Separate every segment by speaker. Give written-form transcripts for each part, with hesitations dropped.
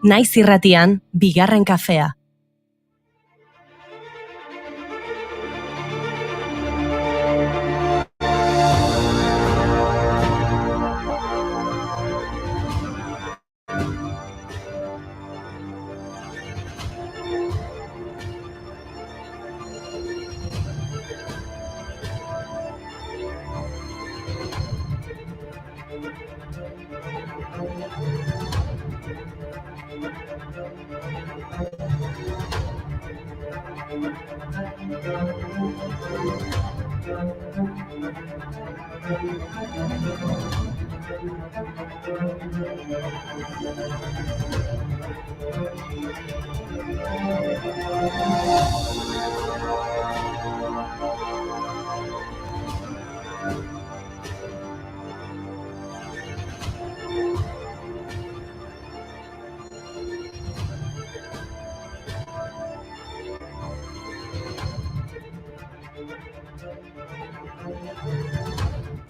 Speaker 1: Naiz irratian, bigarren kafea.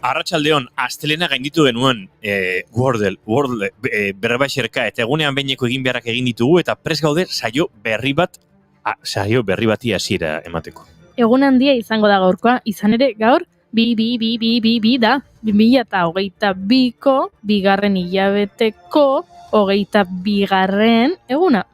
Speaker 2: Arratsaldeon, astelena gainditu genuen Wordle, berbaixerka, eta egunean behineko egin beharrak egin ditugu, eta pres gaude saio berri bati hasiera emateko.
Speaker 3: Egun handia izango da gaurkoa, izan ere gaur, bi da, 2022ko, bigarren hilabeteko, 22. eguna.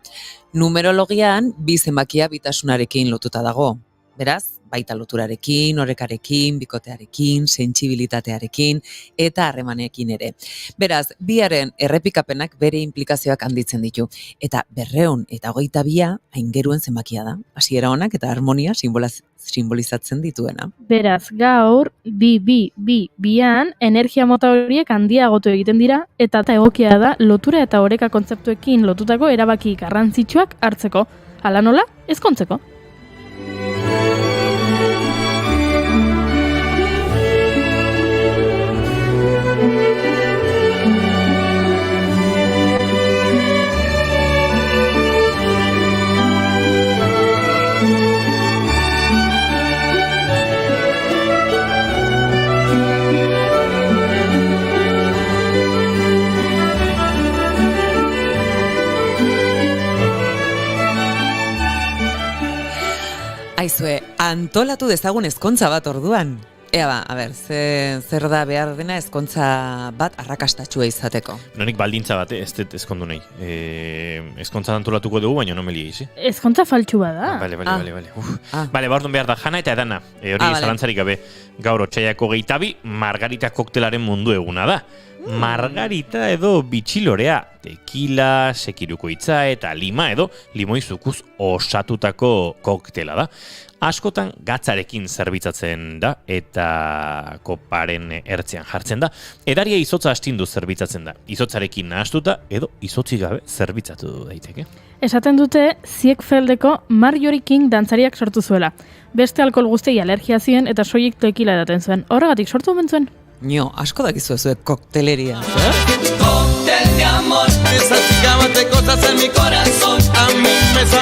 Speaker 4: Numerologian, bi zenbakia bitasunarekin lotuta dago. Beraz, baita loturarekin, orekarekin, bikotearekin, sentsibilitatearekin eta harremanekin ere. Beraz, biaren errepikapenak bere implikazioak handitzen ditu. Eta 222 aingeruen zenbakia da. Hasiera onak eta harmonia simbolizatzen dituena.
Speaker 3: Beraz, gaur, bian, energia mota horiek handiagotu egiten dira, eta egokia da lotura eta oreka kontzeptuekin lotutako erabaki garrantzitsuak hartzeko. Hala nola, ezkontzeko.
Speaker 4: Aizue, antolatu dezagun ezkontza bat orduan. Ea ba, zer da behar dena ezkontza bat arrakastatsua izateko?
Speaker 2: Nonik baldintza bat, ez dut ezkondu nahi. Ezkontza antolatuko dugu, baina no me lieiz.
Speaker 3: Ezkontza faltsu bat da.
Speaker 2: Bale. Bale, bardun behar da jana eta edana. Hori zalantzarik gabe, gaur otxaiako 22, margarita koktelaren mundu eguna da. Margarita edo bitxilorea, tequila, sekiruko hitza eta lima edo limoi zukuz osatutako koktela da. Askotan gatzarekin zerbitzatzen da eta koparen ertzean jartzen da. Edaria izotza astindu zerbitzatzen da. Izotzarekin nahastuta edo izotzi gabe zerbitzatu daiteke.
Speaker 3: Esaten dute Ziegfeldeko Marjorie King dantzariak sortu zuela. Beste alkohol guztiei alergia zien eta soilik tequila edaten zuen. Horregatik sortu omen zuen.
Speaker 4: Nio, asko dakizu zuek kokteleria.
Speaker 5: Cóctel de amor, esa chica bate cosas en mi corazón. A mí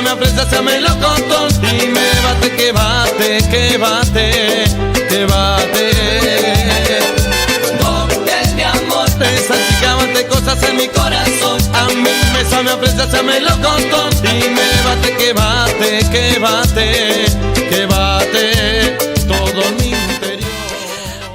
Speaker 5: me aprecia, se me lo contó. Y me bate, que bate, que bate, que bate. Cóctel de amor, esa chica bate cosas en mi corazón. A mí me aprecia, se me lo contó. Y me bate, que bate, que bate, que bate. Todo mi interior.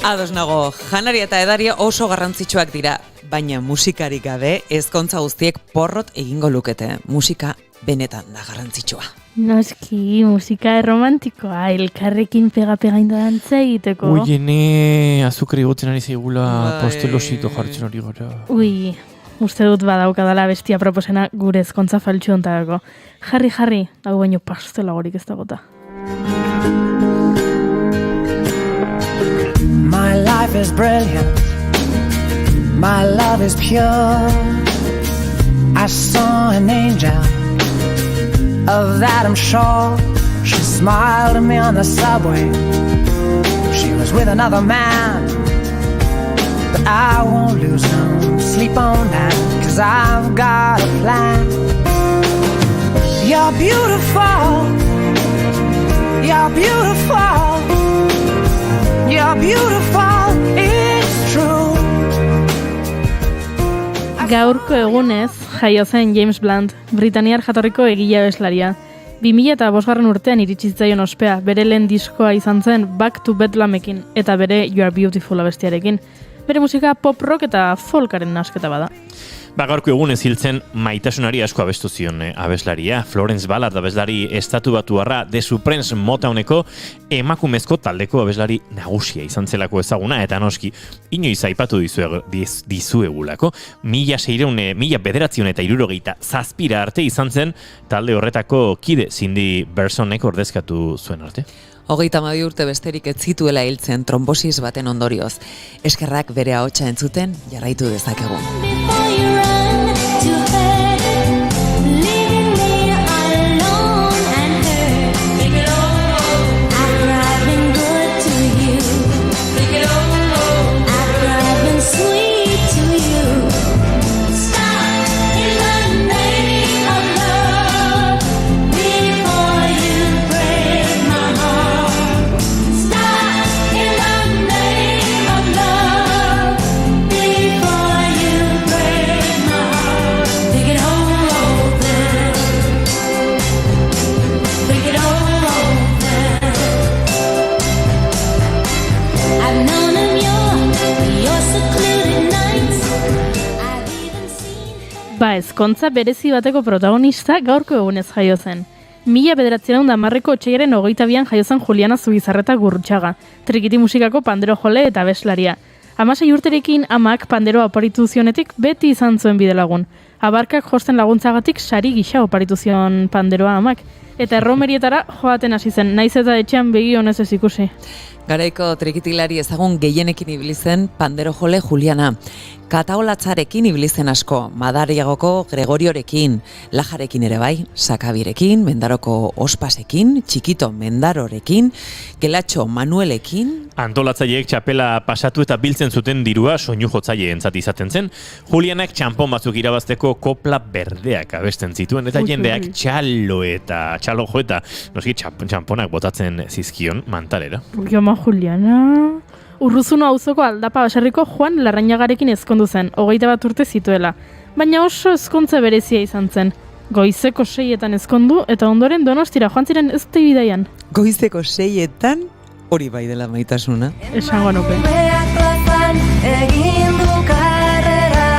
Speaker 4: Ados nago, janaria eta edaria oso garrantzitsuak dira, baina musikarik gabe ezkontza guztiek porrot egingo lukete. Musika benetan da garrantzitsua.
Speaker 3: Noski, musika romantikoa, elkarrekin pega-pegainda dantza egiteko.
Speaker 2: Uiene, azukri gotzen ari zeigula postelosito jartzen hori gara.
Speaker 3: Ui, uste dut badaukadala bestia proposena gure ezkontza faltsu ontagako. Jarri, hau baino pastelagorik ez dagota.
Speaker 6: My life is brilliant, my love is pure. I saw an angel, of that I'm sure. She smiled at me on the subway. She was with another man, but I won't lose no sleep on that, 'cause I've got a plan. You're beautiful, you're beautiful, you're beautiful, it's true.
Speaker 3: Gaurko egunez, jaio zen James Blunt, Britaniar jatorriko egile abeslaria. 2005 urtean iritsi zitzaion ospea, bere lehen diskoa izan zen Back to Bethlamekin eta bere You Are Beautiful abestiarekin. Bere musika pop rock eta folkaren nasketa bada.
Speaker 2: Gaurko egunez hiltzen Maitasunari asko abestu zion abeslaria. Florence Ballard abeslari estatu batuarra The Supremes Motowneko emakumezko taldeko abeslari nagusia izan zelako ezaguna, eta noski inoiz aipatu dizuegulako. 1967 arte izan zen talde horretako kide Cindy Bersonek ordezkatu zuen arte.
Speaker 4: 32 urte besterik ez zituela hiltzen trombosis baten ondorioz. Eskerrak bere ahotsa entzuten jarraitu dezakegu.
Speaker 3: Ezkontza berezi bateko protagonista gaurko egunez jaio zen. 1910ko otsailaren 22an jaio zen Juliana Zubizarreta Gurrutxaga, trikiti musikako pandero jole eta abeslaria. 16 urterekin amak panderoa oparitu zionetik beti izan zuen bidelagun. Abarkak josten laguntzagatik sari gisa oparitu zion panderoa amak, eta erromerietara joaten hasi zen, naiz eta etxean begi honez ez ikusi.
Speaker 4: Garaiko trikitilari ezagun gehienekin ibili zen pandero jole Juliana. Kataolatzarekin ibili zen asko, Madariagoko Gregoriorekin, Lajarekin ere bai, Sakabirekin, Mendaroko Ospasekin, Txikito Mendarorekin, Gelatxo Manuelekin.
Speaker 2: Antolatzaileek txapela pasatu eta biltzen zuten dirua soinu jotzaile entzat izaten zen. Julianak txampon batzuk irabazteko kopla berdeak abesten zituen, eta jendeak txalo jo eta noski txamponak botatzen zizkion mantalera.
Speaker 3: Joma Juliana... Urruzuno auzoko Aldapa baserriko Juan Larrañagarekin ezkondu zen, 21 urte zituela. Baina oso ezkontza berezia izan zen. Goizeko 6etan ezkondu eta ondoren Donostira joan ziren ez bidaian.
Speaker 4: Goizeko 6etan hori bai dela Maitasuna.
Speaker 3: Esango nuke.
Speaker 7: Egin du karrera,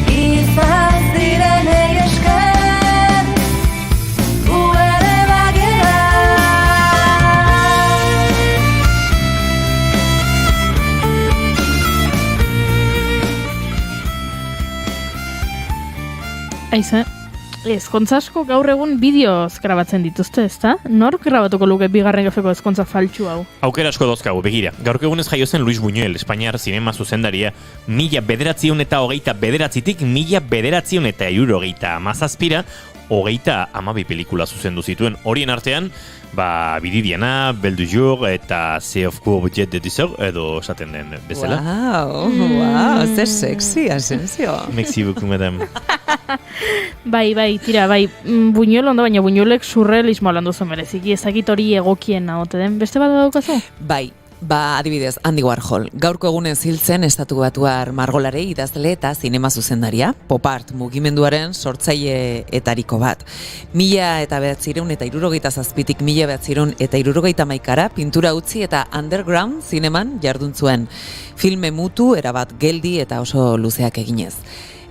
Speaker 7: izan zirenei esker, gu ere bagera.
Speaker 3: Aize, ezkontza asko gaur egun bideoz grabatzen dituzte, ezta? Nork grabatuko luke bigarren gafeko ezkontza faltsu hau?
Speaker 2: Aukera asko dozkagu, begira. Gaurko egunez jaio zen Luis Buñuel, Espainiar zinema zuzendaria, 1989tik 1977 32 pelikula zuzendu zituen. Horien artean, Bididiana, Belle du Jour eta Sea of Courgette de Dessert, edo esaten den bezala.
Speaker 4: Wow, ze sexy, Asensio.
Speaker 2: Merci beaucoup, madame.
Speaker 3: Tira, Buñuel ondo, baina Buñuelek surrealismoa landu zuen bereziki, ezakit hori egokien nahote den. Beste bat daukazu?
Speaker 4: Adibidez, Andy Warhol. Gaurko egunez hiltzen estatu batuar margolarei idazle eta zinema zuzendaria, pop art mugimenduaren sortzaileetariko bat. 1967tik 1971 pintura utzi eta underground zineman jardun zuen. Filme mutu, erabat geldi eta oso luzeak eginez.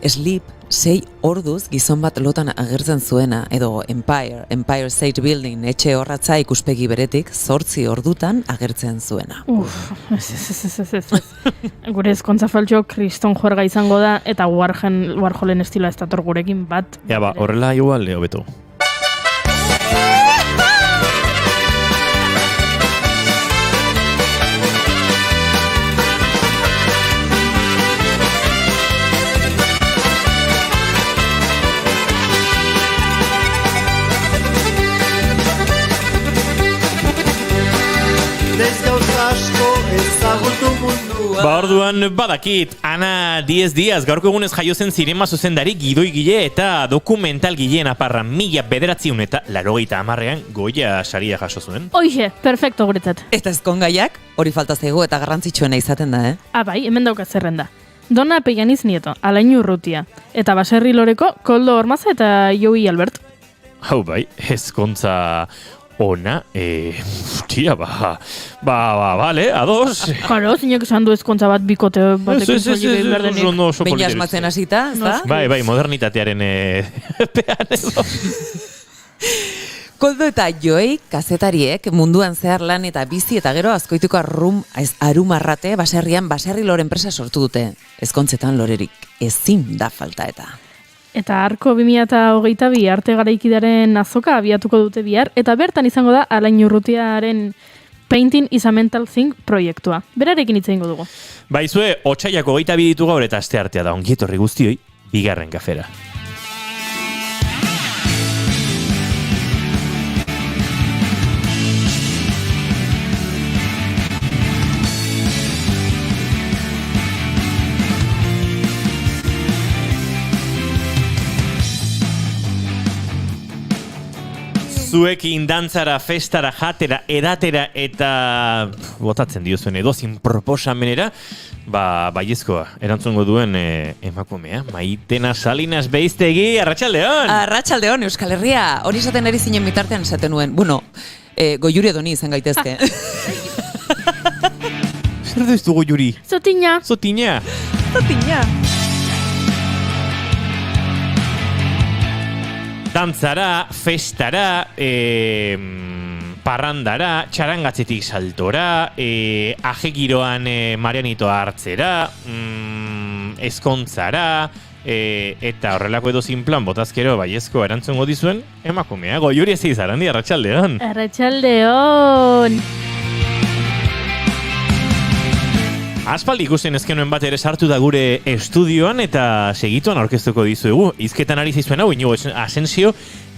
Speaker 4: Sleep, 6 orduz gizon bat lotan agertzen zuena, edo Empire State Building etxe horratza ikuspegi beretik 8 ordutan agertzen zuena.
Speaker 3: Ez. Gure ezkontza faltxo kriston juerga izango da, eta Warholen estila ez dator gurekin bat.
Speaker 2: Horrela igual, hobeto. Orduan badakit, Ana Díaz, gaurko egunez jaio zen zinema zuzendari gidoigile eta dokumental gileen aparra 1980an Goya saria jaso zuen.
Speaker 3: Oixe, perfecto guretzat.
Speaker 4: Eta ezkongaiak hori falta zaigu eta garrantzitsuena izaten da,
Speaker 3: Bai, hemen dauka zerrenda. Dona Pellaniz Nieto, Alain Urrutia. Eta Baserri Loreko, Koldo Ormaza eta Joey Albert.
Speaker 2: Hau bai, ezkontza ona, hostia, bale, ados.
Speaker 3: Karo, zinek esan du ezkontza bat bikote batekin soilik egin behar denik.
Speaker 4: Behin asmatzen hasita, ez da?
Speaker 2: Bai, modernitatearen pean edo.
Speaker 4: Koldo eta Joey kazetariek munduan zehar lan eta bizi eta gero azkoituko arumarrate baserrian Baserri Lore enpresa sortu dute. Ezkontzetan lorerik ezin da falta eta.
Speaker 3: Eta Arko 2022 arte garaikidaren azoka abiatuko dute bihar, eta bertan izango da Alain Urrutiaren Painting is a Mental Thing proiektua. Berarekin hitz egingo dugu.
Speaker 2: Baizue, otsaiak 22 ditu gaur eta asteartea da. Ongietorri guztioi, bigarren kafera. Zuekin dantzara, festara, jatera, edatera eta botatzen diozuen edozin proposamenera, baiezkoa, erantzungo duen emakumea. Maitena Salinas Beiztegi, arratsaldeon!
Speaker 4: Arratsaldeon, Euskal Herria. Hori esaten ari zinen bitartean esaten nuen. Bueno, Goiuri edoni izan gaitezke.
Speaker 2: Zer duzu Goiuri?
Speaker 3: Zotina! Dantzara,
Speaker 2: festara, parrandara, txarangatzetik saltora, ajegiroan Marianito hartzera, ezkontzara, eta horrelako edozin plan botazkero baiezko erantzungo dizuen emakumea. Goiuri ez izarandi, arratsaldeon.
Speaker 3: Arratsaldeon!
Speaker 2: Aspaldi ikusten ezkenuen bat ere sartu da gure estudioan eta segituan aurkeztuko dizuegu. Hizketan ari zizuen hau, Inigo Asensio,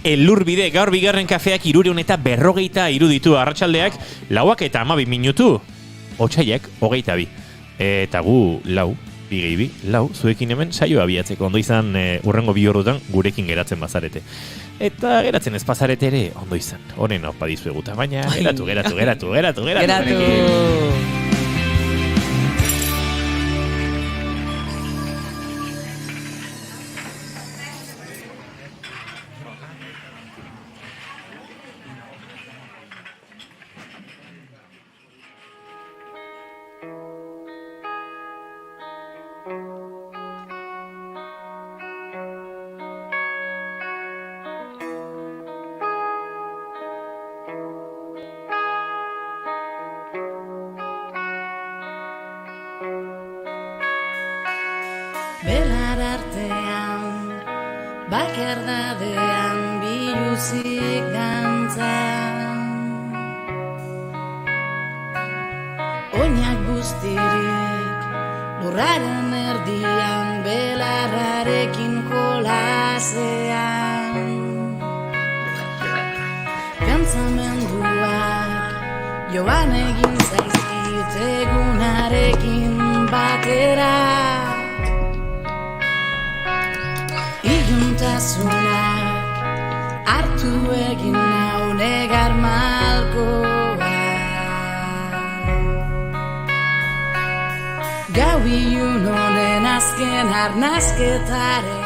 Speaker 2: Elurbide, gaur bigarren kafeak 353 ditu arratsaldeak, 4 eta 12 minutu, otsaiak 22. Eta gu lau, zuekin hemen saioa abiatzeko ondo izan urrengo 2 ordutan gurekin geratzen bazarete. Eta geratzen ez bazarete ere ondo izan. Honen opa dizueguta, baina geratu.
Speaker 8: Belar artean, bakardadean biluzik dantzan. Oinak guztirik, lurraren erdian, belarrarekin jolasean. Pentsamenduak, joan egin zaizkit egunarekin batera. Iluntasunak hartu egin nau negar malkoa. Gau ilun honen azken arnazketaren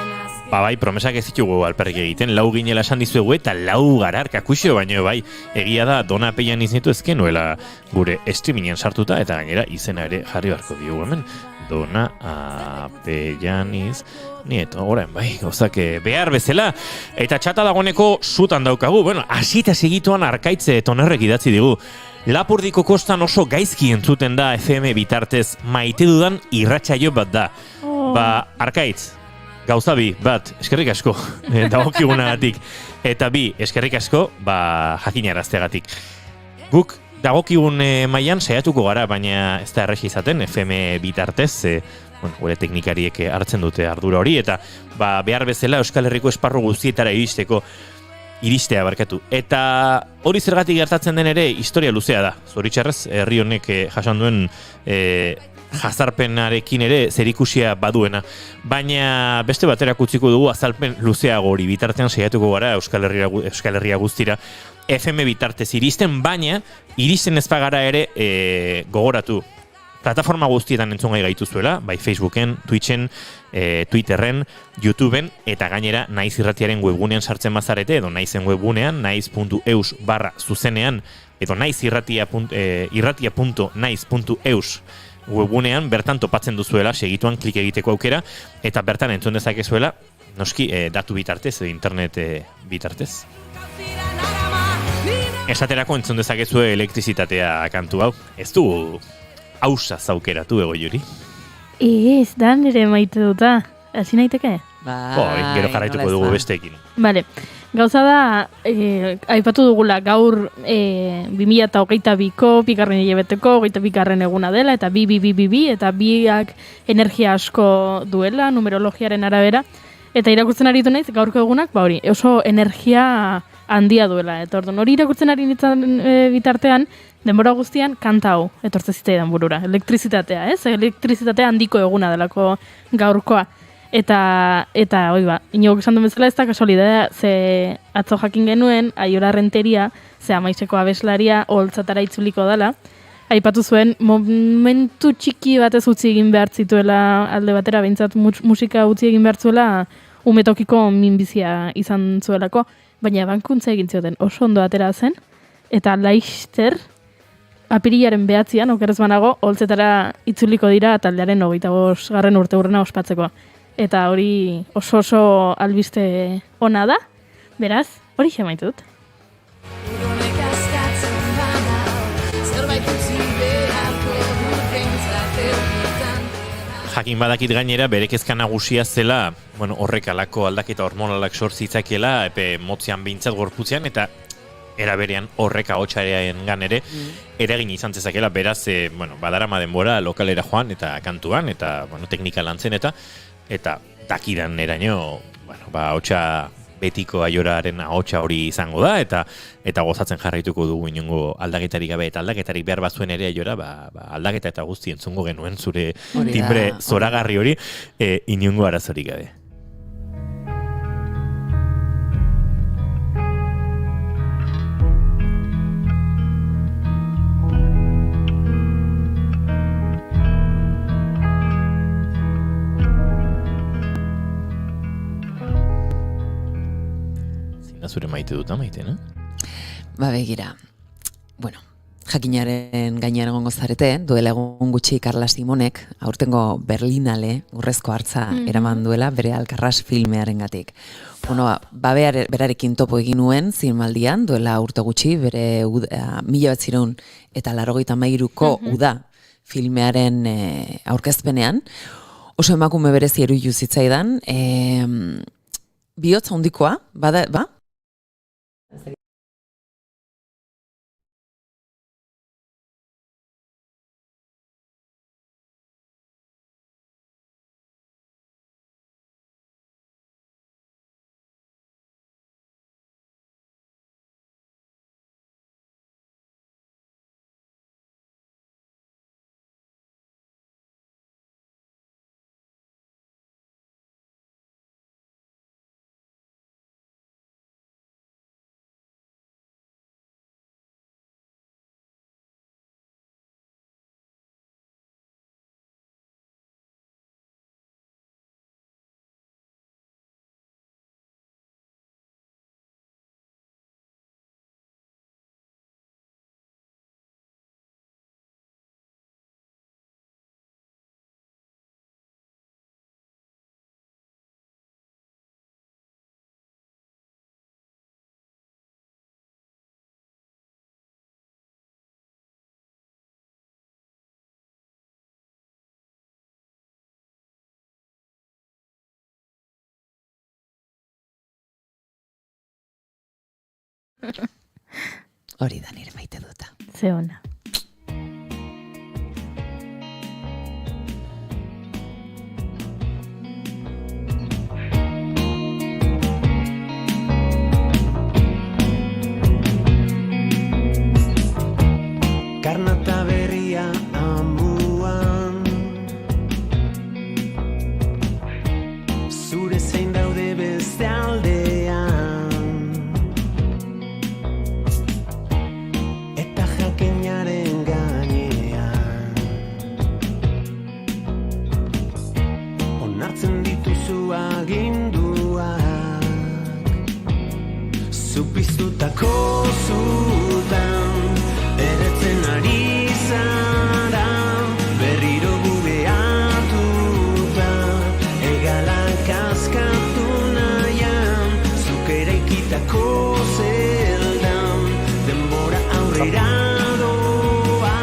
Speaker 2: Bai, promesak ez ditugu alperrik egiten, 4 ginela esan dizuegu eta 4 garar kakuxo, baino bai, egia da Dona Pellaniz Nieto ezkenuela gure streamingen sartuta eta gainera izena ere jarri beharko diogu hemen. Dona Pellaniz Nieto, orain bai, gauzak behar bezala. Eta txata dagoeneko zutan daukagu, bueno, hasita segituan Arkaitze Tonerrek idatzi digu. Lapurdiko kostan oso gaizki entzuten da FM bitartez, maite dudan irratsaio bat da. Arkaitz, gauza bi, bat, eskerrik asko, dagokigunagatik. Eta bi, eskerrik asko, jakinarazteagatik. Guk dagokigun mailan saiatuko gara, baina ez da errexi izaten FM bitartez, gure teknikariek hartzen dute ardura hori, eta behar bezala Euskal Herriko esparru guztietara iristea barkatu. Eta hori zergatik gertatzen den ere historia luzea da. Zoritxarrez, herri honek jasan duen jazarpenarekin ere zerikusia baduena. Baina beste baterak utziko dugu azalpen luzeago hori bitartean saiatuko gara Euskal Herria guztira FM bitartez iristen, baina iristen ez bagara ere gogoratu. plataforma guztietan entzungai gaituzuela, bai Facebooken, Twitchen, Twitterren, YouTubeen, eta gainera naiz irratiaren webgunean sartzen bazarete, edo naizen webgunean, naiz.eus/zuzenean, edo naiz irratia.naiz.eus webgunean, bertan topatzen duzuela, segituan klik egiteko aukera, eta bertan entzun dezakezuela, noski, datu bitartez, edo internet bitartez. Esaterako entzun dezakezue elektrizitatea kantu hau. Ez du hausa zaukeratu ego Juri.
Speaker 3: Ez, da nire maite duta. Hasi naiteke?
Speaker 2: Gero jarraituko dugu besteekin.
Speaker 3: Bale, gauza da, aipatu dugula gaur 2022ko, bigarren hilabeteko, 22. eguna dela, eta bi, eta biak energia asko duela, numerologiaren arabera, eta irakurtzen aritu naiz, gaurko egunak, hori, oso energia handia duela, eta orduan hori irakurtzen ari nintzen bitartean, denbora guztian kanta hau, etortze zitzaidan burura, elektrizitatea, ez? Elektrizitatea handiko eguna delako gaurkoa. Eta hoi ba, inogok esan duen bezala ez da kasualidadea, ze atzo jakin genuen, Aiora Renteria, ze Amaizeko abeslaria, holtzatara itzuliko dela, aipatu zuen, momentu txiki batez utzi egin behar zituela alde batera, behintzat musika utzi egin behar zuela, umetokiko minbizia izan zuelako, baina bankuntza egin zioten oso ondo atera zen, eta laizter, apirilaren 9an, okerez banago, holtzetara itzuliko dira taldearen 25. urteurrena ospatzeko. Eta hori oso albiste ona da, beraz, hori xamaitu dut.
Speaker 2: Jakin badakit gainera, bere kezka nagusia zela, horrek alako aldaketa hormonalak sortzitzakela, epe motzean behintzat gorputzean, eta era berean horrek ahotsarean ere eragin izan zezakela, beraz, badarama denbora lokalera joan, eta kantuan, eta teknika lantzen, eta dakidan eraino, ahotsa betiko Aioraren ahotsa hori izango da, eta gozatzen jarraituko dugu inongo aldaketarik gabe, eta aldaketarik behar bazuen ere Aiora, aldaketa eta guzti entzungo genuen zure timbre zoragarri hori, inongo arazorik gabe. Zure maite dut, maite, no?
Speaker 4: Begira, jakinaren gainean egongo zarete, duela egun gutxi Carla Simonek, aurtengo Berlinale urrezko hartza eraman duela, bere Alcarràs filmearengatik. Berarekin topo egin nuen, zinemaldian, duela urte gutxi, bere 1983ko uda filmearen aurkezpenean, oso emakume berezi eruilu zitzaidan, bihotz handikoa, ba? Hori da nire maite duta.
Speaker 3: Ze ona.
Speaker 6: Karnata berria amuan, zure zein daude beste aldean, eta jakinaren aurrera doa,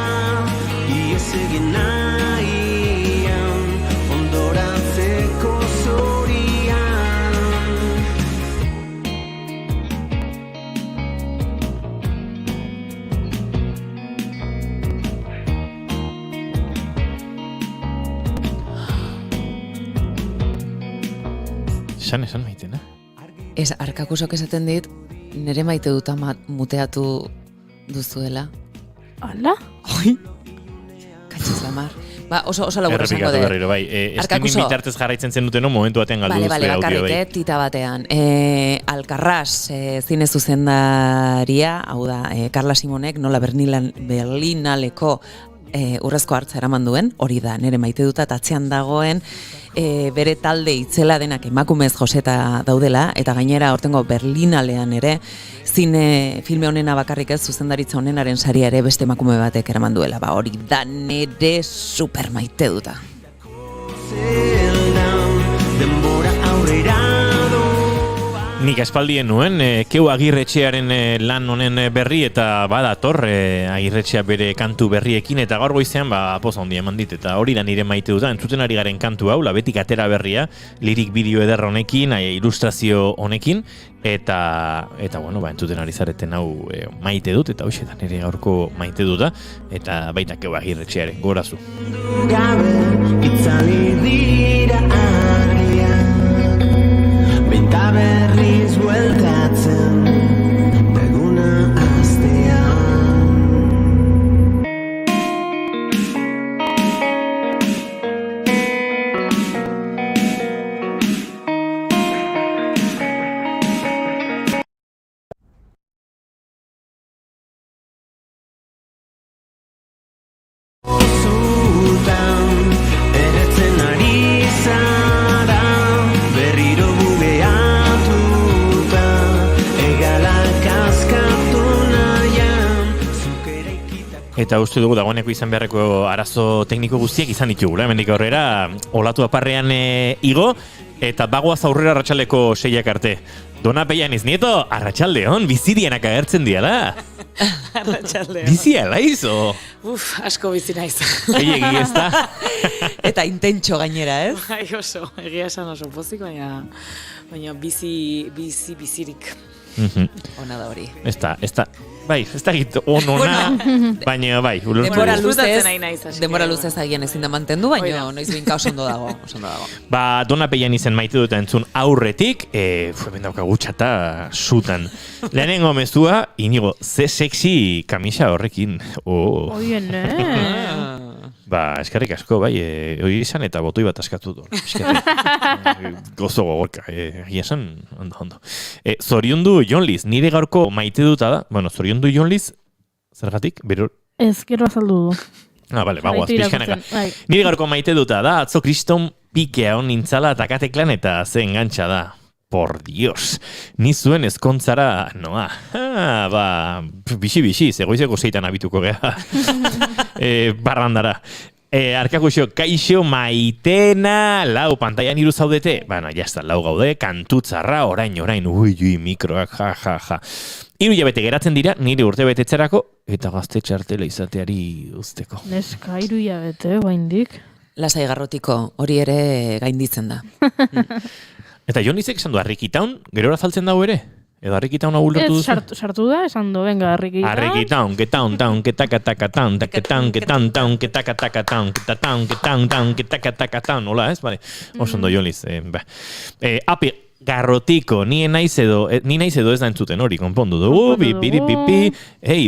Speaker 6: ies egin nahian, ondoratzeko zorian.
Speaker 2: Esan maitena.
Speaker 4: Ez, arkakusok esaten dit, nire maite dut muteatu duzuela.
Speaker 3: Hala?
Speaker 4: Oi? Katxuz lamar. Ba, oso labur esango
Speaker 2: Errepikatu
Speaker 4: dut.
Speaker 2: berriro, bai. Streaming bitartez jarraitzen zenuteno momentu batean galdu
Speaker 4: Bale,
Speaker 2: duzue audio,
Speaker 4: bakarrik,
Speaker 2: bai.
Speaker 4: tita batean. Alkarras zine zuzendaria, hau da, Carla Simonek nola Berlinaleko urrezko hartza eraman duen, hori da, nire maite dut, atzean dagoen, bere talde itzela denak emakumez joseta daudela, eta gainera hortengo Berlinalean ere, zine filme honena bakarrik ez, zuzendaritza honenaren saria ere beste emakume batek eraman duela, ba hori da nire super maite duta.
Speaker 6: Denbora aurrera
Speaker 2: Nik aspaldien nuen, Keu Agirretxearen lan honen berri eta badator Agirretxea bere kantu berriekin eta gaur goizean poza handia eman dit eta hori da nire maite duta, entzuten ari garen kantu hau, Labetik atera berria, lirik bideo eder honekin, ilustrazio honekin eta bueno, entzuten ari zareten hau maite dut eta hoxe da nire gaurko maite duta eta baita Keu Agirretxearen gorazu.
Speaker 6: gabe itzali dira argian, benta berriz bueltatzen eguna aztean. Zutan eretzen ari zara, berriro bugeatuta, egalak askatu nahian, zuk eraikitako.
Speaker 2: Eta uste dugu dagoeneko izan beharreko arazo tekniko guztiak izan ditugula. Hemendik aurrera olatu aparrean igo eta bagoaz aurrera arratsaleko 6ak arte. Dona Pellaniz Nieto, arratsaldeon, bizidienak agertzen diala.
Speaker 4: Arratsaldean.
Speaker 2: Bizi ala izo.
Speaker 9: Asko bizi naiz.
Speaker 2: Egi ez da.
Speaker 4: Eta intentxo gainera, ez?
Speaker 9: Bai, oso, egia esan oso pozik, baina bizirik.
Speaker 4: Ona da hori.
Speaker 2: Ez da, bai, ez da egit onona, baina bai.
Speaker 4: Denbora
Speaker 9: disfrutatzen nahi naiz, así
Speaker 4: denbora
Speaker 9: que,
Speaker 4: luzez agian ezin da mantendu,
Speaker 9: Hoi
Speaker 4: baina
Speaker 9: da.
Speaker 4: noiz binka oso ondo dago.
Speaker 2: Ba, Dona Pellanizen maite dut entzun aurretik, hemen daukagu txata sutan. Lehenengo mezua, Inigo, ze sexy kamisa horrekin.
Speaker 3: Oien,
Speaker 2: Ba, eskerrik asko, bai, hori izan eta botoi bat askatu dut. Gozo gogorka, egia esan, ondo. Zoriondu Jon Liz, nire gaurko maite duta da, bueno, zoriondu Jon Liz, zergatik, bero...
Speaker 3: Ez, gero azaldu du.
Speaker 2: Bale, bagoaz,
Speaker 3: Jarraitu
Speaker 2: pixkanaka.
Speaker 3: irakurtzen, bai.
Speaker 2: Nire gaurko maite duta da, atzo kriston pikea hon nintzala eta kateklan eta ze engantxa da. Por Dios, ni zuen ezkontzara noa. Ba, bixi, zegoizeko 6 abituko geha. Barrandara. Arkakuxo, kaixo maitena, lau pantaian hiru zaudete. Bueno, jazta, lau gaude, kantutzarra, orain, ui, mikroak, ja. 3 hilabete geratzen dira, nire urte betetzerako, eta gazte txartela izateari usteko.
Speaker 3: Neska, 3 hilabete, guaindik.
Speaker 4: Lasai garrotiko hori ere gainditzen da.
Speaker 2: Eta Jon Lizek esan du, Arrikitaun, gerora faltzen dago ere? Edo Arrikitaun hau ulertu
Speaker 3: Ez,
Speaker 2: duzu?
Speaker 3: sartu da, esan du, venga, Arrikitaun.
Speaker 2: Arrikitaun, ketaun, ketakatakaun, ketakatakaun, hola ez? Bale, oso ondo Jon Liz. Api, garrotiko, ni naiz edo ez da entzuten hori, konpondu dugu, pipi,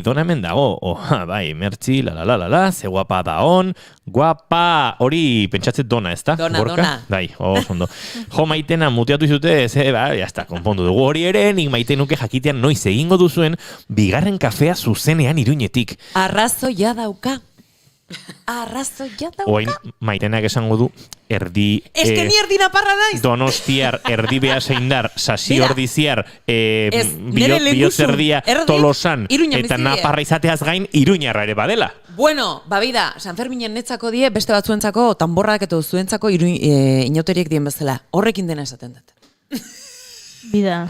Speaker 2: dona hemen dago, bai, mertzi, la, ze guapa da on, guapa, hori pentsatzet dona, ez da?
Speaker 4: Dona.
Speaker 2: Bai, oso ondo. Jo, maitena muteatu izute, jazta, konpondu dugu hori ere, nik maite nuke jakitean noiz egingo duzuen, bigarren kafea zuzenean Iruñetik.
Speaker 4: Arrazoia dauka.
Speaker 2: Oain, maitenak esango du, erdi...
Speaker 4: Eske ni erdi naparra naiz!
Speaker 2: Donostiar, erdi behaseindar, sasi
Speaker 4: Mira,
Speaker 2: ordiziar,
Speaker 4: nire lehengusu,
Speaker 2: bihozerdia,
Speaker 4: erdi,
Speaker 2: Tolosan,
Speaker 4: Iruña
Speaker 2: eta
Speaker 4: bizidia.
Speaker 2: naparra izateaz gain, Iruñarra ere badela.
Speaker 4: Bueno, babida, San Ferminen netzako die, beste batzuentzako, tanborrak eta zuentzako inauteriek dien bezala. Horrekin dena esaten dut.
Speaker 3: Bida.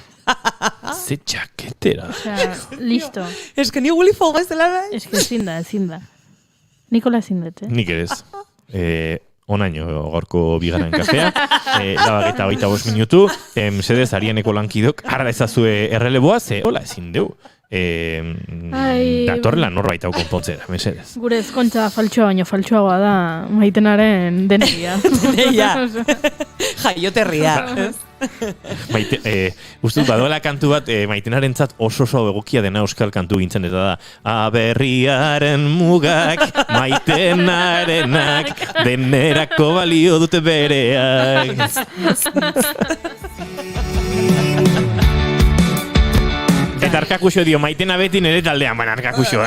Speaker 2: Ze txaketera.
Speaker 3: Osea, listo.
Speaker 4: Ez que ni Willy Fogg ez dela nahi.
Speaker 3: Ez que ezin da. Nikola ezin dut,
Speaker 2: Nik ere ez. Onaino gaurko bigarren kafea. 25 minutu. Mesedez, Arianeko lankidok, arra ezazue erreleboa, ze hola ezin deu. Datorrela norbait hau konpontzera, mesedez.
Speaker 3: Gure ezkontza faltsoa baino faltsoagoa da Maitenaren denegia.
Speaker 4: Deneia. Jaioterria.
Speaker 2: Uste dut, badoela kantu bat Maitenarentzat oso egokia dena euskal kantu gintzen, eta da aberriaren mugak, Maitenarenak, denerako balio dute bereak. Eta arkakuxo dio, Maitena beti nire taldean, baina arkakuxo,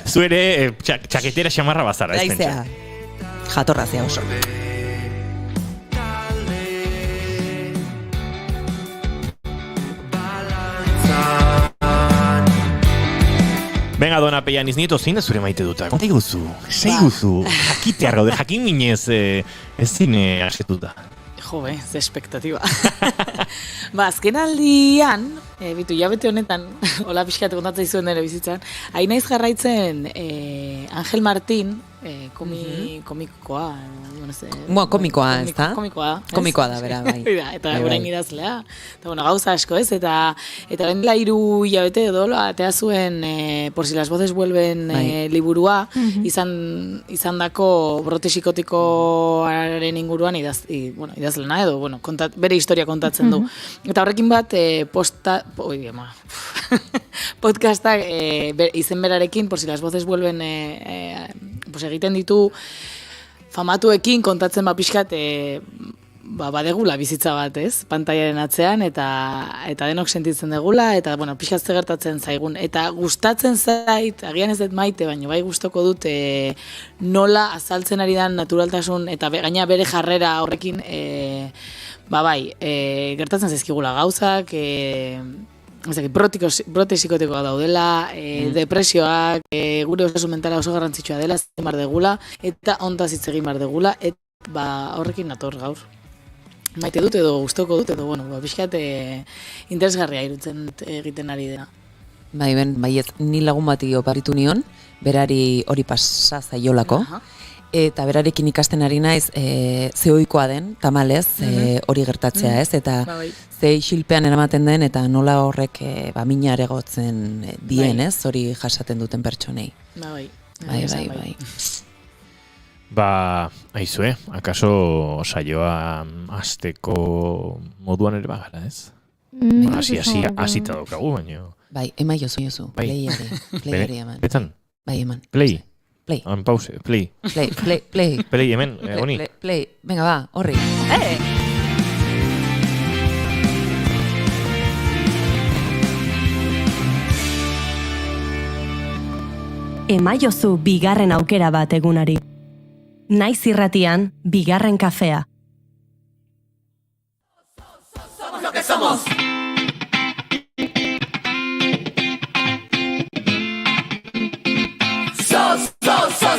Speaker 2: zu ere txaketera xamarra bazara.
Speaker 4: Daizea, jatorra zea oso.
Speaker 2: Venga, dona Peian iznieto, zein da zure maite dutak? Konta iguzu, jakitear gaude, jakin minez ez zine asketuta.
Speaker 9: Jo, ze espektatiba. Azken aldian, bitu, jabete honetan, hola pixkat kontatzen zuen dere bizitzan, hain naiz jarraitzen Angel Martin, komikoa.
Speaker 4: Komikoa, ez da? Komikoa da, bera, bai.
Speaker 9: Eta orain idazlea. Eta, gauza asko ez, eta bendela 3 hilabete edo, atea zuen Por si las voces vuelven liburua, izan dako brote psikotikoaren inguruan idazlena edo, bere historia kontatzen du. Eta horrekin bat, podcastak izen berarekin, Por si las voces vuelven egiten ditu famatuekin kontatzen pixkat badegula bizitza bat, ez? Pantaiaren atzean eta denok sentitzen degula eta pixkat ze gertatzen zaigun eta gustatzen zait, agian ez dut maite, baina bai gustoko dut nola azaltzen ari dan naturaltasun eta gaina bere jarrera horrekin gertatzen zaizkigula gauzak, brote psikotikoa daudela, depresioak, gure osasun mentala oso garrantzitsua dela, zer degula, eta ontaz hitz egin bar degula, eta horrekin nator gaur. Maite dut edo gustoko dut, edo, pixkat interesgarria irutzen egiten ari dena.
Speaker 4: Bai, ez, ni lagun bati oparitu nion, berari hori pasa zaiolako, eta berarekin ikasten ari naiz zeoikoa den, tamalez, hori gertatzea, ez? Eta ze isilpean eramaten den, eta nola horrek mina aregotzen dien, ez? Hori jasaten duten pertsonei. Bai.
Speaker 2: Aizue, akaso saioa azteko moduan ere bagara, ez? Azita daukagu, baina...
Speaker 4: Bai, ema jozu, playari eman.
Speaker 2: Betan?
Speaker 4: Bai, eman.
Speaker 2: Play.
Speaker 4: Pause,
Speaker 2: play.
Speaker 4: Play,
Speaker 2: hemen, honi.
Speaker 4: Play, venga ba, horri.
Speaker 1: Emaiozu bigarren aukera bat egunari. Naiz irratian, bigarren kafea.
Speaker 5: Somos lo que somos.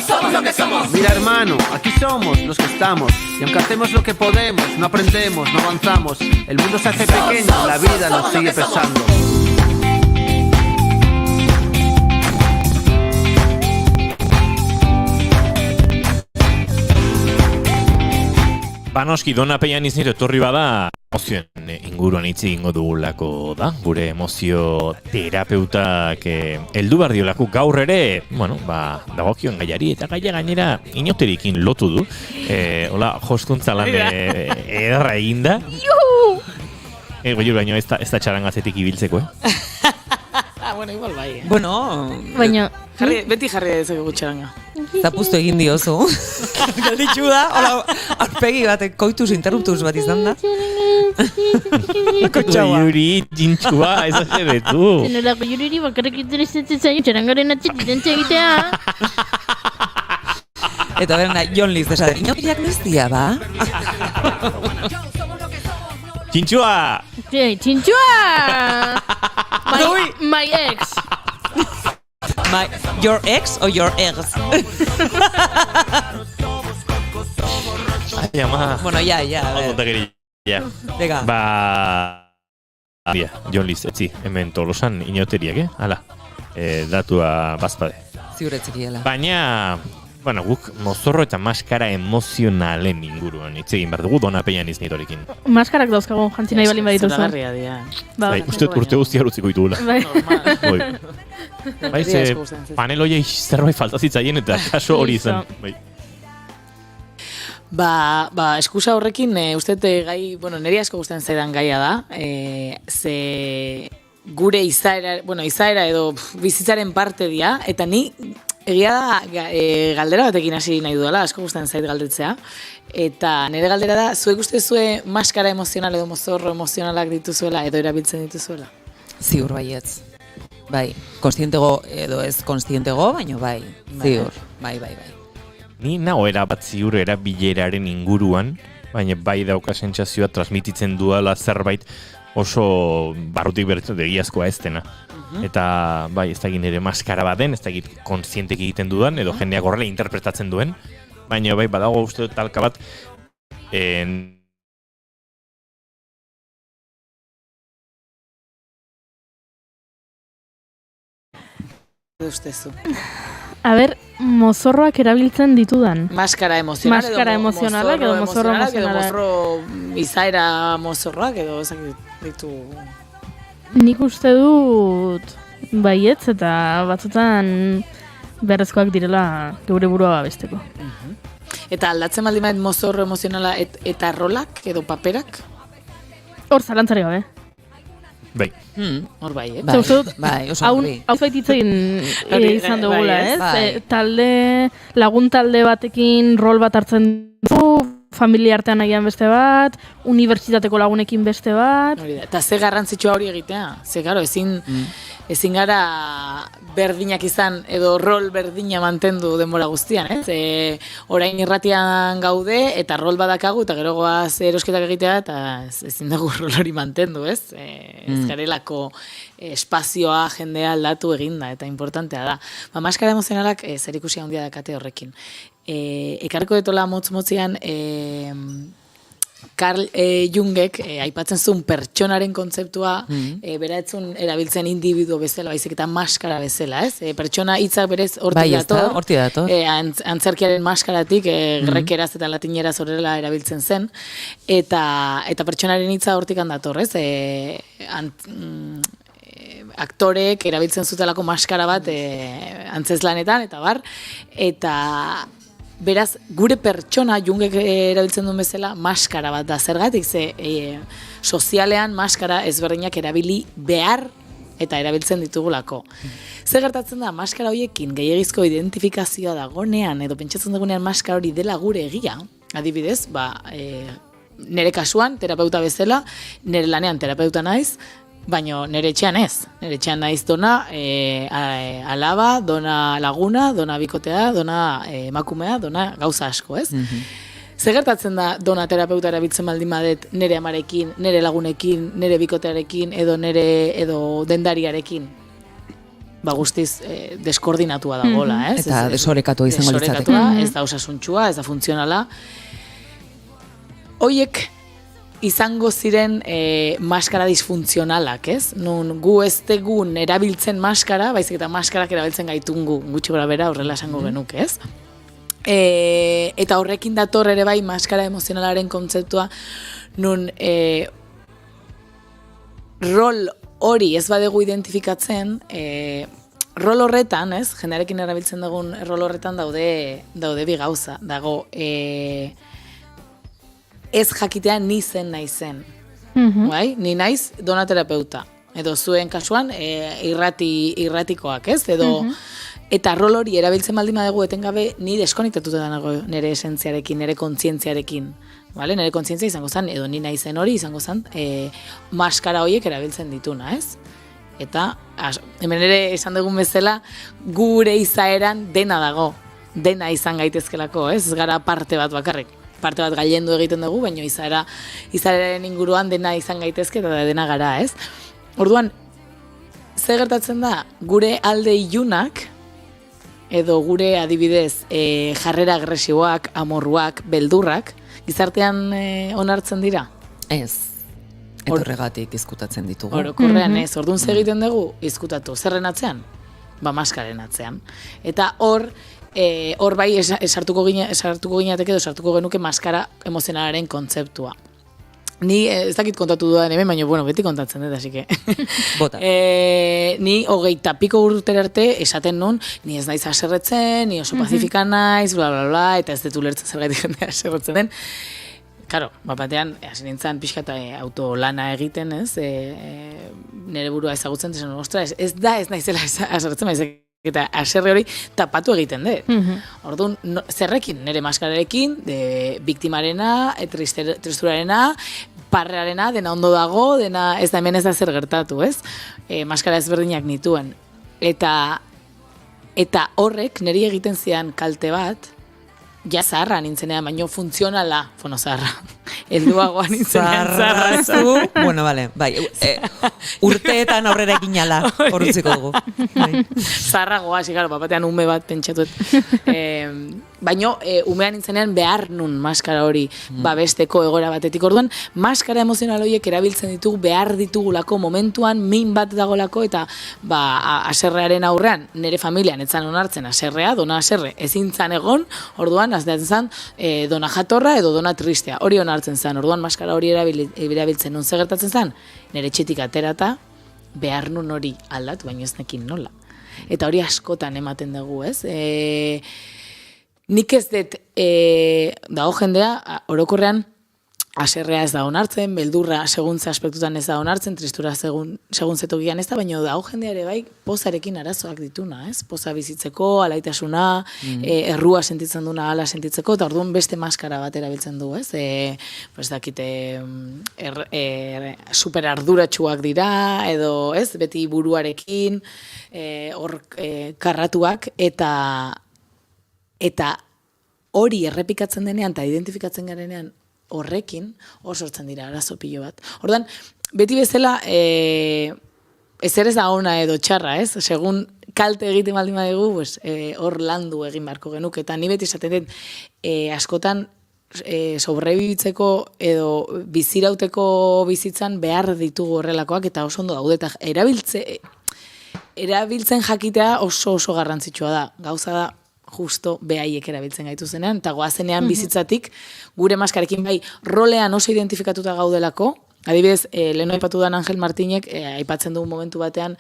Speaker 5: Somos lo que somos.
Speaker 10: Mira, hermano, aquí somos los que estamos. Y aunque hacemos lo que podemos, no aprendemos, no avanzamos. El mundo se hace pequeño, la vida nos sigue pesando.
Speaker 2: Banoski, dona Peian iznieto etorri bada emozioen inguruan hitz egingo dugulako da. Gure emozio terapeutak heldu behar diolako gaur ere, dagokion gaiari eta gaia gainera inoterikin lotu du. Hola, joskuntza lan ederra eginda. Baina ez da txarangazetik ibiltzeko,
Speaker 9: Igual bai.
Speaker 3: Baina...
Speaker 9: Beti jarri dezakegu txaranga.
Speaker 4: Zapuztu egin diozu. Galditxu da, hola, arpegi bat, koituz interruptuz bat izan da.
Speaker 2: Yuri, jintxua, ez azeretu.
Speaker 3: Zenolako Yuri bakarrik interesatzen zain txarangaren atxekitzen egitea.
Speaker 4: Eta berena, Jon Liz desaden, inokiriak niztia, ba?
Speaker 2: Txintxua!
Speaker 3: Txintxua! My ex.
Speaker 4: Your ex or your ex?
Speaker 2: Ay, ama.
Speaker 4: Bueno, ya, a ver.
Speaker 2: Ya.
Speaker 4: Venga.
Speaker 2: Dia, Jon Liz, etzi, hemen Tolosan inoteriak, Hala, datua bazpade.
Speaker 4: Ziuretzekiela.
Speaker 2: Baina, bueno, guk mozorro eta maskara emozionalen inguruan hitz egin behar dugu Dona Peña Niznitorekin.
Speaker 3: Maskarak dauzkagun jantzi nahi balin badituzu.
Speaker 9: Zoragarria dira.
Speaker 2: Bai, uste urte guztia utziko ditugula.
Speaker 3: Bai.
Speaker 2: Bai, ze panel hoiei zerbait falta zitzaien eta kaso hori izan. Bai.
Speaker 9: Ba, eskusa horrekin, uste gai, bueno, niri asko gustatzen zaidan gaia da, ze gure izaera edo bizitzaren parte dira, eta ni egia da galdera batekin hasi nahi dudala, asko gustatzen zait galdetzea, eta nire galdera da, zuek uste zue maskara emozional edo mozorro emozionalak dituzuela edo erabiltzen dituzuela?
Speaker 4: Ziur baietz. Bai, konstientego edo ez konstientego, baina bai, ziur, bai.
Speaker 2: Ni nagoera bat ziur erabileraren inguruan, baina bai dauka sentsazioa transmititzen duela zerbait oso barrutik berretzen egiazkoa ez dena. Eta bai, ez dakit nire maskara baden, ez dakit kontzientek egiten dudan, edo jendeak horrela interpretatzen duen, baina bai badago uste dut talka bat
Speaker 9: Ustezu.
Speaker 3: A ber, mozorroak erabiltzen ditudan.
Speaker 9: Maskara emozional
Speaker 3: emozionalak edo mozorro emozionalak.
Speaker 9: Edo mozorro izaera mozorroak edo ditu.
Speaker 3: Nik uste dut baietz eta batzutan beharrezkoak direla geure burua babesteko.
Speaker 9: Eta aldatzen baldin bait mozorro emozionala eta rolak edo paperak?
Speaker 3: Hor zalantzari gabe.
Speaker 2: Bai.
Speaker 9: Hor bai,
Speaker 4: Bai, oso horri.
Speaker 3: Hau zaititzen izan dugula, ez? Lagun talde batekin rol bat hartzen du, familia artean agian beste bat, unibertsitateko lagunekin beste bat.
Speaker 9: Eta ze garrantzitsua hori egitea. Ze, garo, ezin gara berdinak izan edo rol berdina mantendu denbora guztian, ez? Orain irratian gaude eta rol badakagu eta gero goaz erosketak egitea eta ezin dugu rol hori mantendu, ez? Ez garelako espazioa jendea aldatu eginda eta importantea da. Maskara emozionalak zerikusia handia dakate horrekin. Ekarriko detola motz-motzian Carl Jungek aipatzen zuen pertsonaren kontzeptua bera etzun erabiltzen individuo bezala, baizik eta maskara bezala, ez? Pertsona hitzak berez hortik dator. Antzerkiaren maskaratik grekeraz eta latineraz horrela erabiltzen zen, eta pertsonaren hitza hortik dator, ez? Aktorek erabiltzen zutelako maskara bat antzeslanetan, eta bar, eta beraz, gure pertsona Jungek erabiltzen duen bezala maskara bat da. Zergatik, ze sozialean maskara ezberdinak erabili behar eta erabiltzen ditugulako. Zer gertatzen da, maskara horiekin gehiagizko identifikazioa dagonean, edo pentsatzen dagonean maskara hori dela gure egia, adibidez, nire kasuan, terapeuta bezala, nire lanean terapeuta naiz, baina nire etxean ez. Nire etxean naiz dona alaba, dona laguna, dona bikotea, dona emakumea, dona gauza asko, ez? Zer gertatzen da dona terapeuta erabiltzen baldin badet nire amarekin, nire lagunekin, nire bikotearekin, edo dendariarekin? Guztiz deskoordinatua dagoela, ez?
Speaker 4: Eta desorekatua izango litzateke.
Speaker 9: Desorekatua, ez da osasuntxua, ez da funtzionala. Hoiek izango ziren maskara disfuntzionalak, ez? Nun gu ez tegun erabiltzen maskara, baizik eta maskarak erabiltzen gaitungu, gutxi gora bera horrela esango genuke, ez? Eta horrekin dator ere bai maskara emozionalaren kontzeptua, nun rol hori ez badegu identifikatzen, rol horretan, ez? Jendearekin erabiltzen dugun rol horretan daude bi gauza. Dago, ez jakitea ni zen naizen. Bai? Ni naiz donaterapeuta. Edo zuen kasuan irratikoak, ez? Eta rol hori erabiltzen baldin badugu etengabe ni deskonektatuta dago nire esentziarekin, nire kontzientziarekin. Vale? Nire kontzientzia izango zen, edo ni naizen hori izango zen, maskara horiek erabiltzen dituna, ez? Eta hemen ere esan dugun bezala gure izaeran dena dago. Dena izan gaitezkelako, ez? Ez gara parte bat bakarrik. Parte bat gailendu egiten dugu, baina izaeraren inguruan dena izan gaitezke eta dena gara, ez? Orduan, zer gertatzen da, gure alde ilunak, edo gure adibidez jarrera agresiboak, amorruak, beldurrak, gizartean onartzen dira?
Speaker 4: Ez. Eta horregatik izkutatzen ditugu.
Speaker 9: Orokorrean ez, orduan egiten dugu izkutatu. Zerren atzean? Maskaren atzean. Eta hor bai esartuko ginateke edo sartuko genuke maskara emozionalaren kontzeptua. Ni ez dakit kontatu dudan hemen, baina beti kontatzen dut, así que.
Speaker 4: Bota.
Speaker 9: Ni 20 piko urtera arte esaten nun, ni ez naiz haserretzen, ni oso pazifika naiz, bla, bla, bla, eta ez dut ulertzen zergatik jendea haserretzen den. Karo, batean, hasi nintzen pixka eta autolana egiten, ez? Nire burua ezagutzen, esan, ostra, ez naizela haserretzen, baizik. Eta haserre hori tapatu egiten dut. Orduan, zerrekin, nire maskararekin, biktimarena, tristurarena, parrearena, dena ondo dago, dena ez da hemen ez da zer gertatu, ez? Maskara ezberdinak nituen. Eta horrek niri egiten zian kalte bat, ja zaharra nintzenean, baino funtzionala, zaharra. Helduagoa nintzenean zaharra.
Speaker 4: Bueno, vale, bai, urteetan aurrera ekin ala, horutziko dugu.
Speaker 9: Zaharragoa, claro, batean ume bat pentsatuet. Baino, umean nintzenean behar nun maskara hori babesteko egoera batetik. Orduan, maskara emozional horiek erabiltzen ditugu, behar ditugulako momentuan, min bat dagolako, eta haserrearen aurrean, nire familian etzan onartzen haserrea, dona haserre, ezin zan egon, orduan, azteatzen zan, dona jatorra edo dona tristea, hori onartzen zan, orduan maskara hori erabiltzen nun gertatzen zan, nire txetik aterata, behar nun hori aldatu, baino ez nekin nola. Eta hori askotan ematen dugu, ez? Nik ez dut, dago jendea, orokorrean, haserrea ez da onartzen, beldurra seguntza aspektutan ez da onartzen, tristura seguntzetokian ez da, baina dago jendea ere bai, pozarekin arazoak dituna, ez? Poza bizitzeko, alaitasuna, errua sentitzen duna, ala sentitzeko, eta orduan beste maskara bat erabiltzen du, ez? Pues dakite, super arduratsuak dira, edo, ez? Beti buruarekin, hor karratuak, eta hori errepikatzen denean eta identifikatzen garenean horrekin hor sortzen dira arazo pilo bat. Ordan beti bezala ezer ez da ona edo txarra, ez? Segun kalte egiten baldin badugu, pues hor landu egin beharko genuke eta ni beti esaten dut askotan sobrebibitzeko edo bizirauteko bizitzan behar ditugu horrelakoak eta oso ondo daude eta erabiltzen jakitea oso garrantzitsua da. Gauza da justo behaiek erabiltzen gaitu zenean, eta goazenean bizitzatik, gure maskarekin bai rolean oso identifikatuta gaudelako, adibidez, lehen aipatu da Angel Martinek, aipatzen dugu momentu batean,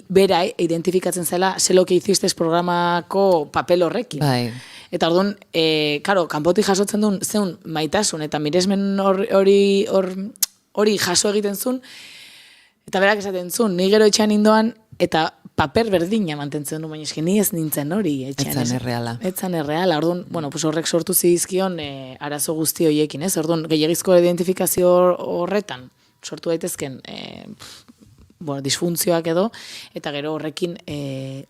Speaker 9: bera identifikatzen zela Sé lo que hiciste programako papel horrekin.
Speaker 4: Bai.
Speaker 9: Eta orduan, karo, kanpotik jasotzen duen zeun maitasun, eta miresmen hori jaso egiten zuen, eta berak esaten zuen, ni gero etxean indoan, eta paper berdina mantentzen du, baina eski ni ez nintzen hori etxean.
Speaker 4: Etzan erreala.
Speaker 9: Etzan erreala, orduan, pues horrek sortu zizkion arazo guzti horiekin, ez? Orduan, gehiagizko identifikazio horretan sortu daitezken disfuntzioak edo, eta gero horrekin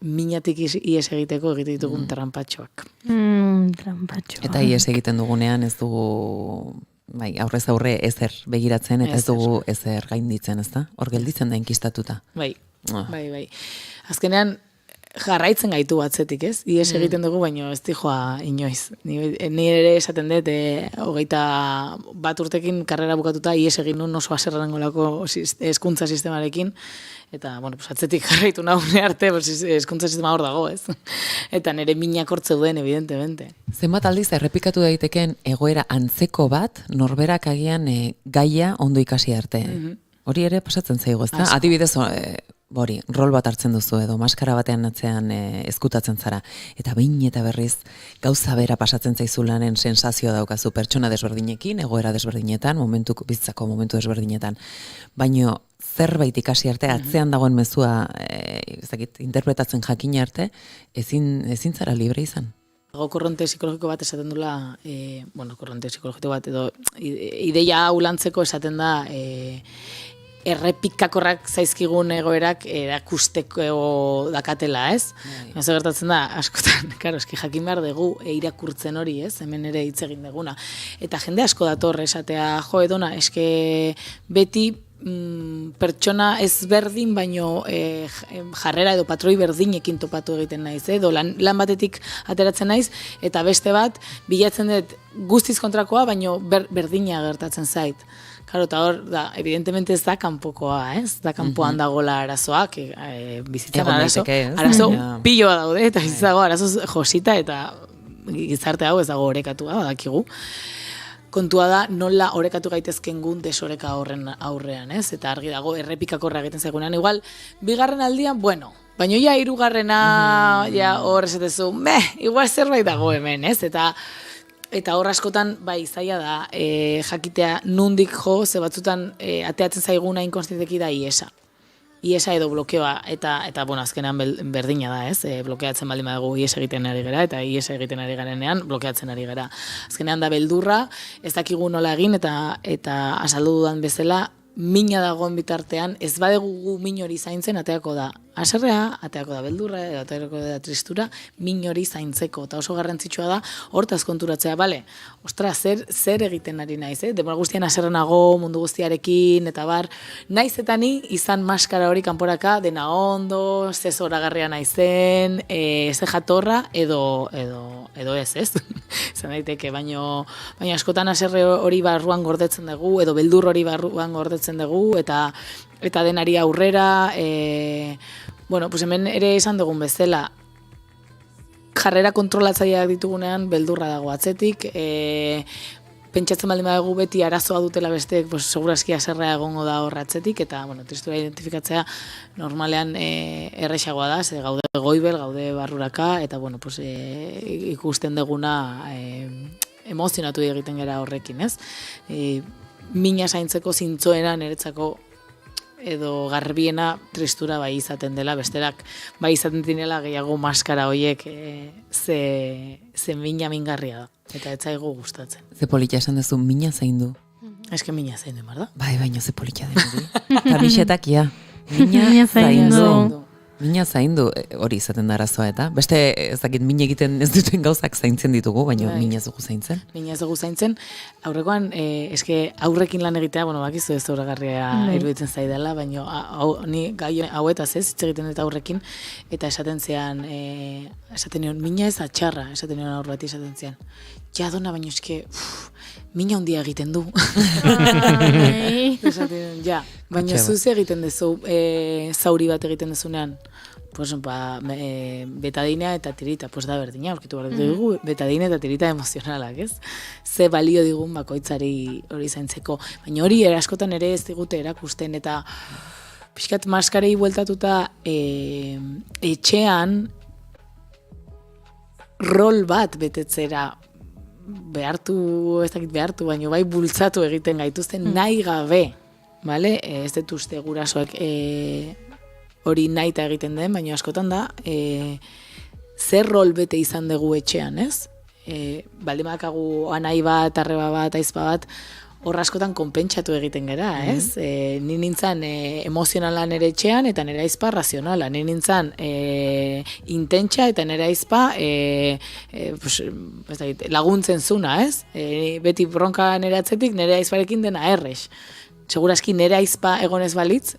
Speaker 9: minatik ies egiteko egite ditugun trampatxoak.
Speaker 3: Trampatxoak.
Speaker 4: Eta ies egiten dugunean ez dugu... Bai, aurrez aurre ezer begiratzen eta ez dugu ezer gainditzen, ezta? Hor gelditzen da inkistatuta.
Speaker 9: Bai. Bai. Azkenean jarraitzen gaitu batzetik, ez? Ies egiten dugu, baina ez dijoa inoiz. Ni ere esaten dut, 21 urtekin karrera bukatuta ies egin nun oso haserrangolako hezkuntza sistemarekin, eta, pues atzetik jarraitu nahune arte, hezkuntza sistema hor dago, ez? Eta nire minak hortze duen, evidentemente.
Speaker 4: Zenbat aldiz errepikatu daiteken egoera antzeko bat, norberak agian gaia ondo ikasi arte. Hori ere pasatzen zaigu, ezta? Adibidez, rol bat hartzen duzu edo maskara batean atzean ezkutatzen zara. Eta behin eta berriz gauza bera pasatzen zaizu lanen sensazioa daukazu pertsona desberdinekin, egoera desberdinetan, bizitzako momentu desberdinetan. Baino zerbait ikasi arte, atzean dagoen mezua interpretatzen jakin arte, ezin zara libre izan.
Speaker 9: Korronte psikologiko bat esaten dula, korronte psikologiko bat edo ideia hau lantzeko esaten da errepikakorrak zaizkigun egoerak erakusteko dakatela, ez? Ez gertatzen da, askotan, eski jakin behar dugu irakurtzen hori, ez? Hemen ere hitz egin deguna. Eta jende asko dator esatea, jo edona, eske beti pertsona ezberdin, baino jarrera edo patroi berdinekin topatu egiten naiz, edo lan batetik ateratzen naiz, eta beste bat, bilatzen dut guztiz kontrakoa, baino berdina gertatzen zait. Claro, eta hor, evidentemente ez da kanpokoa, ez? Da kanpoan dagoela arazoa, bizitzan arazo piloa daude, eta bizitzago arazo josita, eta gizarte hau ez dago orekatua, badakigu. Kontua da, nola orekatu gaitezkengun desoreka horren aurrean, ez? Eta argi dago, errepikakorra egiten zaigunean. Igual, bigarren aldian, bueno, baina ja hirugarrena, ja hor esatezu, igual zerbait dago hemen, ez? Eta hor askotan, bai, zaila da, jakitea nundik jo, ze batzutan ateatzen zaiguna inkonstienteki da iesa. Iesa edo blokeoa, eta bueno, azkenean berdina da, ez? Blokeatzen baldin badugu iesa egiten ari gara, eta iesa egiten ari garenean blokeatzen ari gara. Azkenean da beldurra, ez dakigu nola egin, eta azaldu dudan bezala, mina dagoen bitartean, ez badugu min hori zaintzen, ateako da haserrea, ateako da beldurra, ateako da tristura, min hori zaintzeko. Eta oso garrantzitsua da, hortaz konturatzea, bale, ostra, zer egiten ari naiz, demora guztian haserrenago, mundu guztiarekin, eta bar, naiz eta ni izan maskara hori kanporaka, dena ondo, ze zoragarria naizen, ze jatorra, edo ez? Zan daiteke, baina askotan haserre hori barruan gordetzen dugu, edo beldur hori barruan gordetzen dugu, eta denari aurrera, bueno, pues hemen ere esan dugun bezala, jarrera kontrolatzaileak ditugunean beldurra dago atzetik, pentsatzen baldin badugu beti arazoa dutela besteek, pues segurazki haserrea egongo da hor atzetik, eta bueno, tristura identifikatzea normalean erresagoa da, ze gaude goibel, gaude barruraka, eta bueno, pues ikusten duguna emozionatu egiten gara horrekin, ez? Mina zaintzeko zintzoena niretzako edo garbiena tristura bai izaten dela, besterak bai izaten dinela gehiago maskara horiek ze mina mingarria da, eta ez zaigu gustatzen.
Speaker 4: Ze polita esan duzu, mina zaindu.
Speaker 9: Eske mina zaindu, barda?
Speaker 4: Bai, baina ze polita den hori. Kamisetak, ja. Mina zaindu. Mina zaindu hori izaten da arazoa eta. Beste ez dakit min egiten ez duten gauzak zaintzen ditugu, baina mina ez dugu zaintzen.
Speaker 9: Mina ez dugu zaintzen. Aurrekoan, eske aurrekin lan egitea, bueno, bakizu ez zoragarria iruditzen zaidala, baina ni gai hauetaz ez, hitz egiten eta aurrekin, eta esaten zean, esaten nion, mina ez atxarra, esaten nion aurre bat esaten zean. Ja, dona, baina eske, mina handia egiten du. Esaten, ja, baina zuz egiten duzu, zauri bat egiten duzunean, pues, betadina eta tirita, pues da berdina, aurkitu behar dugu, betadina eta tirita emozionalak, ez? Ze balio digun bakoitzari hori zaintzeko. Baina hori askotan ere ez digute erakusten, eta pixkat maskarei bueltatuta etxean rol bat betetzera ez dakit behartu, baina bai bultzatu egiten gaituzten nahi gabe, bale? Ez dut uste gurasoek hori nahita egiten den, baina askotan da, zer rol bete izan dugu etxean, ez? Baldin badakagu anai bat, arreba bat, aizpa bat, hor askotan konpentsatu egiten gera, ez? Ni nintzen emozionala nere etxean, eta nere aizpa razionala. Ni nintzen intentsa, eta nere aizpa laguntzen zuna, ez? Beti bronka nere atzetik, nere aizparekin dena errex. Segurazki nere aizpa egonez balitz,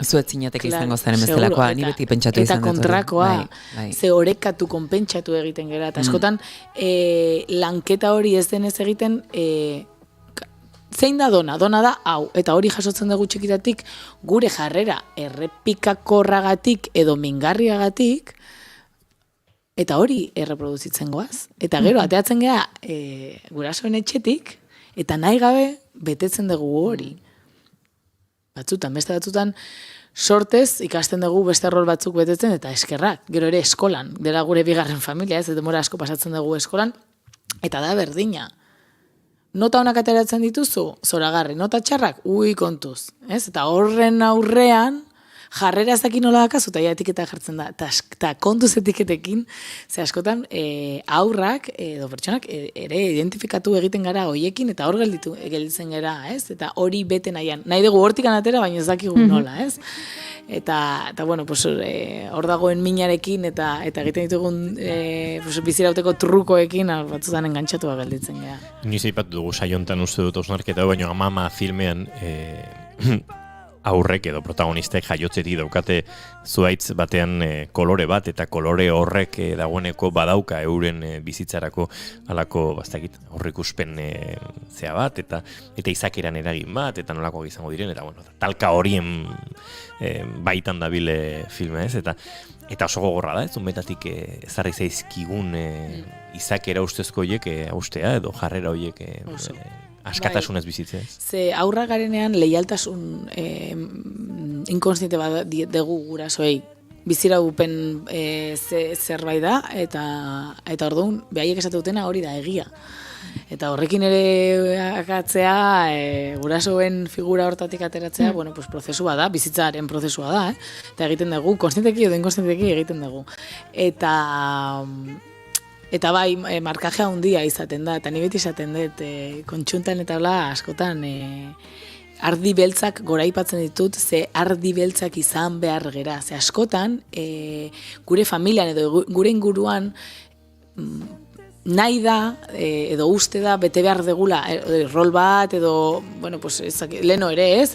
Speaker 4: Zuet zinatek izango zaren bezalakoa, ni beti pentsatu izan dut.
Speaker 9: Eta kontrakoa, ze orekatu konpentsatu egiten gera. Eta askotan, lanketa hori ez denez egiten, zein da dona? Dona da hau. Eta hori jasotzen dugu txikitatik, gure jarrera errepikakorragatik edo mingarriagatik, eta hori erreproduzitzen goaz. Eta gero, ateatzen gea gurasoen etxetik, eta nahi gabe betetzen dugu hori. Beste batzutan, sortez ikasten dugu beste rol batzuk betetzen eta eskerrak. Gero ere eskolan, dela gure bigarren familia, ez demora asko pasatzen dugu eskolan, eta da berdina. Nota honak ateratzen dituzu, zoragarri, nota txarrak, kontuz. Ez? Eta horren aurrean, jarrera ez dakin nola dakazu, eta etiketa jartzen da. Eta kontuz etiketekin, ze askotan aurrak edo pertsonak ere identifikatu egiten gara hoiekin, eta hor gelditzen gara, ez? Eta hori bete nahian. Nahi dugu hortikan atera, baina ez dakigu nola, ez? Eta bueno, pues, hor dagoen minarekin, eta egiten ditugun bizirauteko trukoekin, batzutan engantxatua gelditzen gara.
Speaker 2: Niz aipatu dugu saiontan uste dut osnarketa, baina Mama filmean aurrek edo protagonistek jaiotzetik daukate zuaitz batean kolore bat, eta kolore horrek dagoeneko badauka euren bizitzarako alako, bastakit, aurrikuspen zea bat, eta izakeran eragin bat, eta nolakoak izango diren, eta bueno, talka horien baitan dabile filma ez, eta oso gogorra da, ez unbetatik ezarri zaizkigun izakera ustezko horiek austea, edo jarrera horiek askatasunez bizitzea.
Speaker 9: Ze aurra garenean leialtasun inkonstiente bat dugu gurasoei. Bizira gupen zerbait da, eta orduan, behaiek esate dutena hori da egia. Eta horrekin ere akatzea, gurasoen figura hortatik ateratzea, bueno, pues prozesua da, bizitzaren prozesua da, eta egiten dugu, konstienteki edo inkonstienteki egiten dugu. Eta bai, markajea handia izaten da, eta ni beti izaten dut, kontxuntan eta hola askotan, ardi beltzak goraipatzen ditut, ze ardi beltzak izan behar gera. Ze askotan, gure familian edo gure inguruan, nahi da, edo uste da, bete behar degula, rol bat, edo, bueno, pues, leno ere ez,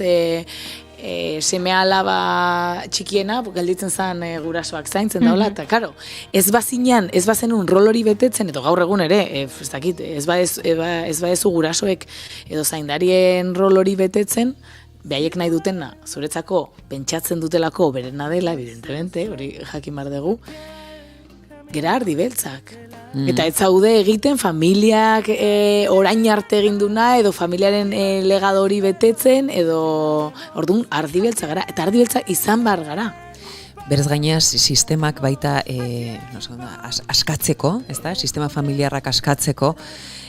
Speaker 9: seme alaba txikiena, gelditzen zen gurasoak zaintzen daula, eta karo, ez bazenun rol hori betetzen, edo gaur egun ere, ez baezu gurasoek edo zaindarien rol hori betetzen, behaiek nahi dutena, zuretzako, pentsatzen dutelako berena dela, evidentemente, hori jakin bar dugu, gera ardi beltzak. Eta ez zaude egiten familiak orain arte egin duna, edo familiaren legado hori betetzen, edo orduan ardi beltza gara, eta ardi beltza izan behar gara.
Speaker 4: Berez gainaz, sistemak baita askatzeko, ezta? Sistema familiarrak askatzeko,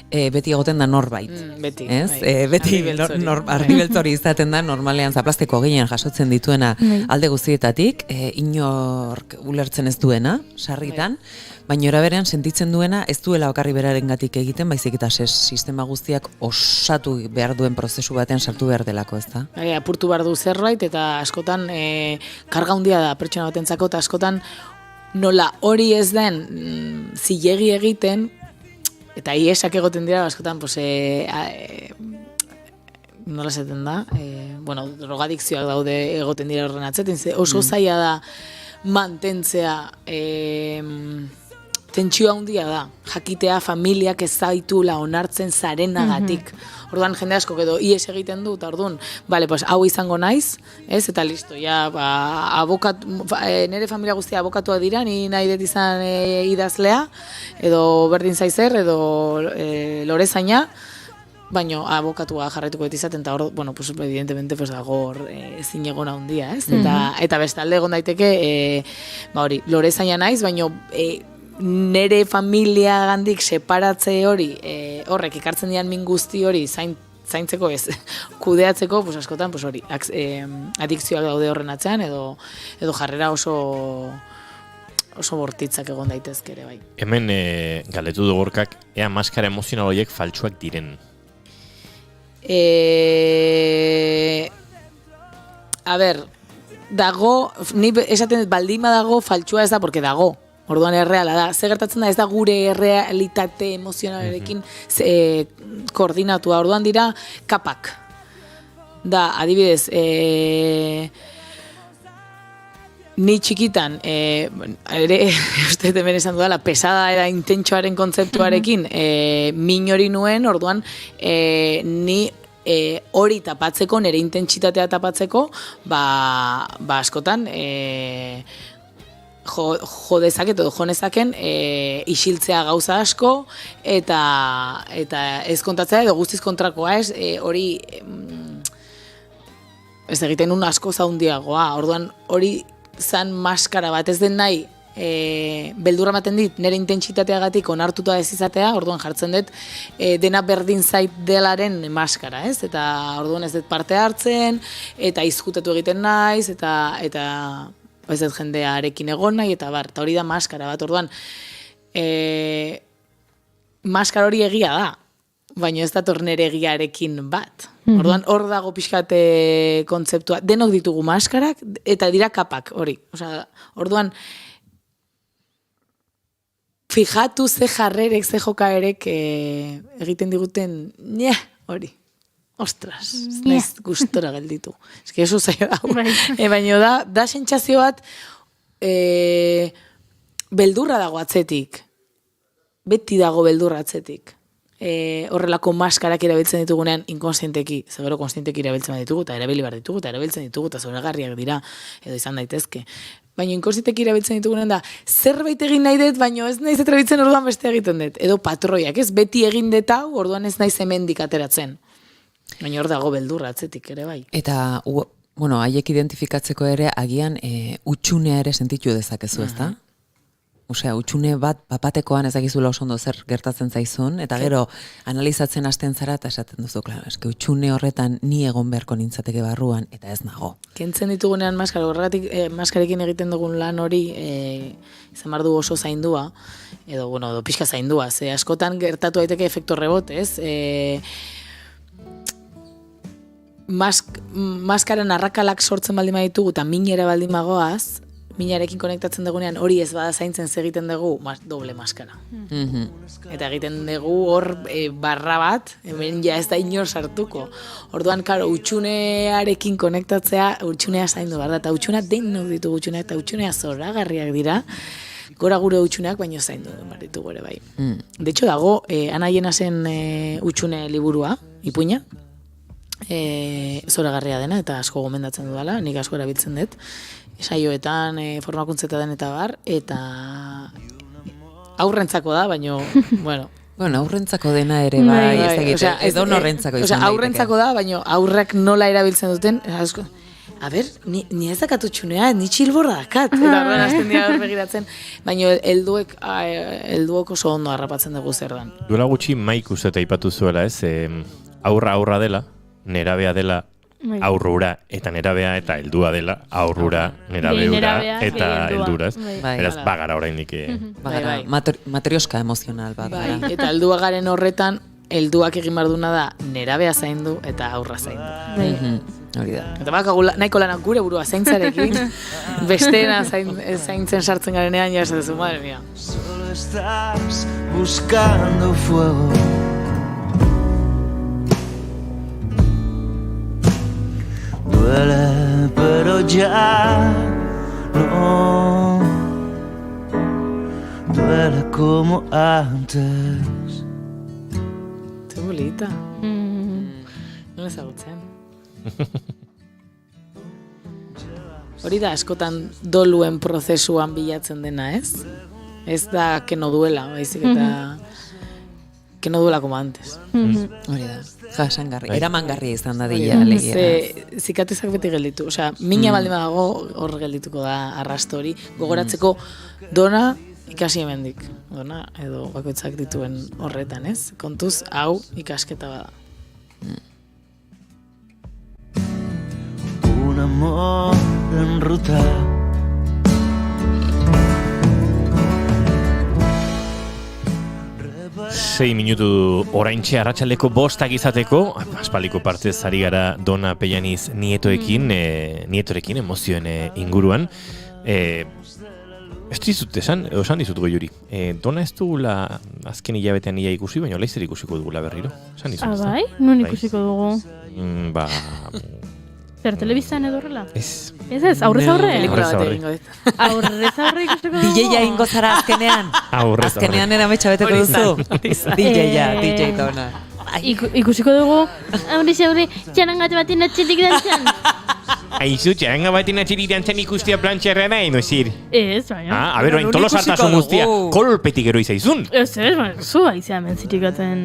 Speaker 4: beti egoten da norbait.
Speaker 9: Beti.
Speaker 4: Beti ardi beltz hori izaten da, normalean zaplasteko gehien jasotzen dituena alde guztietatik, inork ulertzen ez duena, sarritan, baina eraberean sentitzen duena ez duela okarri berarengatik egiten, baizik eta sistema guztiak osatu behar duen prozesu batean sartu behar delako, ezta?
Speaker 9: Apurtu behar du zerbait, eta askotan karga handia da pertsona batentzako, eta askotan nola hori ez den zilegi egiten, eta iesak egoten dira, askotan, pues, nola zaten da, bueno, drogadikzioak daude egoten dira horren atzetin, oso zaila da mantentzea tentsio handia da, jakitea familiak ez zaitula onartzen zarenagatik. Orduan jende asko edo ies egiten du, eta orduan, bale, pues, hau izango naiz, ez, eta listo, ja, nire familia guztia abokatua dira, ni nahi dut izan idazlea, edo berdin zaizer, edo lorezaina, baino abokatua jarraituko dut izaten, eta hor, bueno, pues, evidentemente, pues, agor ezin egon handia, ez, eta bestalde egon daiteke, hori, lorezaina naiz, baino, nere familia gandik separatze hori, horrek ekartzen dian min guzti hori zaintzeko ez, kudeatzeko, pues askotan, pues hori, adikzioak daude horren atzean, edo jarrera oso bortitzak egon daitezke ere bai.
Speaker 2: Hemen galdetu du Gorkak, ea maskara emozional horiek faltsuak diren.
Speaker 9: A ber, dago, ni esaten baldima dago faltsua ez da, porque dago. Orduan erreala da. Ze gertatzen da, ez da gure realitate emozionalarekin koordinatua. Orduan dira kapak. Da, adibidez, ni txikitan, ere, uste hemen esan dudala, pesada era intentsoaren kontzeptuarekin min hori nuen, orduan, ni hori tapatzeko, nire intentsitatea tapatzeko, askotan, jo dezaket edo jo nezaken isiltzea gauza asko eta ez kontatzea edo guztiz kontrakoa ez, hori ez egiten un asko zaundiagoa, orduan hori zan maskara bat ez den nahi beldurra ematen dit nire intentsitateagatik onartuta ez izatea, orduan jartzen dut dena berdin zait delaren maskara, ez? Eta orduan ez dut parte hartzen, eta izkutatu egiten naiz, eta ez dut jendearekin egon nahi, eta hori da maskara bat, orduan maskara hori egia da, baina ez dator nire egiarekin bat. Orduan hor dago pixkate kontzeptua, denok ditugu maskarak, eta dira kapak hori. Orduan, fijatu ze jarrerek, ze jokaerek egiten diguten, hori. ostras, naiz gustora gelditu. Ez que eso zaio da. Baina da sentsazio bat, beldurra dago atzetik. Beti dago beldurra atzetik. Horrelako maskarak erabiltzen ditugunean inkonsienteki, zegero konsienteki erabiltzen ditugu, eta erabili behar ditugu, eta erabiltzen ditugu, eta zoragarriak dira, edo izan daitezke. Baina inkonsienteki erabiltzen ditugunean da, zerbait egin nahi dut, baina ez naiz erabiltzen orduan beste egiten dut. Edo patroiak, ez beti egin dut hau, orduan ez naiz hemendik ateratzen. Baina hor dago beldurra atzetik ere bai.
Speaker 4: Eta, haiek identifikatzeko ere, agian utxunea ere sentitu dezakezu, ezta? Osea, utxune bat papatekoan ez dakizula oso ondo zer gertatzen zaizun, eta gero analizatzen hasten zara eta esaten duzu, klaro, eske utxune horretan ni egon beharko nintzateke barruan, eta ez nago.
Speaker 9: Kentzen ditugunean maskara, horregatik maskarekin egiten dugun lan hori izan behar du oso zaindua, edo pixka zaindua, ze askotan gertatu daiteke efekto rebot, ez? Maskaren arrakalak sortzen baldin baditugu eta minera baldin bagoaz, minarekin konektatzen dugunean hori ez bada zaintzen segiten dugu doble maskara. Eta egiten dugu hor barra bat, hemen ja ez da inor sartuko. Orduan, karo, utxunearekin konektatzea, utxunea zaindu behar da, eta utxunea denok ditugu utxunea, eta utxunea zoragarriak dira, gora gure utxuneak baino zaindu behar ditugu ere bai. De hecho, dago, Ana Jenasen utxune liburua, ipuina, zoragarria dena, eta asko gomendatzen dudala, nik asko erabiltzen dut, saioetan, formakuntzetan eta bar, eta aurrentzako da, baino, bueno.
Speaker 4: Bueno, aurrentzako dena ere bai, ez dakit, edo norrentzako izan daiteke.
Speaker 9: Aurrentzako da, baino aurrak nola erabiltzen duten, asko, a ber, ni ez dakat utxunea, ni txilborra dakat, eta horren hasten dira begiratzen, baino helduok oso ondo harrapatzen dugu zer dan.
Speaker 2: Duela gutxi Maik uste aipatu zuela, ez? Aurra dela, nerabea dela, aurrura, eta nerabea eta heldua dela, aurrura, nerabeura, eta heldura, ez? Beraz, bagara oraindik.
Speaker 4: Matrioska emozional bat.
Speaker 9: Eta heldua garen horretan, helduak egin barduna da, nerabea zaindu eta aurra zaindu.
Speaker 4: Hori da.
Speaker 9: Eta bakagula, nahiko lanak gure burua zaintzarekin, besteena zaintzen sartzen garenean, ja esatezu, madre mia.
Speaker 6: Solo estás buscando fuego. Duele, pero ya no duele como antes.
Speaker 9: Qué bolita. No ezagutzen. Hori da askotan doluen prozesuan bilatzen dena, ez? Ez da que no duela, baizik eta que no duela como antes.
Speaker 4: Hori da. Jasangarri, eramangarria izan da dila legia.
Speaker 9: Zikatezak beti gelditu, osea, mina baldin badago hor geldituko da arrasto hori, gogoratzeko dona ikasi hemendik. Dona, edo bakoitzak dituen horretan, ez? Kontuz, hau ikasketa bada.
Speaker 6: Un amor en ruta.
Speaker 2: 6 minutu oraintxe arratsaldeko 5 izateko, aspaldiko partez ari gara Dona Pellaniz nietorekin emozioen inguruan. Ez dizut esan dizut goiuri. Dona ez dugula azken hilabetean ia ikusi, baina laizzer ikusiko dugula berriro. Esan dizut.
Speaker 3: Bai? Nun ikusiko dugu? Zer, telebizan edo horrela?
Speaker 2: Ez.
Speaker 3: Ez, aurrez aurre?
Speaker 9: Aurrez aurre.
Speaker 3: Aurrez aurre ikusiko dugu?
Speaker 4: DJ-a ingo zara azkenean?
Speaker 2: Aurrez aurre.
Speaker 4: Azkenean erametxa beteko duzu? DJ Dona.
Speaker 3: Ikusiko dugu, aurrez aurre, txarangatu batin atxetik dantzan.
Speaker 2: Aizu, txaranga batin atxetik dantzan ikustia plantxerra nahi, no zir?
Speaker 3: Ez, baina.
Speaker 2: A ber, bain tolos hartasun guztia, kolpetik ero izaizun.
Speaker 3: Ez, baina, zu aizea mentzitikaten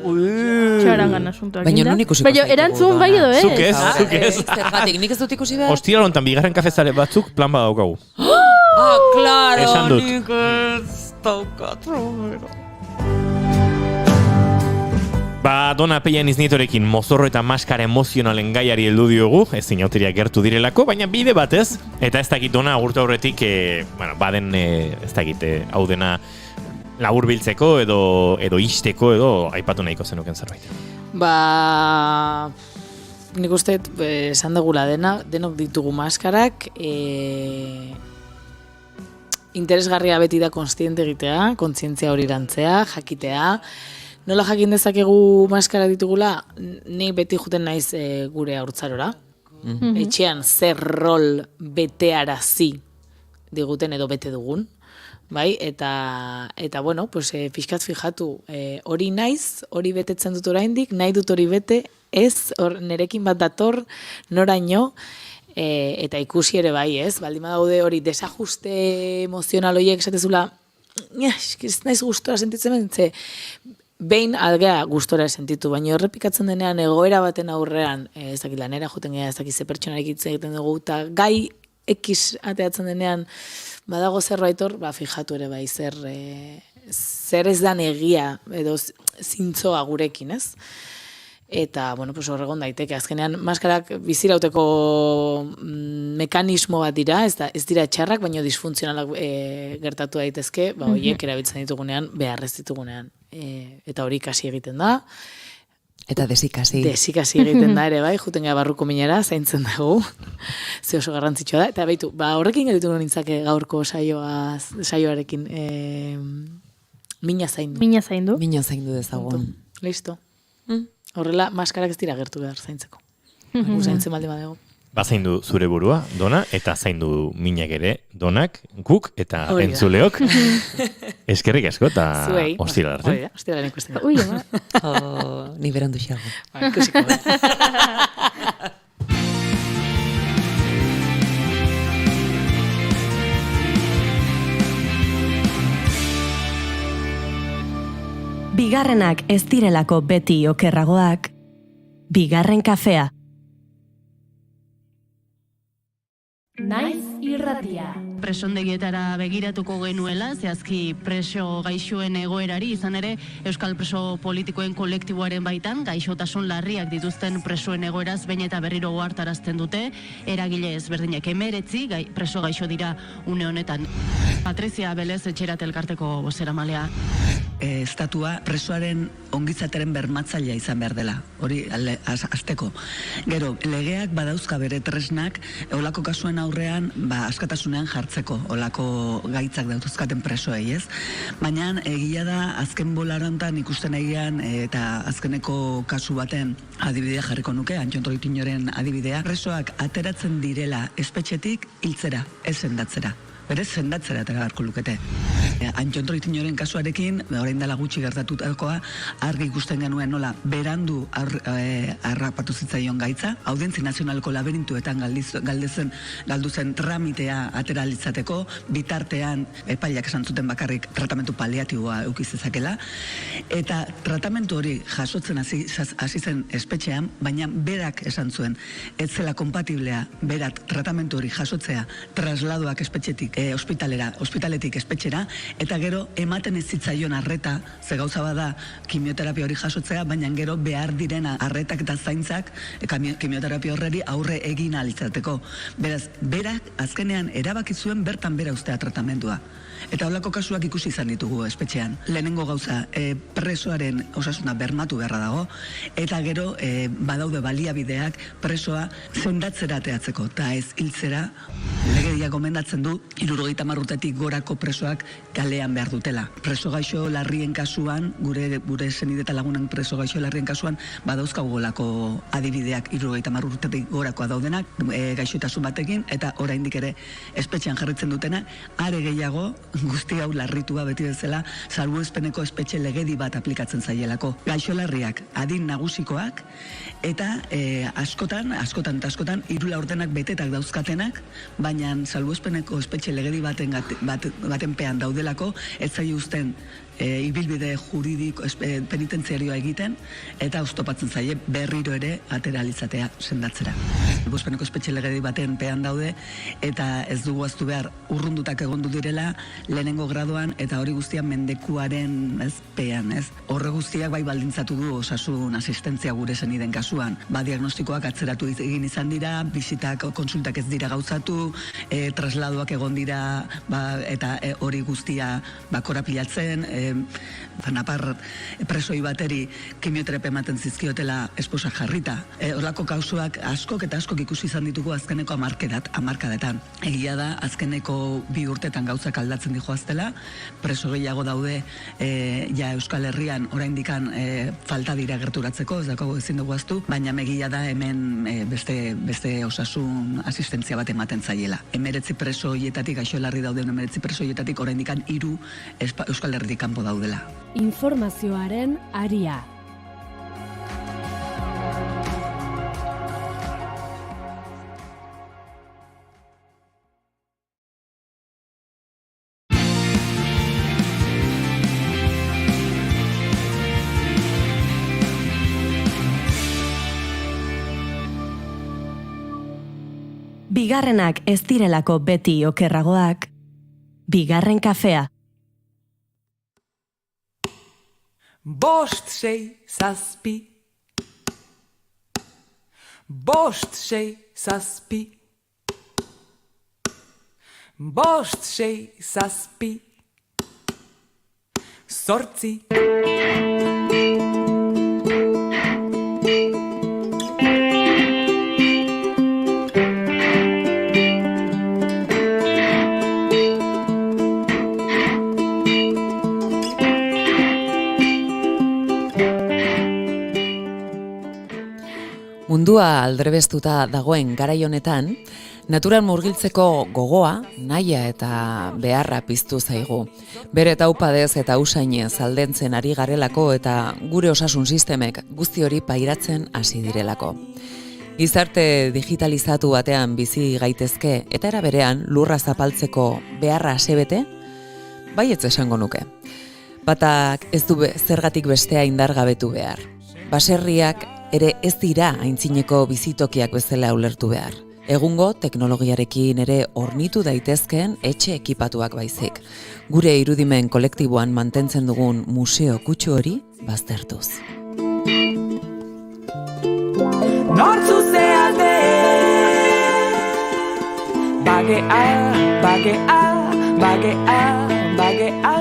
Speaker 3: txarangan asuntoak.
Speaker 4: Baina nun ikusiko
Speaker 3: baina erantzun bai edo ez?
Speaker 2: Zuk ez.
Speaker 4: Zergatik, nik ez dut ikusi behar?
Speaker 2: Ostia lontan, bigarren kafezale batzuk plan badaukagu.
Speaker 4: Claro,
Speaker 2: esan dut.
Speaker 4: nik ez daukat.
Speaker 2: Dona Pellaniz nietorekin mozorro eta maskara emozionalen gaiari heldu diogu, ez zinauteria gertu direlako, baina bide batez, eta ez dakit Dona agurtu aurretik, baden ez dakit, hau dena laburbiltzeko edo isteko edo aipatu nahiko zenuken zerbait.
Speaker 9: Nik uste, esan dugula denok ditugu maskarak, interesgarria beti da kontziente egitea, kontzientzia hori erantzea, jakitea, Nola jakin dezakegu maskara ditugula, ni beti juten naiz gure haurtzarora. Etxean zer rol betearazi diguten edo bete dugun. Bai, eta bueno, pues, pixkat fijatu, hori naiz, hori betetzen dut oraindik, nahi dut hori bete, ez, nerekin bat dator, noraino, eta ikusi ere bai, ez, baldin badaude hori desajuste emozional horiek esatezula, ez naiz gustora sentitzen bentze, behin algea gustora sentitu, baina errepikatzen denean egoera baten aurrean, ez dakit lanera joten gara, ez dakit ze pertsonarik hitz egiten dugu, eta gai X ateatzen denean, badago zerbait hor, fijatu ere bai, zer ez dan egia, edo zintzoa gurekin, ez? Eta, bueno, pues horregon daiteke, azkenean maskarak bizirauteko mekanismo bat dira, ez dira txarrak, baina disfuntzionalak gertatu daitezke, horiek erabiltzen ditugunean, beharrez ditugunean. Eta hori kasi egiten da.
Speaker 4: Eta desikasi.
Speaker 9: Desikasi egiten da ere, bai, juten gara barruko minera, zaintzen dugu. Ze oso garrantzitsua da. Eta baitu, horrekin gelitu nintzake gaurko saioarekin. Mina zaindu.
Speaker 3: Mina zaindu.
Speaker 4: Mina zaindu dezagun.
Speaker 9: Listo. Horrela, maskarak ez dira gertu behar zaintzeko. Zaintzen balde badego.
Speaker 2: Zaindu zure burua, Dona, eta zaindu minak ere, Donak, guk eta entzuleok. Eskerrik asko eta ostira arte.
Speaker 9: Ostira lehen ikusten.
Speaker 3: Ui,
Speaker 4: ni berandu xago.
Speaker 9: Ikusiko da.
Speaker 1: Bigarrenak ez direlako beti okerragoak, bigarren kafea.
Speaker 11: Naiz irratia. Presondegietara begiratuko genuela, zehazki preso gaixoen egoerari, izan ere Euskal Preso Politikoen kolektiboaren baitan, gaixotasun larriak dituzten presoen egoeraz behin eta berriro ohartarazten dute, eragile ezberdinek 19 preso gaixo dira une honetan. Patrizia Belez Etxerat elkarteko bozeramalea.
Speaker 12: Estatua presoaren ongizateren bermatzailea izan behar dela, hori azteko. Gero, legeak badauzka bere tresnak, olako kasuen aurrean, askatasunean jartzeko, olako gaitzak dautuzkaten presoei, ez? Baina, egia da, azken bolarantan ikusten egian, eta azkeneko kasu baten adibidea jarriko nuke, Antxon Troitiñoren adibidea, presoak ateratzen direla espetxetik hiltzera, ez sendatzera. Berez sendatzera atera beharko lukete. Antxon Troitiñoren kasuarekin, orain dela gutxi gertatutakoa, argi ikusten genuen nola berandu harrapatu zitzaion gaitza, Audientzi Nazionaleko laberintuetan galdu zen tramitea atera litzateko, bitartean epaileak esan zuten bakarrik tratamentu paliatiboa eduki zezakela, eta tratamentu hori jasotzen hasi zen espetxean, baina berak esan zuen, ez zela kompatiblea berak tratamentu hori jasotzea trasladoak espetxetik ospitaletik espetxera, eta gero ematen ez zitzaion arreta, ze gauza bada kimioterapia hori jasotzea, baina gero behar direna arretak eta zaintzak kimioterapia horreri aurre egin alitzateko. Beraz, berak azkenean erabaki zuen bertan bera ustea tratamendua. Eta holako kasuak ikusi izan ditugu espetxean. Lehenengo gauza, presoaren osasuna bermatu beharra dago, eta gero badaude baliabideak presoa sendatzera ateatzeko, eta ez hiltzera. Legedia gomendatzen du 70 urtetik gorako presoak kalean behar dutela. Preso gaixo larrien kasuan, gure senide eta lagunen preso gaixo larrien kasuan, badauzkagolako adibideak 70 urtetik gorakoa daudenak, gaixotasun batekin, eta oraindik ere espetxean jarritzen dutena, are gehiago, guzti hau larritua beti bezala, salbuespeneko espetxe legedi bat aplikatzen zaielako. Gaixo larriak, adin nagusikoak, eta askotan, 3 laurdenak betetak dauzkatenak, baina salbuespeneko espetxe legedi baten pean daudelako, ez zaio uzten ibilbide juridiko penitentziarioa egiten, eta oztopatzen zaie berriro ere ateralitzatea sendatzera. Salbuespeneko espetxe legedi baten pean daude, eta ez dugu aztu behar urrundutak egondu direla, lehenengo graduan, eta hori guztian mendekuaren pean, ez? Horre guztiak bai baldintzatu du osasun asistentzia gure seniden kasuan. Diagnostikoak atzeratu egin izan dira, bisitak, konsultak ez dira gauzatu, trasladoak egon dira, eta hori guztia korapilatzen, Napar presoi bateri kimioterapia ematen zizkiotela esposa jarrita. Horlako kausuak askok eta askok ikusi izan ditugu azkeneko hamarkadetan. Egia da, azkeneko 2 urtetan gauzak aldatzen dijoaztela, preso gehiago daude ja Euskal Herrian oraindikan falta dira gerturatzeko, ez dago ezin dugu aztu, baina egia da hemen beste osasun asistentzia bat ematen zaiela. 19 preso hietatik, gaixo larri dauden 19 preso hietatik oraindikan 3 Euskal Herritik kanpo daudela.
Speaker 13: Informazioaren aria.
Speaker 1: Bigarrenak ez direlako beti okerragoak, bigarren kafea.
Speaker 14: 5, 6, 7. 5, 6, 7. 5, 6, 7. 8.
Speaker 4: Mundua aldrebestuta dagoen garai honetan, naturan murgiltzeko gogoa, nahia eta beharra piztu zaigu. Bere taupadez eta usainez aldentzen ari garelako eta gure osasun sistemek guzti hori pairatzen hasi direlako. Gizarte digitalizatu batean bizi gaitezke eta era berean lurra zapaltzeko beharra asebete, baietz esango nuke. Batak ez du zergatik bestea indargabetu behar. Baserriak ere ez dira aintzineko bizitokiak bezala ulertu behar. Egungo teknologiarekin ere hornitu daitezkeen etxe ekipatuak baizik. Gure irudimen kolektiboan mantentzen dugun museo kutsu hori baztertuz.
Speaker 14: Nortzu zeate Bagea, bagea, bagea, bagea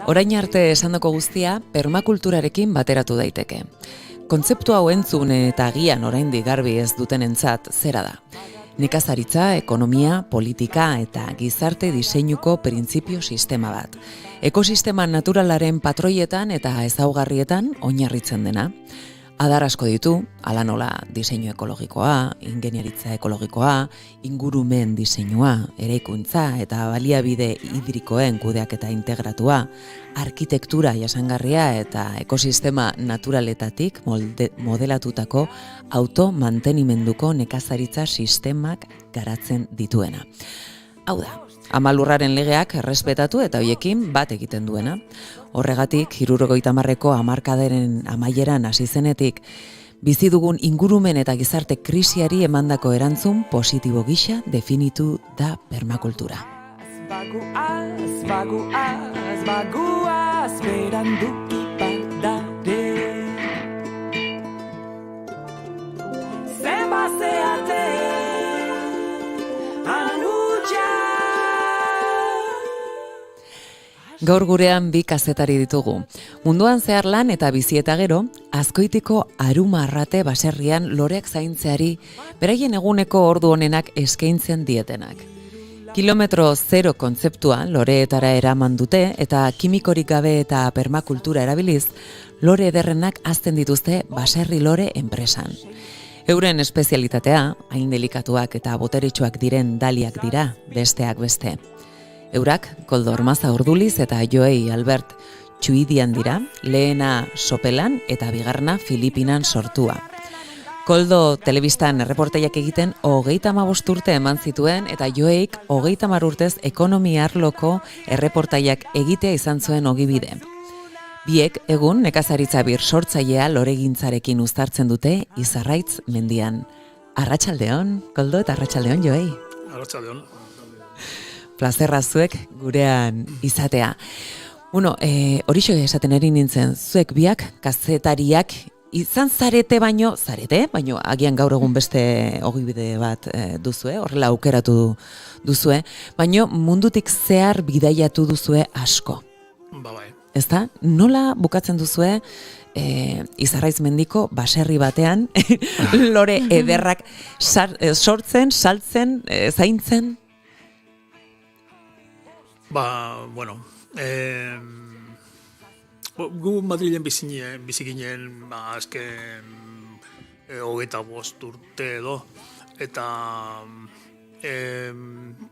Speaker 4: Orain arte esandako guztia permakulturarekin bateratu daiteke. Kontzeptu hau entzun eta agian oraindik garbi ez dutenentzat zera da. Nekazaritza, ekonomia, politika eta gizarte diseinuko printzipio sistema bat. Ekosistema naturalaren patroietan eta ezaugarrietan oinarritzen dena. Adar asko ditu, hala nola diseinu ekologikoa, ingeniaritza ekologikoa, ingurumen diseinua, eraikuntza eta baliabide hidrikoen kudeaketa integratua, arkitektura jasangarria eta ekosistema naturaletatik modelatutako automantenimenduko nekazaritza sistemak garatzen dituena. Hau da, Amalurraren legeak errespetatu eta hoiekin bat egiten duena. Horregatik, 70ko hamarkadaren amaieran hasi zenetik, bizi dugun ingurumen eta gizarte krisiari emandako erantzun positibo gisa definitu da permakultura.
Speaker 14: Baguaz, beranduki badare. Zenbazeate,
Speaker 4: Gaur gurean 2 kazetari ditugu. Munduan zehar lan eta bizi eta gero, Azkoitiko Aruma Arrate baserrian loreak zaintzeari beraien eguneko ordu honenak eskaintzen dietenak. Kilometro zero kontzeptua loreetara eraman dute eta kimikorik gabe eta permakultura erabiliz, lore ederrenak hazten dituzte baserri lore enpresan. Euren espezialitatea, hain delikatuak eta boteretsuak diren daliak dira, besteak beste. Eurak, Koldo Ormaza Urduliz eta Joei Albert Txuidian dira, lehena Sopelan eta bigarna Filipinan sortua. Koldo telebistan erreportaiak egiten 35 urte eman zituen eta Joeik 30 urtez ekonomia arloko erreportaiak egitea izan zuen ogibide. Biek egun nekazaritza bir sortzailea loregintzarekin uztartzen dute Izarraitz mendian. Arratsaldeon, Koldo eta arratsaldeon Joei.
Speaker 15: Arratsaldeon.
Speaker 4: Plazerra zuek gurean izatea. Horixo esaten eri nintzen, zuek biak kazetariak izan zarete baino agian gaur egun beste ogibide bat duzue, horrela aukeratu duzue, baino mundutik zehar bidaiatu duzue asko.
Speaker 15: Bai.
Speaker 4: Ezta? Nola bukatzen duzue Izarraiz mendiko baserri batean lore ederrak sortzen, saltzen, zaintzen?
Speaker 15: Bueno, gu Madrilen bizi ginen azken 25 urte edo, eta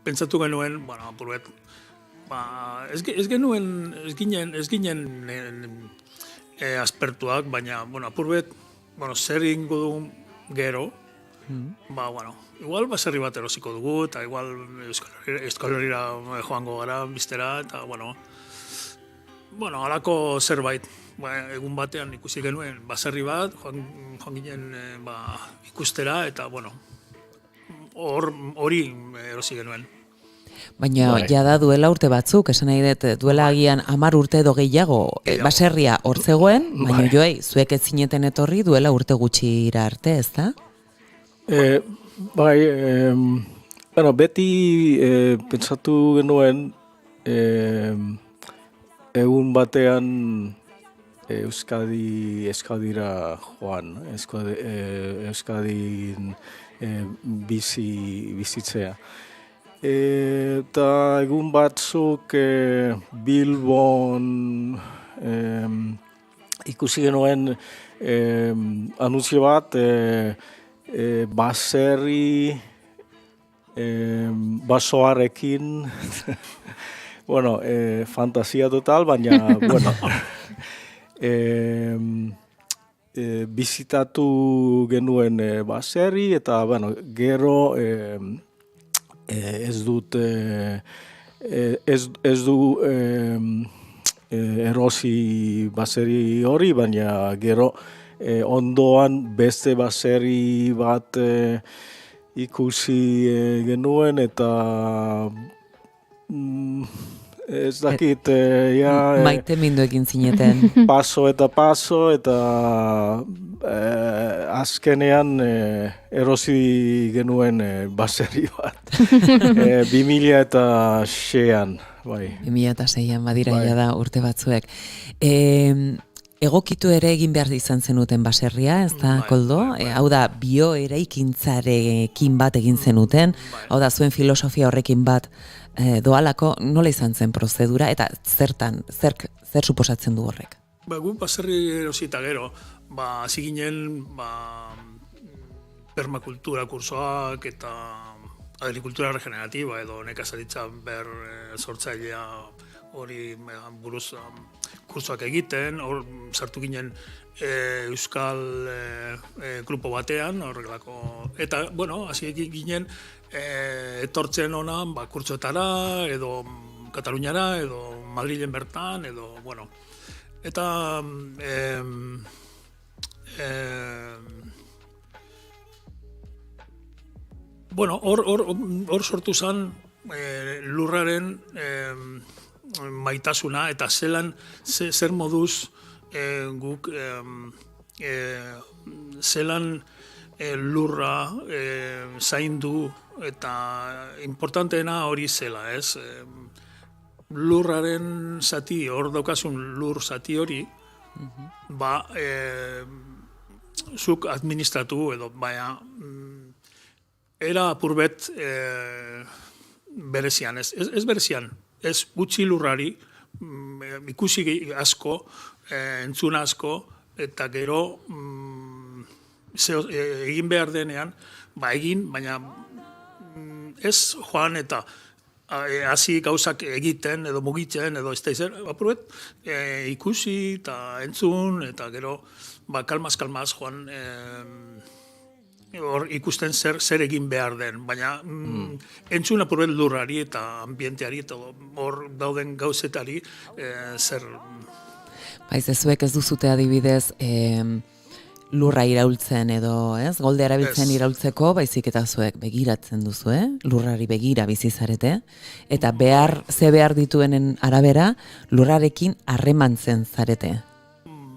Speaker 15: pentsatu genuen, apurbet, ez ginen aspertuak, baina, apurbet, zer egingo dugun gero, igual baserri bat erosiko dugu, eta igual Euskal Herrira joango gara biztera, eta, halako zerbait. Egun batean ikusi genuen baserri bat, joan ginen ikustera, eta, hori erosi genuen.
Speaker 4: Baina, jada duela urte batzuk, esan nahi dut, duela agian 10 urte edo gehiago baserria hor zegoen, baina joei, zuek ez zineten etorri duela urte gutxira arte, ez da?
Speaker 16: Beti pentsatu genuen egun batean Euskadira joan, Euskadin bizitzea. Eta egun batzuk Bilbon ikusi genuen anuntzio bat baserri basoarekin fantasia total, baina bizitatu genuen baserri eta gero ez du erosi baserri hori, baina gero ondoan beste baserri bat ikusi genuen eta ez dakit
Speaker 4: maite mindu egin zineten.
Speaker 16: Paso eta azkenean erosi genuen baserri bat. 2006an, bai.
Speaker 4: 2006an badira da urte batzuek. Egokitu ere egin behar izan zenuten baserria, ez da, Koldo? Hau da, bioeraikintzarekin bat egin zenuten, hau da, zuen filosofia horrekin bat doalako, nola izan zen prozedura, eta zer suposatzen du horrek?
Speaker 15: Gu baserri erosita gero, hasi ginen permakultura kursoak eta agrikultura regeneratiba edo nekazaritza sortzailea hori buruz kursoak egiten, hor sartu ginen euskal grupo batean, horreglako, eta, hasi ginen etortzen ona kurtsoetara, edo Kataluniara, edo Madrilen bertan, edo, eta hor sortu zen lurraren maitasuna eta zer moduz guk zelan lurra zaindu eta importanteena hori zela, ez? Lurraren zati, hor daukasun lur zati hori, zuk administratu edo, era apurbet berezian, ez berezian, ez gutxi lurrari, ikusi asko, entzun asko, eta gero egin behar denean, egin, baina ez joan eta hasi gauzak egiten edo mugitzen edo ez da izan, apurbet ikusi eta entzun, eta gero kalmaz joan hor ikusten zer egin behar den, baina entzun apurbet lurrari eta ambienteari eta hor dauden gauzetari zer...
Speaker 4: Baiz, zuek ez duzute adibidez lurra iraultzen edo, ez? Golde erabiltzen iraultzeko, baizik eta zuek begiratzen duzu, lurrari begira bizi zarete, eta ze behar dituenen arabera lurrarekin harremantzen zarete.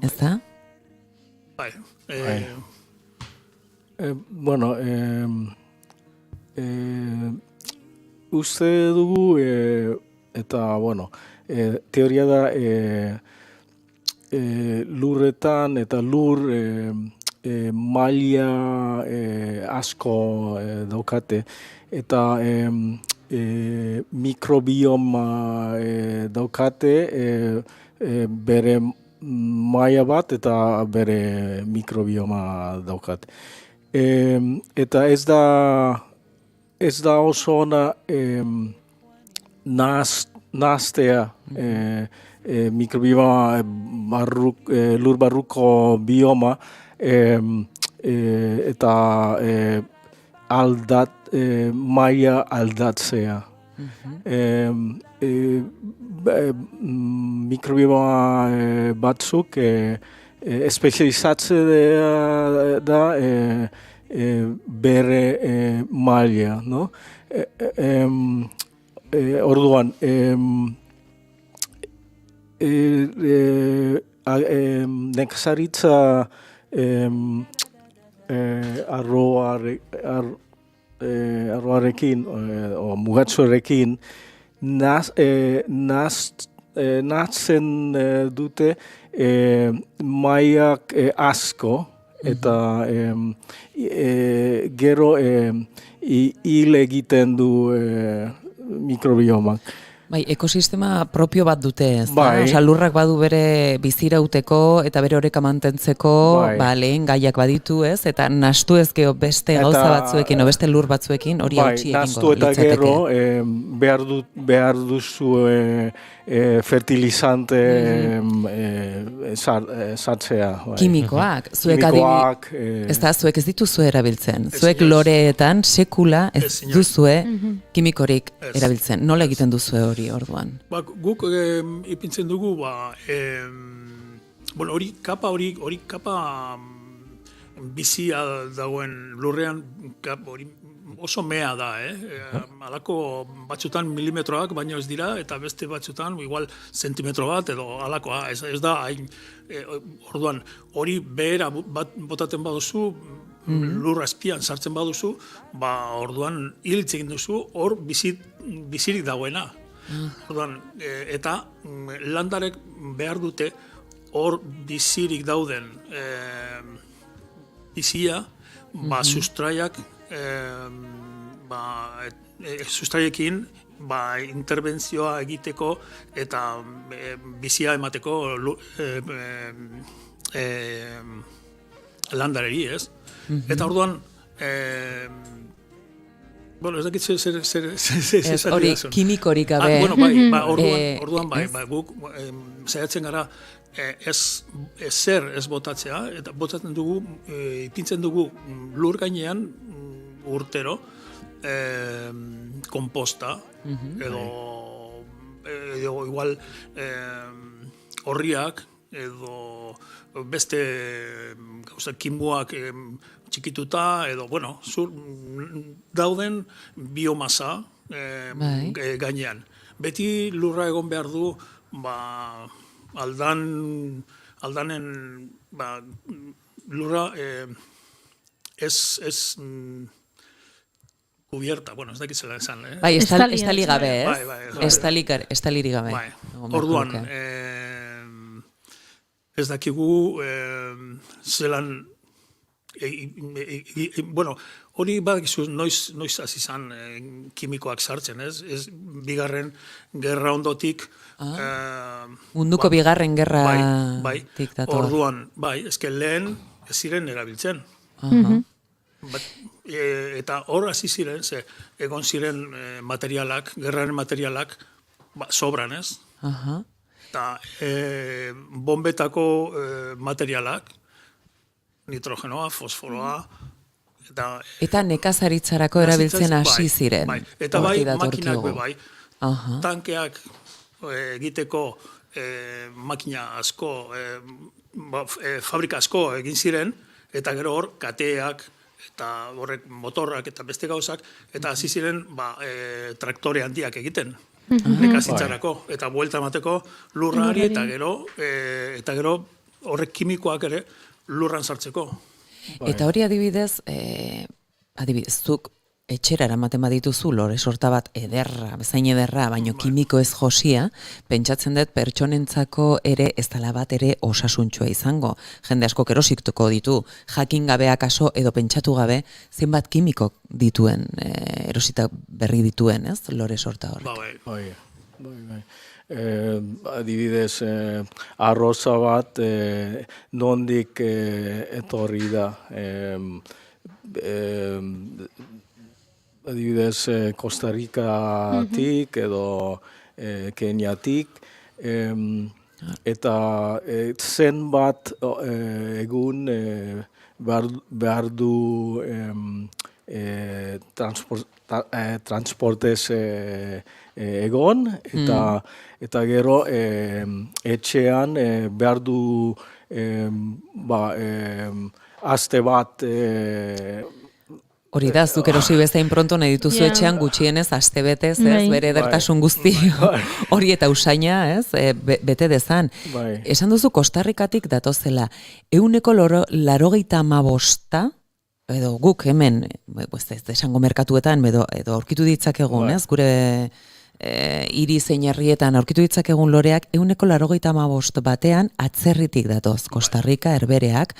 Speaker 4: Ez da?
Speaker 15: Bai.
Speaker 16: Bueno, uste dugu, eta, bueno, teoria da lurretan eta lur maila asko daukate, eta mikrobioma daukate bere maila bat eta bere mikrobioma daukate. Eta ez da oso ona nahaztea mikrobioma lur barruko bioma eta maila aldatzea. Mikrobioma batzuk espezializatzea da bere maila, no? Orduan, nekazaritza arroarekin o mugatsuarekin nahatzen dute mailak asko eta gero hil egiten du mikrobiomak.
Speaker 4: Bai, ekosistema propio bat dute, ez da?
Speaker 16: Bai.
Speaker 4: Osa, lurrak badu bere bizirauteko eta bere oreka mantentzeko, lehen gaiak baditu, ez? Eta nastu ez geho beste gauza batzuekin, o beste lur batzuekin, hori hautsi egingo litzateke. Bai, nastu eta
Speaker 16: gero behar duzu fertilizante sartzea.
Speaker 4: Kimikoak. Kimikoak. Ez da, zuek ez dituzu erabiltzen. Zuek loreetan sekula ez duzue kimikorik erabiltzen. Nola egiten duzue hori orduan?
Speaker 15: Guk ipintzen dugu, hori kapa bizia dagoen lurrean, hori oso mea da, alako batzutan milimetroak baino ez dira, eta beste batzutan igual zentimetro bat edo alakoa, ez da hain, orduan, hori behera botaten baduzu, lurra azpian sartzen baduzu, orduan hiltzen duzu, hor bizirik dagoena. Orduan, eta landarek behar dute hor bizirik dauden bizia, sustraiak sustraiekin interbentzioa egiteko eta bizia emateko landareri, ez? Eta orduan ez dakit zer
Speaker 4: hori kimikorik gabe.
Speaker 15: Orduan guk saiatzen gara ez botatzea, eta botatzen dugu, ipintzen dugu lur gainean urtero komposta, edo igual horriak, edo beste kimuak txikituta, edo, dauden biomasa gainean. Beti lurra egon behar du, aldanen lurra ez cubierta, ez dakit zela esan.
Speaker 4: Bai, estali gabe, ez? Estaliri gabe.
Speaker 15: Orduan, ez dakigu zelan, hori badakizu noiz hasi izan kimikoak sartzen, ez? Bigarren gerra ondotik...
Speaker 4: Munduko bigarren gerra diktator.
Speaker 15: Orduan, ezke lehen ez ziren erabiltzen. Eta hor hasi ziren, egon ziren materialak, gerraren materialak, sobran, ez? Eta bombetako materialak, nitrogenoa, fosforoa,
Speaker 4: eta nekazaritzarako erabiltzen hasi ziren.
Speaker 15: Eta makinak tankeak egiteko makina asko, fabrika asko egin ziren, eta gero hor kateak, eta horrek motorrak eta beste gauzak, eta hasi ziren traktore handiak egiten, nekazitzarako, eta buelta emateko lurrari, eta gero horrek kimikoak ere lurran sartzeko.
Speaker 4: Eta hori adibidez, zuk etxera eramaten badituzu lore sorta bat ederra, bezain ederra, baino kimiko ez josia, pentsatzen dut pertsonentzako ere ez dela bat ere osasuntsua izango. Jende asko erosituko ditu, jakin gabe akaso edo pentsatu gabe, zenbat kimiko dituen, erosita berri dituen, ez, lore sorta horrek.
Speaker 16: Bai. Adibidez, arroza bat nondik etorri da. Adibidez, Costa Ricatik edo Keniatik, eta zenbat egun behar du transportez egon, eta gero etxean behar du aste bat
Speaker 4: hori da, zuk erosi bezain pronto nahi dituzu etxean gutxienez astebetez, ez, bere edertasun guzti hori eta usaina, ez, bete dezan. Esan duzu Costa Ricatik datozela, 185, edo guk hemen, ez esango merkatuetan, edo aurkitu ditzakegun, ez, gure hiri zein herrietan aurkitu ditzakegun loreak, 185 batean atzerritik datoz, Costa Rica, herbereak,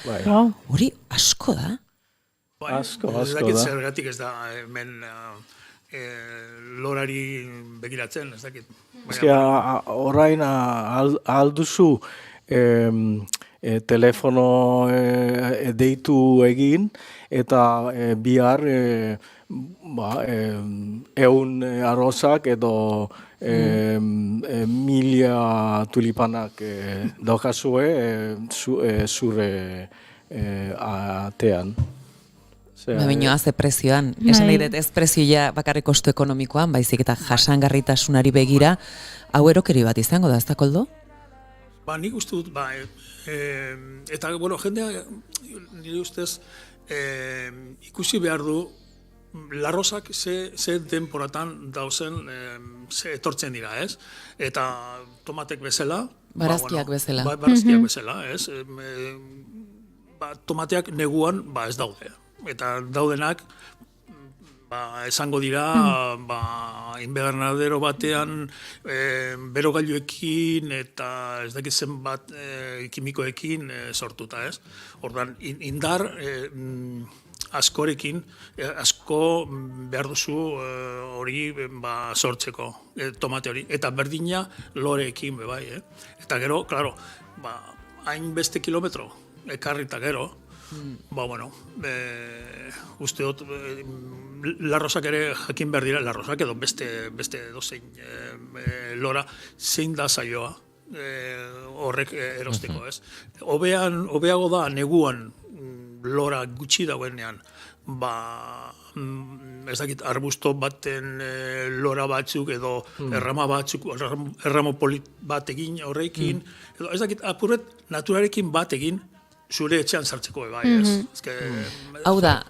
Speaker 4: hori asko da.
Speaker 15: Asko da. Zergatik ez da hemen lorari begiratzen, ez dakit.
Speaker 16: Orain alduzu telefono deitu egin, eta bihar 100 arrozak edo 1000 tulipanak daukazue zure atean.
Speaker 4: Baina ze prezioan, esan nahi dut ez prezioa bakarrik kostu ekonomikoan, baizik eta jasangarritasunari begira, hau erokeri bat izango da, ez da, Koldo?
Speaker 15: Nik uste dut, eta, jendea, nire ustez, ikusi behar du, larrozak ze denporatan dauzen etortzen dira, ez? Eta tomatek bezala,
Speaker 4: barazkiak bezala.
Speaker 15: Barazkiak bezala, ez? Tomateak neguan, ez daude. Eta daudenak, esango dira, inbernadero batean berogailuekin eta ez dakit zenbat kimikoekin sortuta, ez? Ordan indar askorekin, asko behar duzu hori sortzeko, tomate hori. Eta berdina loreekin, bai, Eta gero, klaro, hain beste kilometro, ekarri eta gero, uste dut, larrozak ere jakin behar dira, larrozak edo beste dozein lora, zein da zaioa horrek erosteko, ez? Hobeago da neguan lora gutxi dauenean, ez dakit, arbusto baten lora batzuk edo errama batzuk, erramo polit bat egin horrekin, edo ez dakit, apurret naturarekin bat egin, zure etxean sartzeko, bai, ez?
Speaker 4: Hau da,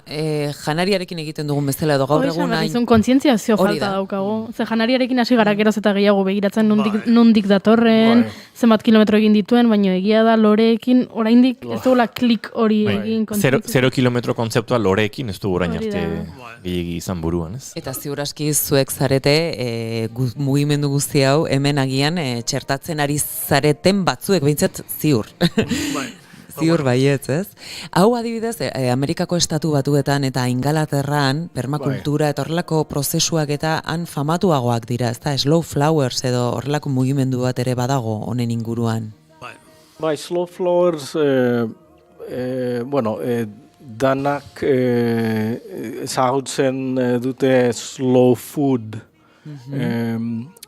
Speaker 4: janariarekin egiten dugun bezala edo gaur egun nahi...
Speaker 3: Kontzientziazio falta daukagu. Ze janariarekin hasi gara geroz eta gehiago begiratzen nondik datorren, zenbat kilometro egin dituen, baina egia da loreekin, oraindik ez duela klik hori egin.
Speaker 2: 0 kilometro kontzeptua loreekin ez du orain arte gehiagi izan buruan, ez?
Speaker 4: Eta ziur aski zuek zarete mugimendu guzti hau hemen agian txertatzen ari zareten batzuek behintzat ziur. Ziur baietz, ez? Hau adibidez, Amerikako estatu batuetan eta Ingalaterran permakultura eta horrelako prozesuak eta han famatuagoak dira, ez da? Slow flowers edo horrelako mugimendu bat ere badago honen inguruan.
Speaker 16: Bai, slow flowers, danak ezagutzen dute slow food.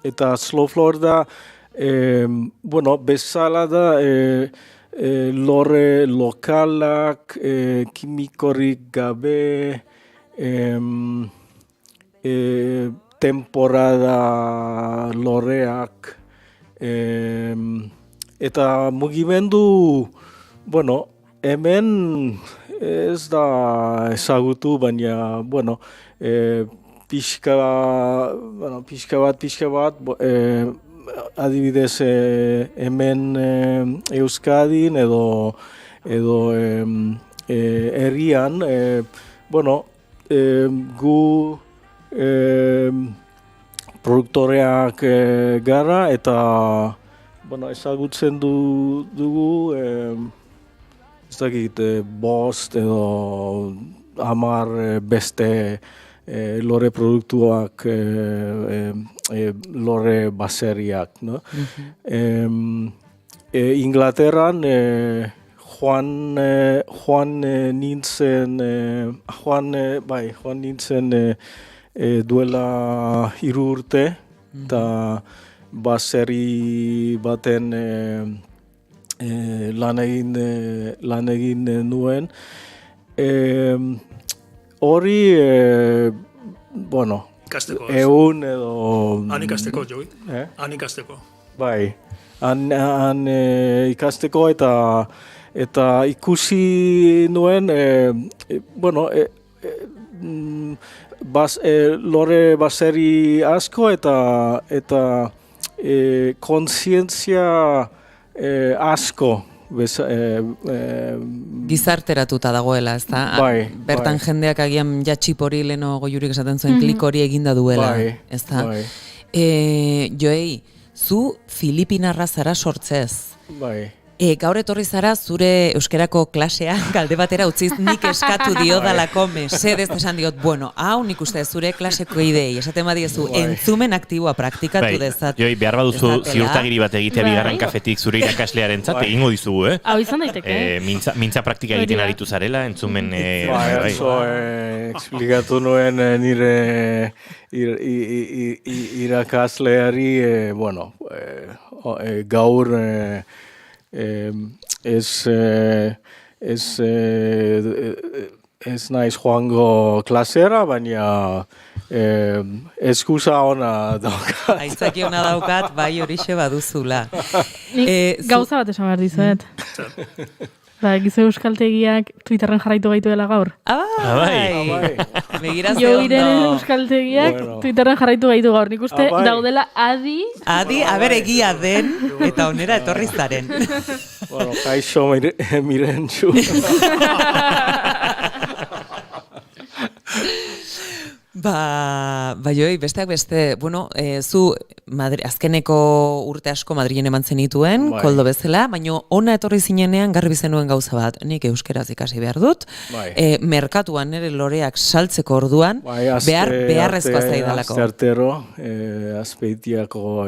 Speaker 16: Eta slow flower da, bezala da, lore lokalak, kimikorik gabe, temporada loreak, eta mugimendu, hemen ez da ezagutu, baina, pixka bat, adibidez hemen Euskadin edo edo herrian, bueno, gu produktoreak gara eta bueno, ezagutzen dugu ez dakit, bost edo 10 beste lore produktuak, lore baserriak, no? Inglaterran joan nintzen duela 3 urte, eta baserri baten lan egin nuen. Hori, bueno,
Speaker 15: ikasteko,
Speaker 16: egun edo...
Speaker 15: Han ikasteko, Joi? Han ikasteko.
Speaker 16: Bai, han ikasteko eta ikusi nuen, bueno, lore baserri asko eta kontzientzia asko.
Speaker 4: Gizarteratuta dagoela, ez da?
Speaker 16: Bai,
Speaker 4: bertan jendeak agian txip hori leno goiurik esaten zuen klik hori eginda duela, ez da? Joei, zu Filipinarra zara sortzez.
Speaker 16: Bai.
Speaker 4: Gaur etorri zara zure euskerako klasea galde batera utziz nik eskatu diodalako mesedez esan diot, bueno, hau nik uste zure klaseko idei, esaten badiezu, entzumen aktiboa praktikatu dezat.
Speaker 2: Joi, behar baduzu ziurtagiri bat egitea bigarren kafetik zure irakaslearen zat, egingo dizugu,
Speaker 3: Hau izan daiteke.
Speaker 2: Mintza praktika egiten aritu zarela, entzumen...
Speaker 16: Oso, eksplikatu nuen nire irakasleari, bueno, gaur... Ez naiz joango klasera, baina eskusa ona daukat.
Speaker 4: Aitzaki ona daukat, bai horixe baduzula.
Speaker 3: Gauza bat esan behar dizuet. Gizu euskaltegiak Twitterren jarraitu gaitu dela gaur.
Speaker 4: Bai. Begira ze
Speaker 3: ondo. Joirenen euskaltegiak Twitterren jarraitu gaitu gaur. Nik uste daudela adi,
Speaker 4: aber egia den, eta onera etorri zaren.
Speaker 16: Bueno, kaixo mirentxu.
Speaker 4: Joi, besteak beste, bueno, zu azkeneko urte asko Madrilen eman zenituen, koldo bezala, baina ona etorri zinenean garbi zenuen gauza bat, nik euskeraz ikasi behar dut, merkatuan nire loreak saltzeko orduan, beharrezkoa zaidalako.
Speaker 16: Aztertero, Azpeitiako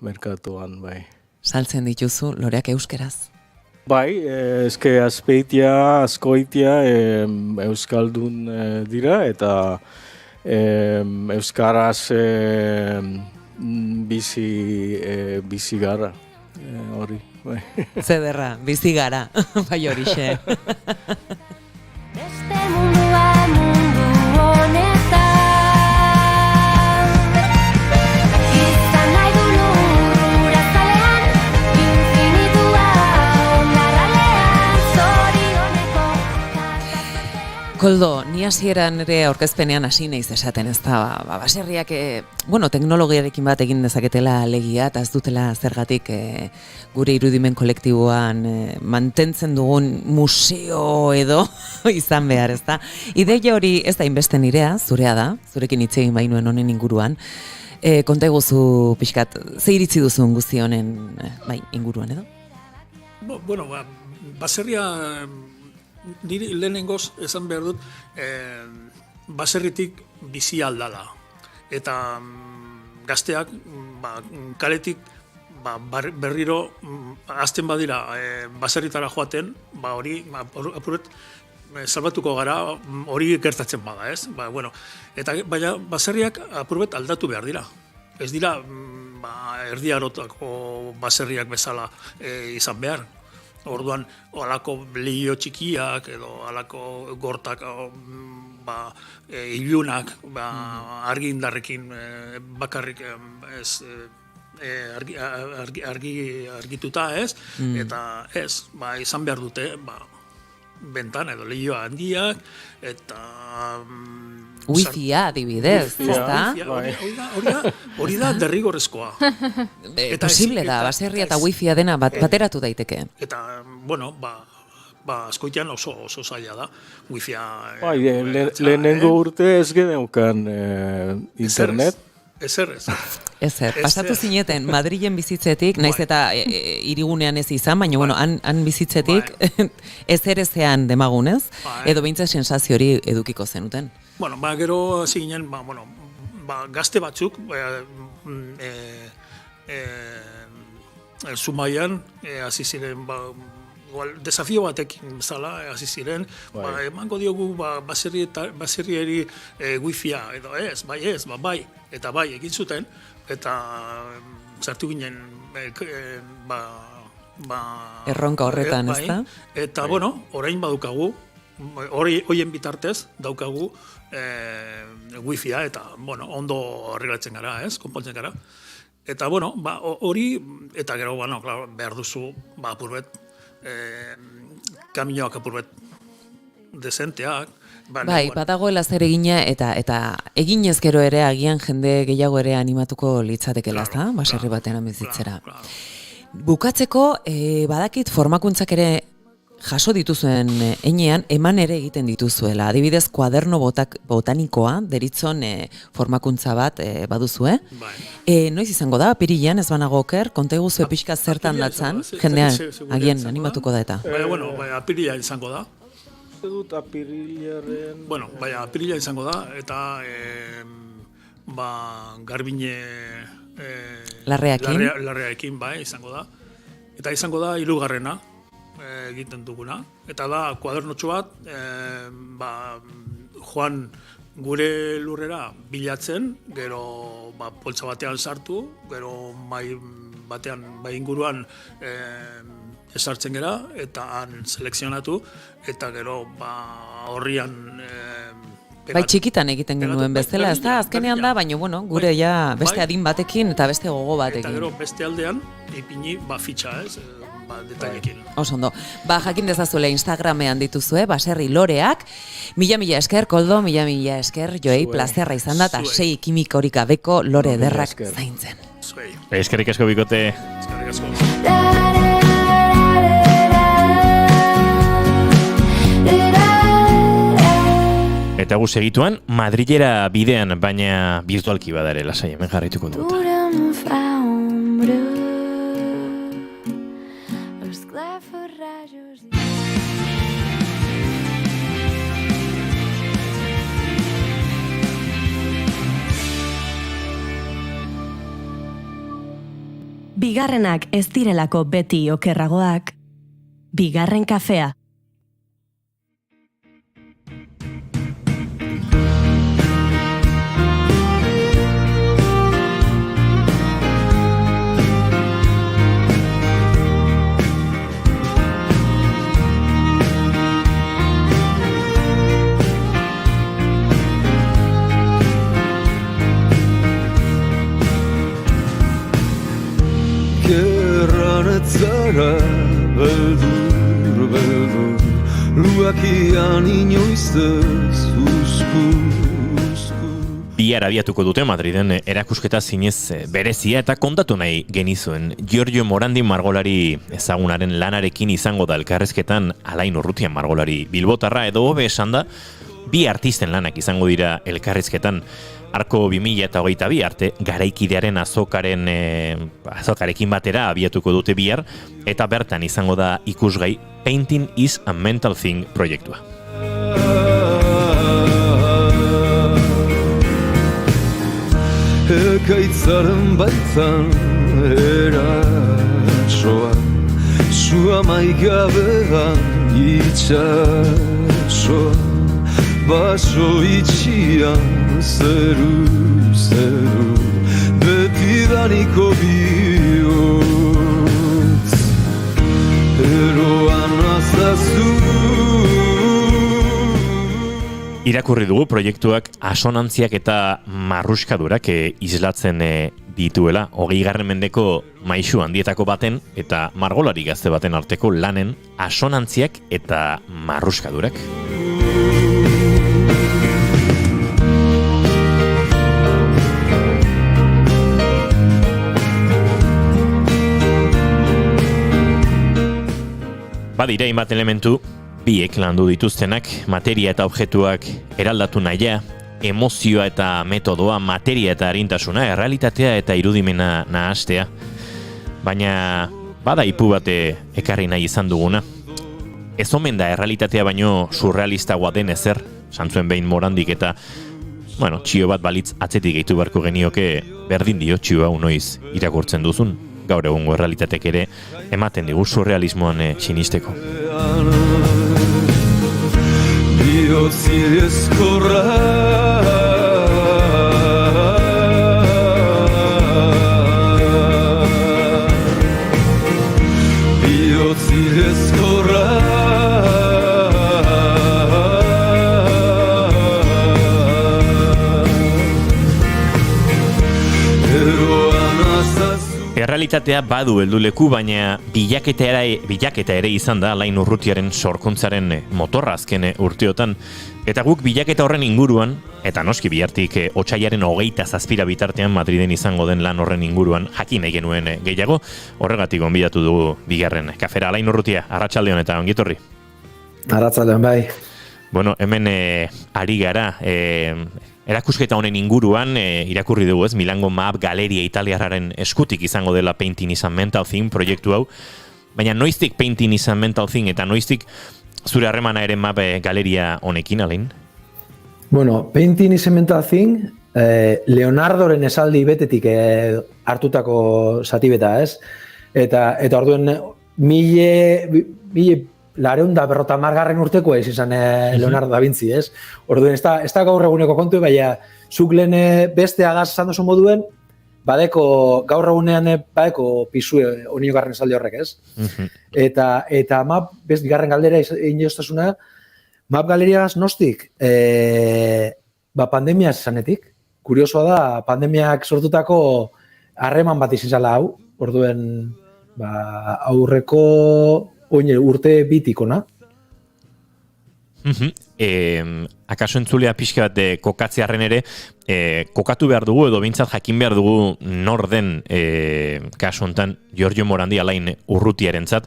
Speaker 16: merkatuan, bai.
Speaker 4: Saltzen dituzu loreak euskeraz?
Speaker 16: Bai, eske Azpeitia, Azkoitia euskaldun dira, eta euskaraz bizi gara, hori.
Speaker 4: Zederra, bizi gara, bai horixe.
Speaker 7: Beste mundua mundu honetan izan nahi du lurra zalean infinitua ondarralean zorioneko.
Speaker 4: Koldo, ni hasieran ere aurkezpenean hasi naiz esaten, ez da, baserriak, bueno, teknologiarekin bat egin dezaketela alegia, eta ez dutela zergatik gure irudimen kolektiboan mantentzen dugun museo edo izan behar, ez da. Ideia hori ez da inbeste nirea, zurea da, zurekin hitz egin bainuen honen inguruan. Konta eguzu pixkat, ze iritzi duzun guzti honen inguruan, edo?
Speaker 15: Bueno, baserria... Niri lehenengoz esan behar dut, baserritik bizi aldala. Eta gazteak kaletik berriro azten badira baserritara joaten, hori apuret salbatuko gara hori gertatzen bada, ez? Baina baserriak apuret aldatu behar dira. Ez dira erdi arotako baserriak bezala izan behar. Orduan, alako lehio txikiak edo alako gortak ilunak argindarrekin bakarrik argituta, ez? Eta ez, izan behar dute bentan edo lehio handiak eta...
Speaker 4: Wifia, adibidez, ez da?
Speaker 15: Hori da derrigorrezkoa.
Speaker 4: Posible da, baserria eta wifia dena bateratu daiteke.
Speaker 15: Eta, bueno, askoitean oso zaila da, wifia...
Speaker 16: Bai, lehenengo urte ez geneukan internet.
Speaker 15: Ezer.
Speaker 4: Pasatu zineten Madrilen bizitzetik, naiz eta hirigunean ez izan, baina bueno, han bizitzetik ezerezean demagunez, edo behintzen sensazio hori edukiko zenuten.
Speaker 15: Bueno, gero hasi ginen, gazte batzuk, Zumaian, hasi ziren, desafio batekin bezala, hasi ziren, emango diogu baserrieri wifia, edo bai, eta bai, egin zuten, eta sartu ginen,
Speaker 4: erronka horretan, ez da?
Speaker 15: Eta, bueno, orain badukagu, horien bitartez daukagu wifia, eta, bueno, ondo arreglatzen gara, konpontzen gara. Eta, bueno, hori, eta gero, bueno, behar duzu, apurbet, kaminoak apurbet desenteak.
Speaker 4: Bai, badagoela zer egina, eta eginez gero ere agian jende gehiago ere animatuko litzatekela, ezta? Baserri batean bizitzera. Bukatzeko, badakit formakuntzak ere jaso dituzuen enean, eman ere egiten dituzuela. Adibidez, kuaderno botanikoa, deritzon formakuntza bat baduzue. Noiz izango da, apirilean, ez banago oker, konta eguzue pixka zertan datzan, jendean, agian animatuko da eta.
Speaker 15: Bueno, apirilean izango da.
Speaker 16: Dut apirilaren...
Speaker 15: Bueno, apirila izango da, eta Garbine... Larrearekin, izango da. Eta izango da 3. Egiten duguna. Eta da, kuadernotxo bat, joan gure lurrera bilatzen, gero poltsa batean sartu, gero mai batean, inguruan esartzen gera, eta han selekzionatu, eta gero horrian...
Speaker 4: Bai, txikitan egiten genuen bezala, ez da, azkenean da, baina, bueno, gure ja beste adin batekin eta beste gogo batekin.
Speaker 15: Eta gero beste aldean, ipini, fitxa, detailekin.
Speaker 4: Oso ondo. Jakin dezazuela Instagramean dituzue, baserri loreak. Mila esker, Koldo, mila esker, Joei, plazerra izan da, eta 6 kimikorik gabeko lore ederrak zaintzen.
Speaker 2: Eskerrik asko bikote.
Speaker 15: Eskerrik asko.
Speaker 2: Eta gu segituan, Madrilera bidean, baina virtualki badare, lasai, hemen jarraituko dut.
Speaker 1: Bigarrenak ez direlako beti okerragoak, bigarren kafea.
Speaker 5: Zara, beldur, luakian inoiztez uzku.
Speaker 2: Bihar abiatuko dute Madriden erakusketa zinez berezia eta kontatu nahi genizuen. Giorgio Morandi margolari ezagunaren lanarekin izango da elkarrezketan Alain Urrutian margolari bilbotarra edo hobe esan da, bi artisten lanak izango dira elkarrezketan. Arko 2022 arte garaikidearen azokarekin batera abiatuko dute bihar, eta bertan izango da ikusgai Painting is a Mental Thing proiektua.
Speaker 5: Ekaitzaren baitzan eratsoa, sua maigabean itxasoa, baso itxian zeru, betidaniko bihotz, eroan azazu.
Speaker 2: Irakurri dugu proiektuak asonantziak eta marruskadurak islatzen dituela 20. mendeko maisu handietako baten eta margolari gazte baten arteko lanen asonantziak eta marruskadurak. Badira hainbat elementu biek landu dituztenak, materia eta objektuak eraldatu nahia, emozioa eta metodoa, materia eta arintasuna, errealitatea eta irudimena nahastea. Baina bada ipu bate ekarri nahi izan duguna. Ez omen da errealitatea baino surrealistagoa den ezer, santzuen behin Morandik eta txio bat balitz atzetik gehitu beharko genioke berdin dio txio hau noiz irakurtzen duzun. Gaur egungo errealitatek ere ematen digu surrealismoan sinisteko. Errealitatea badu helduleku, baina bilaketa ere izan da Alain Urrutiaren sorkuntzaren motorra azken urteotan. Eta guk bilaketa horren inguruan, eta noski bihartik otsailaren 27 bitartean Madriden izango den lan horren inguruan jakin nahi genuen gehiago, horregatik gonbidatu dugu bigarren kafera. Alain Urrutia, arratsaldeon eta ongitorri.
Speaker 17: Arratsaldeon bai.
Speaker 2: Bueno, hemen ari gara, erakusketa honen inguruan irakurri dugu, ez? Milango Map Galeria Italiarraren eskutik izango dela Painting is a Mental Thing proiektu hau. Baina noiztik Painting is a Mental Thing eta noiztik zure harremana ere Map Galeria honekin, Alain?
Speaker 17: Bueno, Painting is a Mental Thing, Leonardoren esaldi betetik hartutako zati beta, ez? Eta orduen lareunda berrota margarren urtekoa izan Leonardo da Vinci, ez? Orduen, ez da gaur eguneko kontu, baina zuk lehen beste agaz esan dozu moduen, gaur egunean badeko pisue oniogarren esaldi horrek, ez? Eta Map, best bigarren galdera inoztasuna, Map galeriagaz nostik, pandemia zanetik. Kuriosoa da, pandemiak sortutako harreman bat izan zala hau, orduen, aurreko urte bitikona.
Speaker 2: Akaso entzulea pixka bat kokatzearen ere, kokatu behar dugu edo bintzat jakin behar dugu nor den kaso hontan Giorgio Morandi Alain Urrutiarentzat.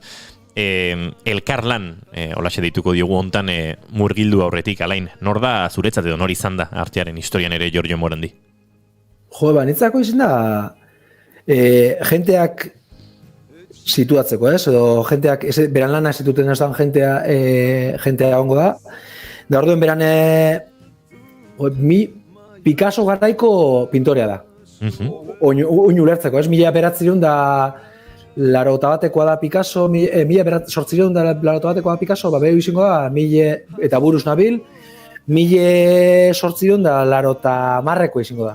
Speaker 2: Elkarlan, holaxe deituko diogu hontan murgildu aurretik, Alain, nor da zuretzat edo nor izan da artearen historian ere Giorgio Morandi?
Speaker 17: Nitzako izan da jenteak situatzeko, ez? Edo jenteak, beran lana situten ez da jentea ongo da. Da orduen beran Picasso garaiko pintorea da. Oin ulertzeko, ez? 1900 da Picasso, 1800 da Picasso, behu izango da, eta buruz nabil, 1880 izango da.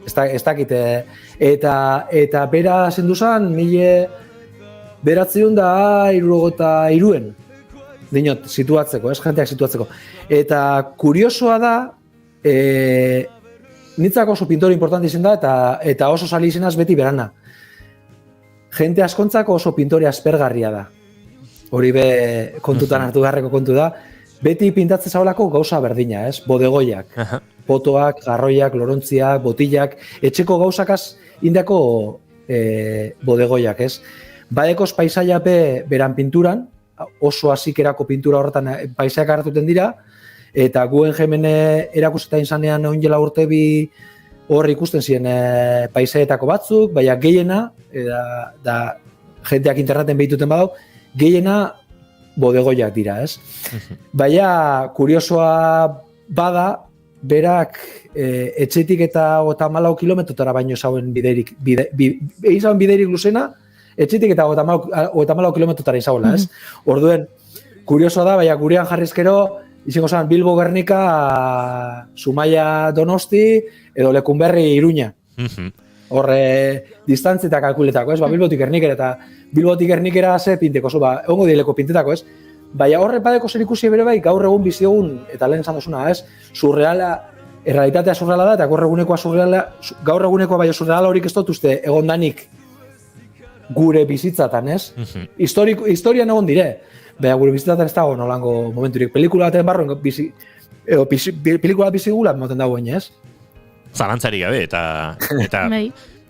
Speaker 17: Ez dakite. Eta bera zenduzan, 1963 dinot, situatzeko, ez jenteak situatzeko. Eta kuriosoa da, nitzako oso pintore importante izan da, eta oso sali izenaz beti berana. Jente askontzako oso pintore aspergarria da. Hori be kontutan hartu beharreko kontu da. Beti pintatzen zaolako gauza berdina, ez? Bodegoiak, potoak, garroiak, lorontziak, botillak, etxeko gauzakaz indako bodegoiak, ez? Badekoz paisaiape beran pinturan, oso hasikerako pintura horretan paisaiak hartuten dira, eta guen hemen erakusketa izanean oingela urte bi hor ikusten ziren paisaietako batzuk, baina gehiena, da jenteak interneten behituten badau, gehiena bodegoiak dira, ez? Baina kuriosoa bada, berak etxetik eta 54 kilometrotara baino zauen biderik luzena, etxetik eta 54 kilometrotara izagoela, ez? Orduen, kuriosoa da, baina gurean jarrizkero, izango zen Bilbo Gernika, Zumaia Donosti, edo Lekunberri Iruña. Horre, distantzita kalkuletako, ez? Bilbotik Gernikera eta Bilbotik Gernikera ze pinteko, ongo dileko pintetako, ez? Baina horre padeko zer ikusi bere bai, gaur egun bizi egun, eta lehen esan dozuna, ez? Surreala, errealitatea surreala da, eta gaur egunekoa baina surreala horik ez dut uste egondanik gure bizitzatan, ez? Historian egon dire, baina gure bizitzatan ez dago nolango momenturik. Pelikula baten barroen pelikula bizi gula moten dagoen, ez?
Speaker 2: Zalantzari gabe, eta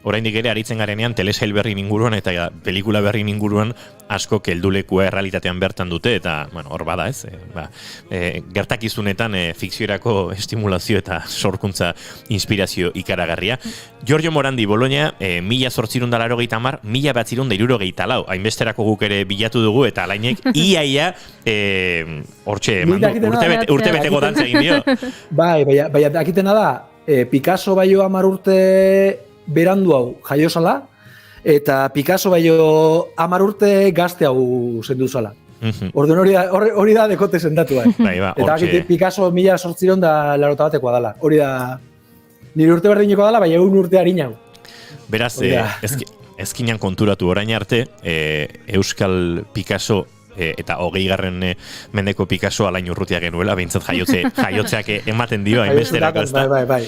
Speaker 2: oraindik ere aritzen garenean telesail berri inguruan eta pelikula berri inguruan asko keldulekua errealitatean bertan dute, eta, bueno, hor bada, ez? Gertakizunetan fikziorako estimulazio eta sorkuntza inspirazio ikaragarria. Giorgio Morandi, Bologna, 1880, 1974, hainbesterako guk ere bilatu dugu, eta alainek iaia hortxe, urte beteko dantza egin dio.
Speaker 17: Bai, akitena da, Picasso baio 10 urte berandu hau jaiosala, eta Picasso baio 10 urte gazte hau zendu zala. Orduan hori da dekote zendatua. Eta Picasso 1880 dala. Hori da, nire urte berdineko dala, bai 1 urte harinau.
Speaker 2: Beraz, ezkinan konturatu orain arte, Euskal Picasso eta 20. Mendeko Picasso alain urrutia genuela, behintzat jaiotzeak ematen dio, hainbesterako, ez da?
Speaker 17: Bai.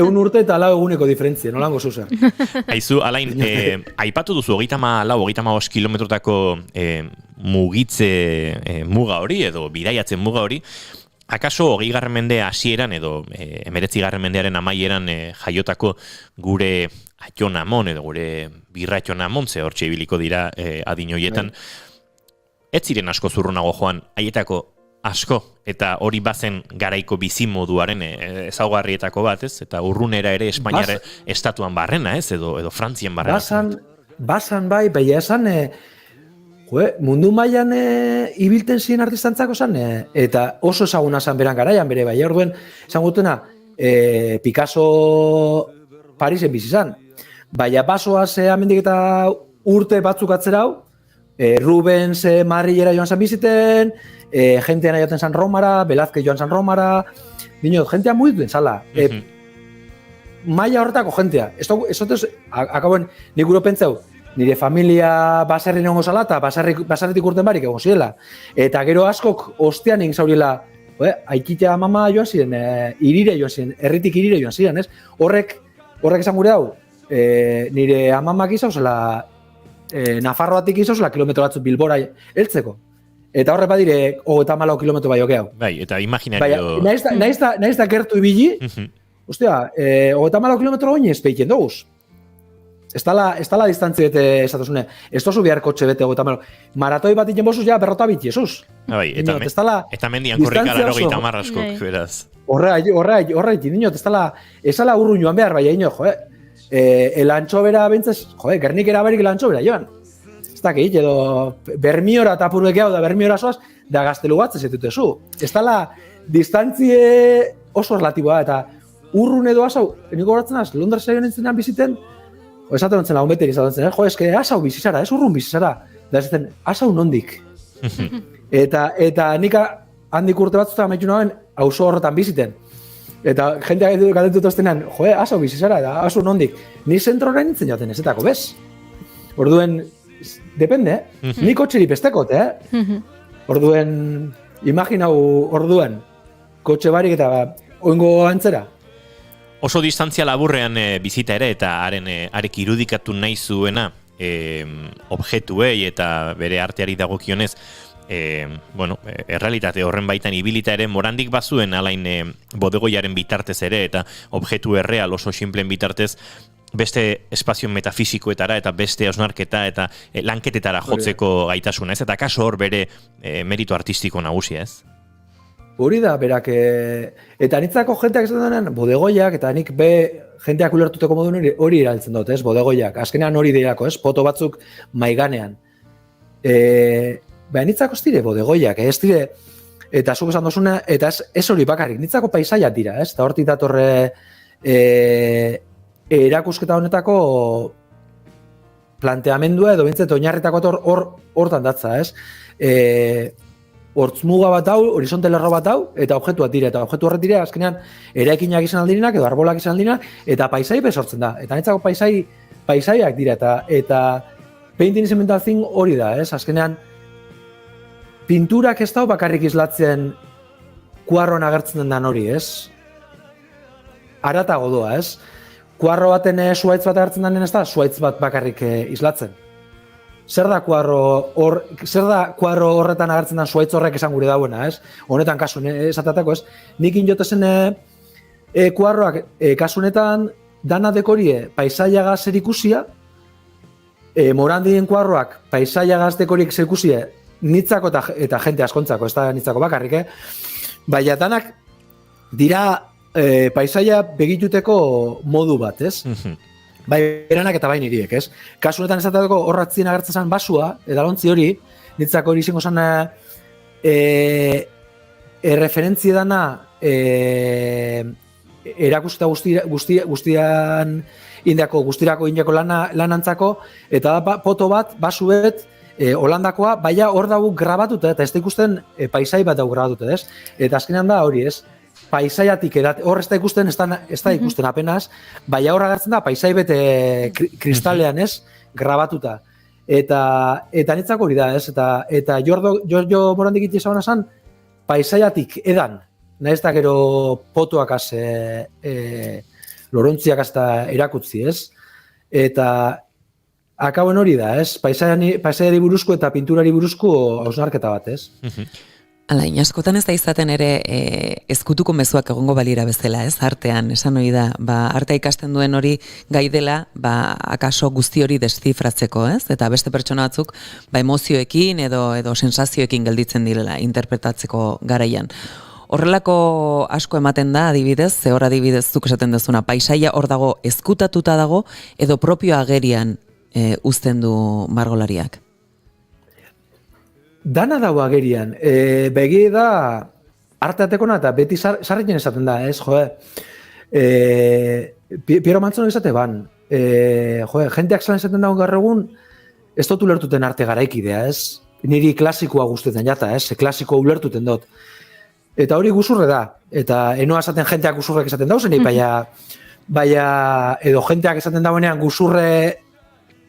Speaker 17: 1 urte eta 4 eguneko diferentzia, nolango zuzen.
Speaker 2: Aizu, alain, aipatu duzu 35 kilometrotako mugitze muga hori, edo bidaiatzen muga hori, akaso 20. Mende hasieran edo 19. Mendearen amaieran jaiotako gure Atxonamon edo gure birra Atxonamon, ze hortxe ibiliko dira adinoietan, ez ziren asko zurrunago joan, haietako asko, eta hori bazen garaiko bizimoduaren ezaugarrietako bat, ez? Eta urrunera ere Espainiar estatuan barrena, ez? Edo Frantzian barrena.
Speaker 17: Basan bai, esan, mundu mailan ibilten ziren artistantzako zan, eta oso ezaguna zan beran garaian bere bai, orduen, esan gutena, Picasso Parisen bizi zan. Baina basoaz amendik eta urte batzuk atzerau, Rubens Madrilera joan zan biziten, jentean joaten zan Romara, Velázquez joan zan Romara, jentea muituen zala. Maila horretako jentea. Esotez, akaboen, nik guro pentsau, nire familia baserri nengo zala eta baserritik urten barik egon zirela. Eta gero askok ostean egin zauriela, aikitea mama joan ziren, irire joan ziren, herritik irire joan ziren, ez? Horrek esan gure hau, nire amamak izauzela, Nafarroatik izauzela kilometro batzuk Bilbora heltzeko. Eta horre badire 34 kilometro bai okeau.
Speaker 2: Bai, eta imaginario...
Speaker 17: Naiz da gertu ibili, ostia, 34 kilometro oin ez peiten doguz. Ez tala distantzi bete esatuzune. Ez tozu behar kotxe bete 34. Maratoi bat iten bozuz ja berrota biti, esuz.
Speaker 2: Bai, eta mendian korrika 80 askok, beraz.
Speaker 17: Horreiti, dinot, ez tala urrun joan behar, bai, el antxobera bentzez, Gernikera barik el antxobera joan. Ez dakit, edo Bermiora eta apurbekeau da Bermiora zoaz, da Gaztelu bat zezetutezu. Ez tala distantzie oso relatiboa, eta urrun edo asau, niko horatzen az, Londresa entzenean biziten, esaten ontzen lagun beteri esaten zen, eske asau bizizara, ez urrun bizizara. Da ez zen, asau nondik. Eta nik handik urte batzuta amaitu nagoen, auzo horretan biziten. Eta jendeak gatentu toztenan, asau bizizara, da asau nondik. Ni zentrora nintzen jaten ezetako, bez? Orduen, depende, ni kotxeri pestekot, Orduen, imaginau orduan, kotxe barik eta oingo antzera.
Speaker 2: Oso distantzia laburrean bizita ere, eta arek irudikatu nahi zuena objektuei eta bere arteari dagokionez, errealitate horren baitan ibilita ere, Morandik bazuen alain bodegoiaren bitartez ere, eta objektu erreal oso sinplen bitartez, beste espazio metafisikoetara eta beste hausnarketa eta lanketetara jotzeko gaitasuna, ez? Eta kaso hor bere merito artistiko nagusia, ez?
Speaker 17: Hori da, berak, eta nitzako jenteak esaten denean, bodegoiak, eta nik jenteak ulertuteko modun hori iraltzen dut, ez? Bodegoiak, azkenean hori dirako, ez? Poto batzuk maiganean. Nitzako ez dire bodegoiak, ez dire, eta zuk esan dozuna, eta ez hori bakarrik, nitzako paisaiak dira, ez? Eta hortik datorre erakusketa honetako planteamendua edo bintzet oinarritako hortan datza, ez? Hortzmuga bat hau, horizonte lerro bat hau, eta objektuak dira, eta objektu horret dira, azkenean, eraikinak izan aldirenak, edo arbolak izan aldirenak, eta paisai besortzen da. Eta nitzako paisaiak dira, eta painting is a mental thing hori da, ez? Azkenean, pinturak ez da bakarrik islatzen kuarroan agertzen den hori, ez? Aratago doa, ez? Kuarro baten zuaitz bat agertzen den ez da, zuaitz bat bakarrik islatzen. Zer da kuarro horretan agertzen den zuaitz horrek esan gure dauena, ez? Honetan kasu esatatako, ez? Nik injotezen kuarroak kasunetan dana dekorie paisaiaga zer ikusia, Morandien kuadroak paisaia gaztekorik zekusie nitzako eta jente askontzako, ez da nitzako bakarrik, baina danak dira paisaia begituteko modu bat, ez? Bai beranak eta bai niriek, ez? Kasu honetan esateko horratzien agertzen zen basua, edalontzi hori, nitzako hori izango zen referentzia dana erakusketa guztian guztirako indiako lanantzako, eta da poto bat, basuet, Holandakoa, baina hor dago grabatuta, eta ez da ikusten paisai bat dago grabatuta, ez? Eta azkenean da hori, ez? Paisaiatik hor ez da ikusten, ez da ikusten apenas, baina hor agertzen da paisai bete kristalean, ez? Grabatuta. Eta nitzako hori da, ez? Eta Giorgio Morandik iti ezabana zan, paisaiatik edan, nahiz da gero potoak az, lorontziak az da erakutzi, ez? Eta akauen hori da, ez? Paisaiari buruzko eta pinturari buruzko hausnarketa bat, ez?
Speaker 4: Alain, askotan ez da izaten ere ezkutuko mezuak egongo balira bezala, ez? Artean, esan hori da, artea ikasten duen hori gai dela, akaso guzti hori deszifratzeko, ez? Eta beste pertsona batzuk, emozioekin edo sensazioekin gelditzen direla interpretatzeko garaian. Horrelako asko ematen da, adibidez, hor adibidez zuk esaten duzuna, paisaia hor dago ezkutatuta dago, edo propio agerian uzten du margolariak?
Speaker 17: Dana dago agerian. Begi da arteatekona eta beti sarriken esaten da, ez? Piero Manzano esate ban. Jenteak zelan esaten dago gaur egun, ez dut ulertuten arte garaikidea, ez? Niri klasikoa guztetan jata, ez? Klasikoa ulertuten dut. Eta hori guzurre da. Eta enoa esaten jenteak guzurrek esaten dauzen, baina edo jenteak esaten dauenean guzurre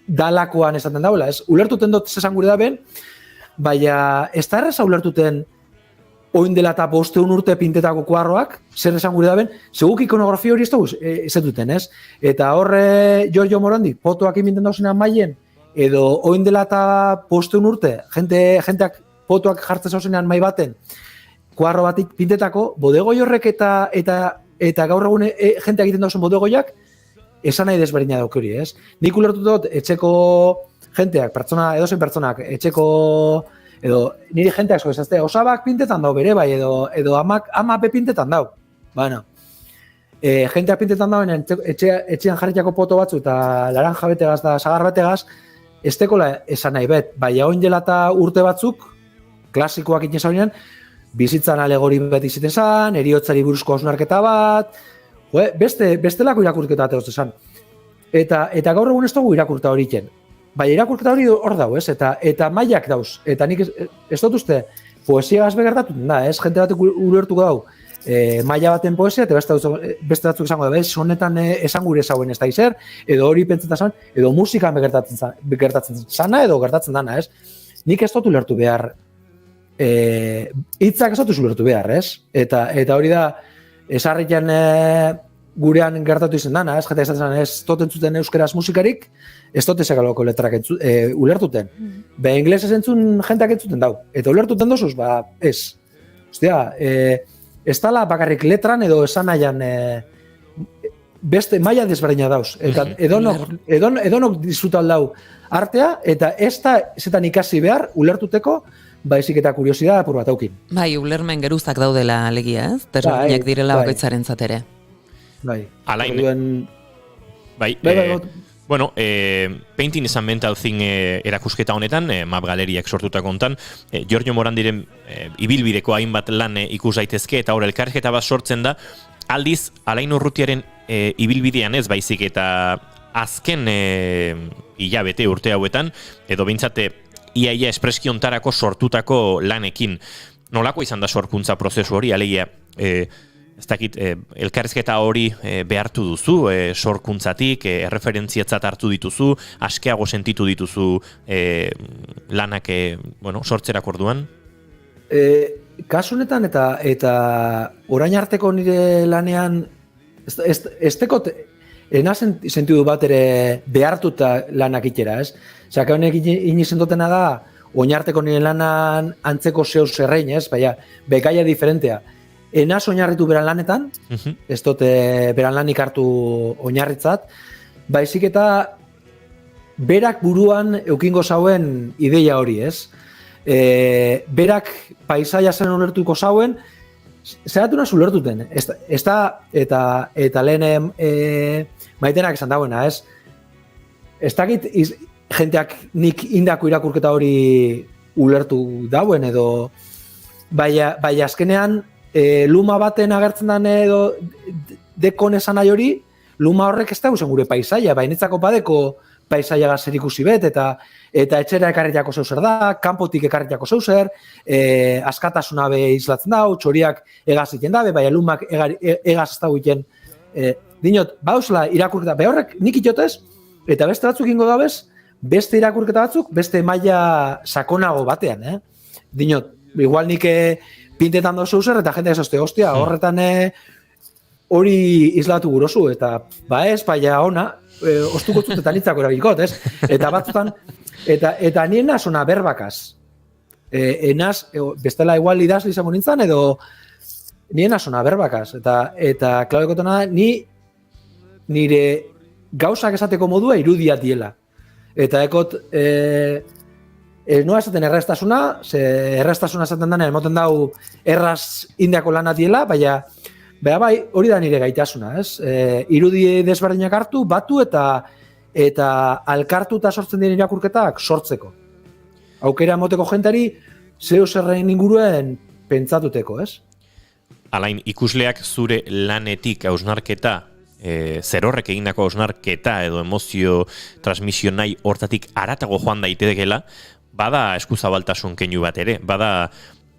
Speaker 17: dalakoan esaten dauela, ez? Ulertuten dut zesan gure da ben, baina ez da erreza ulertuten oin dela eta 5 urte pintetako kuadroak, zer esan gure da ben, seguk ikonografia hori ez duten, ez? Eta horre Giorgio Morandi, fotoak inbinten dauzenean maien, edo oin dela eta 5 urte, jenteak fotoak jartzen zauzenean mai baten, kuadro batik pintetako, bodegoi horrek eta gaur egun jenteak egiten dauzen bodegoiak, esan nahi desberdina dauk hori, ez? Nik ulertu dut, etxeko jenteak, edozein pertsonak, etxeko, edo niri jenteak zoizazte, osabak pintetan dau bere bai, edo amape pintetan dau. Bueno, jenteak pintetan dauen, etxean jarritiako poto batzu eta laranja betegaz da sagar betegaz, ez tekola esan nahi bet, bai hauen dela eta urte batzuk, klasikoak iten zaunean, bizitzan alegori bat iziten zan, eriotzari buruzko hausnarketa bat, bestelako irakurketa bat egote zan. Eta gaur egun ez dugu irakurta hori iten. Bai, irakurketa hori hor dau, ez? Eta mailak dauz. Eta nik ez dut uste, poesia gazbe gertatuten da, ez? Jente batek ulertuko dau, maila baten poesia, eta beste batzuk esango da, honetan esan gure zauen ez da izer, edo hori pentsetan zan, edo musikan gertatzen zana, edo gertatzen dana, ez? Nik ez dut ulertu behar, hitzak ez dut ulertu behar, ez? Eta hori da, esarrikan gurean gertatu izen dana, ez? Jeta esatzen ez dut entzuten euskaraz musikarik, ez dut esakaloko letrak ulertuten. Inglesez entzun jenteak entzuten dau. Eta ulertuten dozuz, ez. Ostia, ez tala bakarrik letran edo esan nahian beste maila desberdina dauz. Eta edonok disfrutal dau artea, eta ez da zetan ikasi behar ulertuteko, baizik eta kuriosidad apur bat aukin.
Speaker 4: Bai, ulermen geruzak daudela alegia, ez? Desberdinak direla bakoitzaren zatere.
Speaker 17: Bai.
Speaker 2: Alain. Bai. Bueno, Painting is a Mental Thing erakusketa honetan, Map Galeriak sortutako hontan, Giorgio Morandiren ibilbideko hainbat lan ikus daitezke eta hor elkarrizketa bat sortzen da, aldiz Alain Urrutiaren ibilbidean ez baizik eta azken hilabete urte hauetan, edo behintzate iaia espreskiontarako sortutako lanekin. Nolako izan da sorkuntza prozesu hori, alegia, ez dakit, elkarrizketa hori behartu duzu, sorkuntzatik, erreferentziatzat hartu dituzu, askeago sentitu dituzu lanak sortzerak orduan?
Speaker 17: Kasu honetan eta orain arteko nire lanean, ez tekot, ena sentidu bat ere behartuta lanak itera, ez? Zaka honek inizendotena da, oin arteko nire lanan antzeko zeus zerrein, ez? Baina, bekaia diferentea. Enaz oinarritu beran lanetan, ez dut beran lanik hartu oinarritzat, baizik eta berak buruan eukingo zauen ideia hori, ez? Berak paisaia zen ulertuko zauen, zeratu nazu ulertuten. Eta lehen maitenak esan dauena, ez? Ez dakit jenteak nik indako irakurketa hori ulertu dauen edo baina azkenean luma baten agertzen den edo dekon esan nahi hori, luma horrek ez da guzen gure paisaia, bainitzako badeko paisaia zer ikusi bet, eta etxera ekarritiako zeuzer da, kanpotik ekarritiako zeuzer, askatasuna be izlatzen da, txoriak egaz egiten da, baina lumak egaz ez da egiten. Dinot, bauzela irakurketa, horrek nik itotez, eta beste batzuk ingo dabez, beste irakurketa batzuk, beste maila sakonago batean, Dinot, igual nik pintetan dozu zer, eta jende ezoste, hostia, horretan hori izlatu gurozu, eta ez, baina ona, ostuko zut eta nitzako erabilkot, ez? Eta batzutan, eta nien nasona berbakaz. Enaz, bestela igual idazli izango nintzen, edo nien nasona berbakaz. Eta klaudekotena, nire gauzak esateko modua irudia diela. Eta ekot, noa esaten erraztasuna, erraztasuna esaten dena, emoten dau erraz indiako lana diela, baina bai, hori da nire gaitasuna, ez? Irudi desberdinak hartu, batu eta alkartuta sortzen diren irakurketak sortzeko. Aukera emoteko jentari, zeu zerren inguruen pentsatuteko, ez?
Speaker 2: Alain, ikusleak zure lanetik hausnarketa, zer horrek egindako hausnarketa edo emozio transmisio nahi hortatik aratago joan daitekela, bada eskuzabaltasun keinu bat ere, bada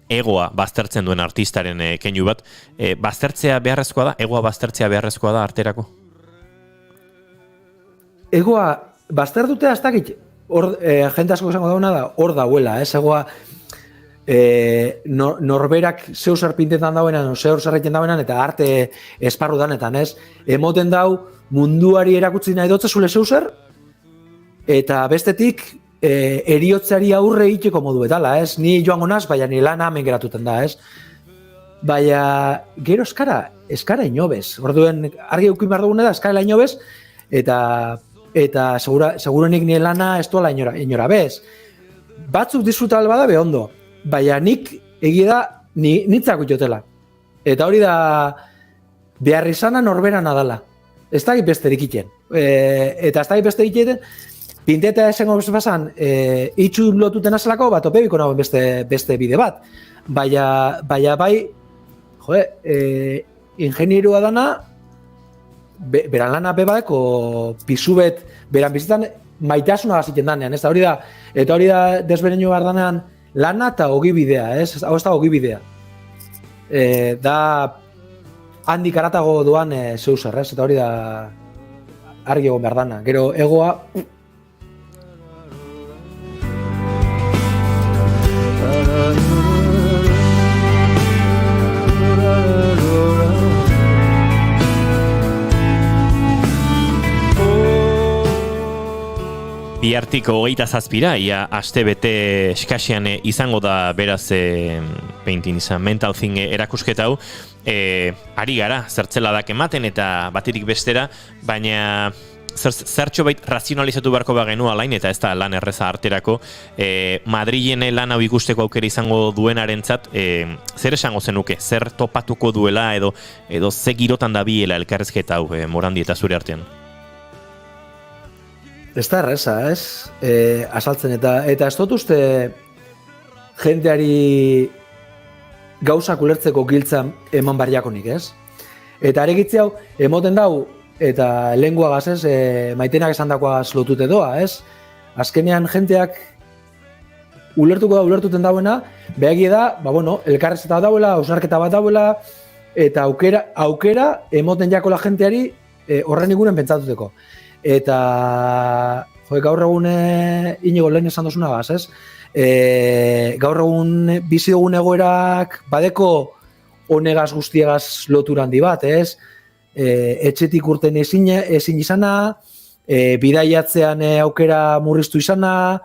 Speaker 2: egoa baztertzen duen artistaren keinu bat, baztertzea beharrezkoa da? Egoa baztertzea beharrezkoa da arterako?
Speaker 17: Egoa baztertutea ez dakit, jente asko esango dauna da, hor dauela, ez? Egoa norberak zeu zer pintetan dauenan, zeu zer egiten dauenan, eta arte esparru danetan, ez? Emoten dau munduari erakutsi nahi dotze zule zeu zer, eta bestetik eriotzeari aurre egiteko modu etala, ez? Ni joango naz, baina ni lana hemen geratuten da, ez? Baina gero eskara inobez. Orduen, argi eukin behar dugune da, eskara inobez, eta segurenik ni lana ez duela inora bez. Batzuk disfruta alba da behondo, baina nik egia da nitzako jotela. Eta hori da behar izana norberana dala. Ez da besterik iten. Eta ez da besterik iten, pinteta esango bezpasan, itxu lotuten azalako, bat opebiko nagoen beste bide bat. Baina bai, ingenierua dana, beran lana bebadeko pisubet, beran bizitan maitasuna gaziten danean, ez da hori da, eta hori da desbereinu behar danean lana eta ogibidea, ez? Hau ez da ogibidea. Da handik aratago doan zeuzer, ez? Eta hori da argi egon behar dana. Gero egoa,
Speaker 2: Bihartik 27, ia aste bete eskasean izango da beraz painting izan mental thing erakusketa hau, ari gara zertzeladak ematen eta batetik bestera, baina zertxo bait razionalizatu beharko bagenu alain, eta ez da lan erreza arterako, Madrilen lan hau ikusteko aukera izango duenarentzat, zer esango zenuke, zer topatuko duela edo ze girotan da biela elkarrezketa hau, Morandi eta zure artean?
Speaker 17: Ez da erreza, ez? Azaltzen eta ez dut uste jenteari gauzak ulertzeko giltzan eman barriakonik, ez? Eta aregitzi hau, emoten dau, eta lenguagaz, ez, maitenak esan dakoaz lotute doa, ez? Azkenean jenteak ulertuten dauena, behagi da, elkarrezeta dauela, hausnarketa bat dauela, eta aukera emoten jakola jenteari horren iguren pentsatuteko. Eta gaur egun inigo lehen esan dozuna gaz, ez? Gaur egun bizi dugun egoerak badeko honegaz guztiagaz lotura handi bat, ez? Etxetik urten ezin izana, bidaiatzean aukera murriztu izana,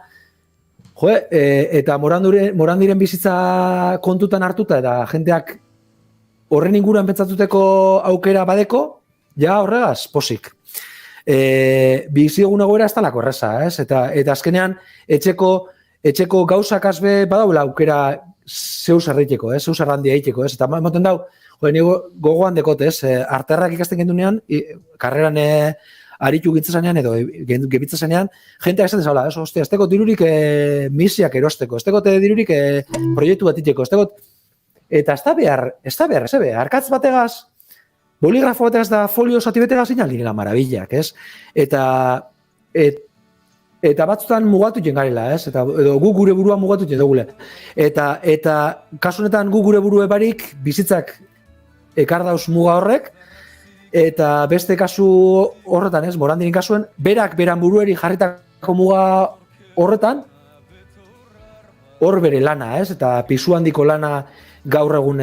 Speaker 17: eta morandiren bizitza kontutan hartuta, eta jenteak horren inguruan pentsatuteko aukera badeko, ja horregaz, posik. bizigun egoera ez talako erreza, ez? Eta azkenean, etxeko gauzak azbe badaula aukera zeu zerriteko, ez? Zeu zerrandi egiteko, ez? Eta moten dau, gogoan dekot, ez? Arterrak ikasten gendunean, karreran aritu gintzazanean edo gebitzazanean, jenteak esaten zaula, ez? Ostia, ez tekot dirurik misiak erosteko, ez tekot dirurik proiektu bat iteko, ez tekot... Eta ez da behar, arkatz bategaz, boligrafo bategaz da folio zati betegaz inal direla marabillak, ez? Eta batzutan mugatu jengarela, ez? Edo gu gure burua mugatu jendogule. Eta kasunetan gu gure burue barik bizitzak ekar dauz muga horrek, eta beste kasu horretan, ez? Morandirin kasuen, beran burueri jarritako muga horretan, hor bere lana, ez? Eta pisu handiko lana gaur egun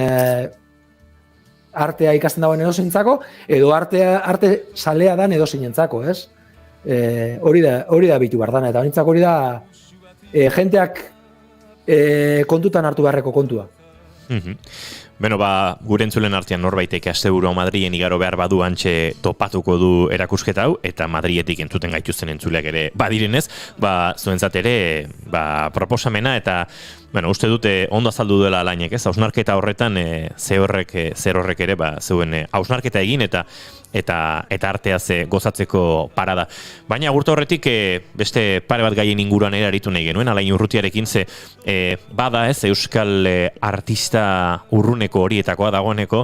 Speaker 17: artea ikasten dagoen edozintzako, edo arte salea dan edozinentzako, ez? Hori da bitu bardana, eta honintzako hori da jenteak kontutan hartu beharreko kontua.
Speaker 2: Beno, gure entzulen artean norbaitek asteburua Madrilen igaro behar badu antxe topatuko du erakusketa hau, eta Madrietik entzuten gaituzten entzuleak ere badirenez, zuentzat ere proposamena, eta uste dute ondo azaldu duela alainek, ez? Hausnarketa horretan zer horrek ere zeuen hausnarketa egin eta arteaz gozatzeko parada. Baina agurta horretik beste pare bat gaien inguruan ere aritu nahi genuen, Alain Urrutiarekin bada ez euskal artista urruneko horietakoa dagoeneko,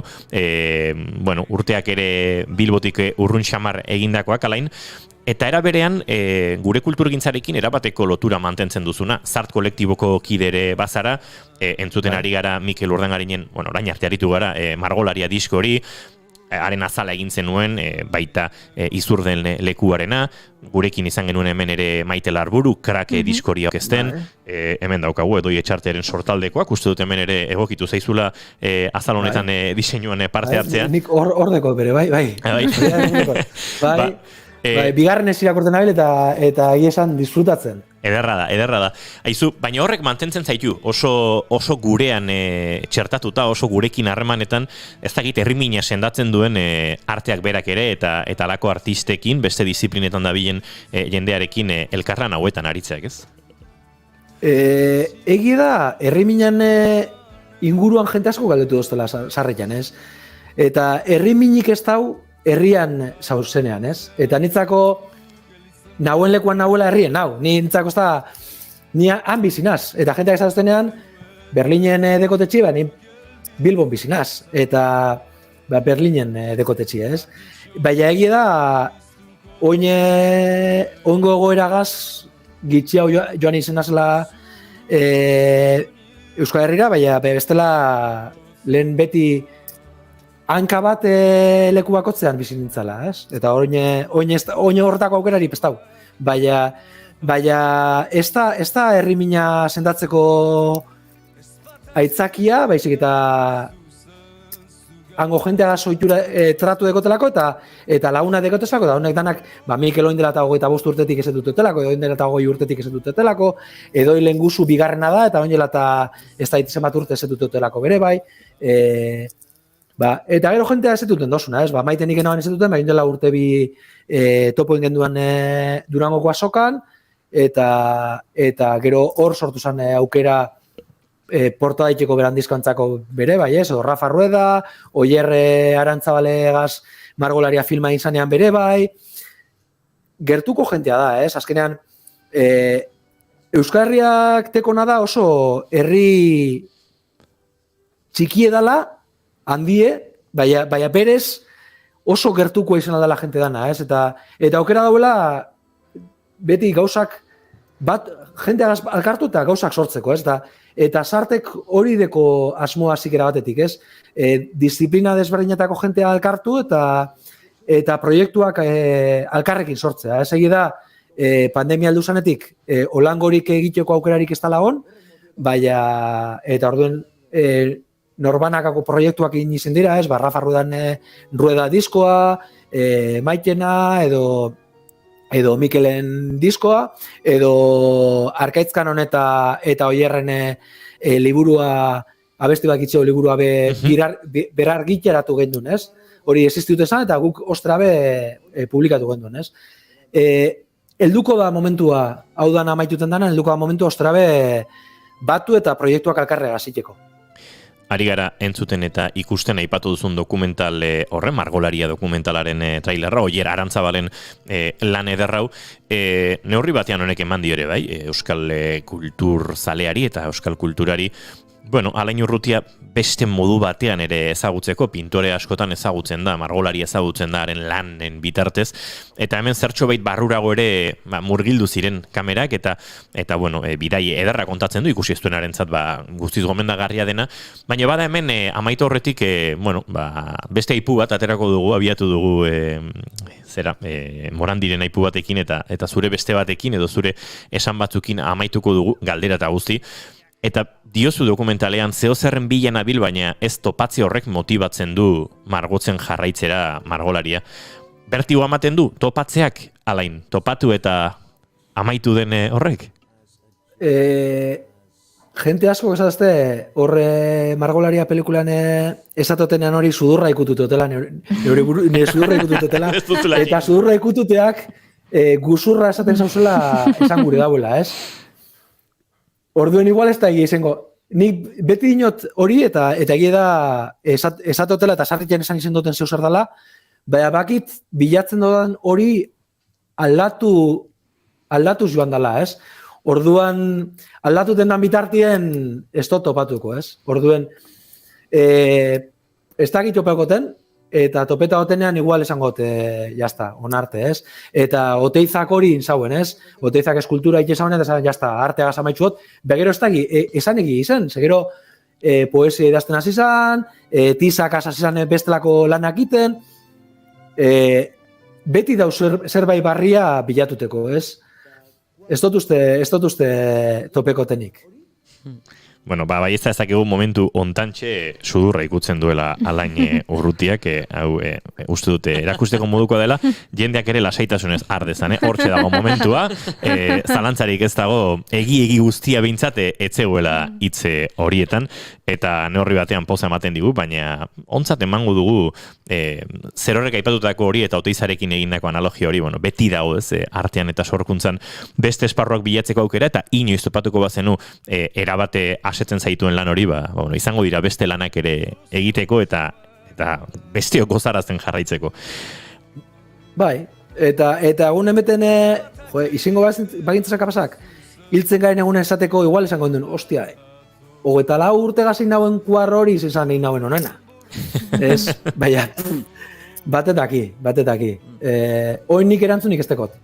Speaker 2: urteak ere Bilbotik urrun xamar egindakoak, Alain, eta era berean gure kulturgintzarekin erabateko lotura mantentzen duzuna. Zart kolektiboko kidere bazara, entzuten ari gara Mikel Urdangarinen, orain arte aritu gara, Margolaria disko hori, haren azala egin zenuen, baita Izurden lekuarena, gurekin izan genuen hemen ere Maite Larburu, krake diskori aurkezten, hemen daukagu Edoi Etxartearen sortaldekoak, uste dut hemen ere egokitu zaizula azal honetan diseinuan parte hartzea.
Speaker 17: Nik hor deko bere, bai. Bigarren ez irakorten nabil eta esan disfrutatzen.
Speaker 2: Ederra da. Aizu, baina horrek mantentzen zaitu, oso gurean txertatuta, oso gurekin harremanetan, ez dakit herrimina sendatzen duen arteak berak ere, eta alako artistekin, beste disiplinetan dabilen jendearekin elkarlan hauetan aritzeak, ez?
Speaker 17: Egi da, herriminan inguruan jente asko galdetu doztela sarretan, ez? Eta herriminik ez dau, herrian zauzenean, ez? Eta nitzako nauen lekuan nauela herrien, nintzako ez da, ni han bizinaz. Eta jenteak zauzenean, Berlinen dekotetxi, ni Bilbon bizinaz. Eta Berlinen dekotetxi, ez? Baina egia da, oingo egoeragaz, gitxiau joan izenazela Euskal Herrira, baina bestela lehen beti hanka bat leku bakotzean bizi nintzala, ez? Eta oin horretako aukerari pestau. Baina ez da herrimina sendatzeko aitzakia, baizik eta hango jentea soitura tratu dekotelako eta laguna dekotelako, eta honek danak Mikel oin dela eta 25 urtetik ez dutetelako, edo oin dela eta 20 urtetik ez dutetelako, edo lenguzu bigarrena da, eta oin dela eta ez da itizen bat urte ez dutetelako bere bai, eta gero jentea ez duten dozuna, ez? Maiten ikenaban ez duten, baina dela urte bi topo ingenduan Durangoko azokan, eta gero hor sortu zen aukera porta daiteko berandizkantzako bere, bai ez? Edo Rafa Rueda, Oier Arantzabalegaz Margolaria filma izanean bere, bai. Gertuko jentea da, ez? Azkenean, Euskal Herriak tekona da oso herri txikie dala, handie, baina berez oso gertuko izan dela jente dana, ez? Eta aukera dauela beti gauzak bat jente alkartu eta gauzak sortzeko, ez? Eta sartek hori deko asmoa zikera batetik, ez? Disiplina desberdinetako jentea alkartu eta proiektuak alkarrekin sortzea. Ez egi da, pandemia heldu zanetik, holangorik egiteko aukerarik ez dela hon, baina, eta orduen, norbanakako proiektuak egin izen dira, ez? Rafa Rueda diskoa, Maitena, edo Mikelen diskoa, edo Arkaitzkanon eta Oierren liburua, abesti bat gitzeo liburua berar giteratu gendun, ez? hori existiute zen, eta guk ostrabe publikatu genduen, ez? Helduko da momentua, hau da amaituten dana, helduko da momentua ostrabe batu eta proiektuak alkarrega ziteko.
Speaker 2: Ari gara entzuten eta ikusten aipatu duzun dokumental horren, Margolaria dokumentalaren trailerra, Oier Arantzabalen lan ederrau, neurri batean honek eman dio ere bai, euskal kultur zaleari eta euskal kulturari, bueno, Alain Urrutia beste modu batean ere ezagutzeko, pintore askotan ezagutzen da, Margolari ezagutzen da haren lanen bitartez, eta hemen zertxo bait barrurago ere murgildu ziren kamerak, eta bueno, bidai ederra kontatzen du, ikusi ez duenarentzat guztiz gomendagarria dena, baina bada hemen amaitu horretik, bueno, beste aipu bat aterako dugu, abiatu dugu, Morandiren aipu batekin eta zure beste batekin, edo zure esan batzukin amaituko dugu galdera eta guzti. Eta diozu dokumentalean zehozerren bilan abil, baina ez topatze horrek motibatzen du margotzen jarraitzera Margolaria. Bertigo ematen du, topatzeak, Alain, topatu eta amaitu den horrek?
Speaker 17: Jente asko esazte, horre Margolaria pelikulan esatotenean hori sudurra ikututotela, nire sudurra ikututotela, eta sudurra ikututeak guzurra esaten zauzela esan gure dauela, ez? Orduen igual ez da egia izango. Nik beti dinot hori eta egia da esatotela eta sarritzen esan izen duten zeu zer dela, baina bakit bilatzen dodan hori aldatuz joan dela, ez? Orduan aldatu dendan bitartien ez dut topatuko, ez? Orduen ez dakit topakoten, eta topeta gotenean igual esangot, jazta, onarte, ez? Eta oteizak hori inzauen, ez? Oteizak eskultura itezauen eta esan, jazta, artea gazamaitzuot, begero ez daki, esan egi izan, segero poesia idazten hasi izan, tizak hasi izan bestelako lanak iten, beti dau zerbait barria bilatuteko, ez? Ez dut uste topekotenik.
Speaker 2: Bueno, bai ez da ezakigu momentu ontantxe sudurra ikutzen duela Alain Urrutiak, hau uste dute erakusteko moduko dela, jendeak ere lasaitasunez ardezan, hortxe dago momentua, zalantzarik ez dago egi guztia behintzate etzegoela hitze horietan, eta neurri batean poza ematen digu, baina ontzat emango dugu zer horrek aipatutako hori eta oteizarekin egindako analogia hori, bueno, beti dago ez, artean eta sorkuntzan beste esparruak bilatzeko aukera, eta inoiz topatuko bazenu erabate asetzen zaituen lan hori, bueno, izango dira beste lanak ere egiteko eta besteok gozarazten jarraitzeko.
Speaker 17: Bai, eta egun emeten, izango bagintzak apasak, hiltzen garen egunen esateko igual esango duen, ostia, 24 urte gazin nauen kuar hori izan egin nauen onena. Ez, baina, batetaki. Oin nik erantzunik ez tekot.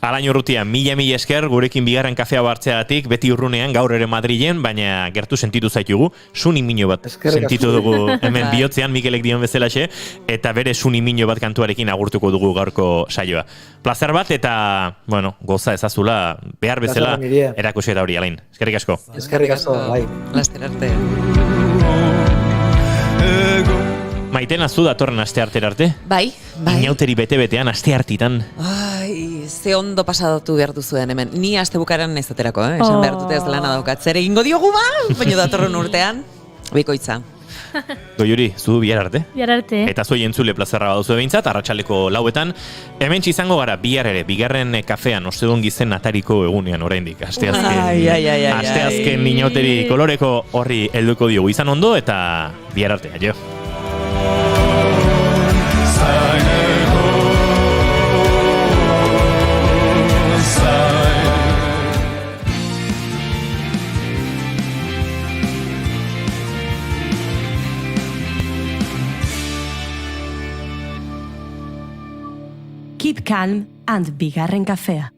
Speaker 2: Alain Urrutia, mila esker gurekin bigarren kafea bartzeagatik, beti urrunean, gaur ere Madrilen, baina gertu sentitu zaitugu, suni mino bat sentitu dugu hemen bihotzean Mikelek dion bezalaxe, eta bere suni mino bat kantuarekin agurtuko dugu gaurko saioa. Plazer bat eta, bueno, goza ezazula, behar bezala erakusiera hori, Alain. Eskerrik asko.
Speaker 17: Eskerrik asko, bai.
Speaker 4: Laster arte.
Speaker 2: Maiten azu datorren aste arte?
Speaker 4: Bai.
Speaker 2: Inauteri bete-betean, aste hartitan.
Speaker 4: Ai, ze ondo pasadatu behar duzuen hemen. Ni aste bukaran ez daterako, esan behar dute ez lana daukat. Zer egingo diogu baina datorren urtean, bikoitza.
Speaker 2: Goiuri, zu bihar arte?
Speaker 3: Bihar arte.
Speaker 2: Eta zoi entzule plazerra baduzu behintzat, arratsaldeko 4:00. Hemen izango gara bihar ere, bigarren kafean, ostedun gizen atariko egunean oraindik. Asteazken inauteri koloreko horri helduko diogu izan ondo, eta bihar arte, aio.
Speaker 1: Keep calm and bigarren kafea.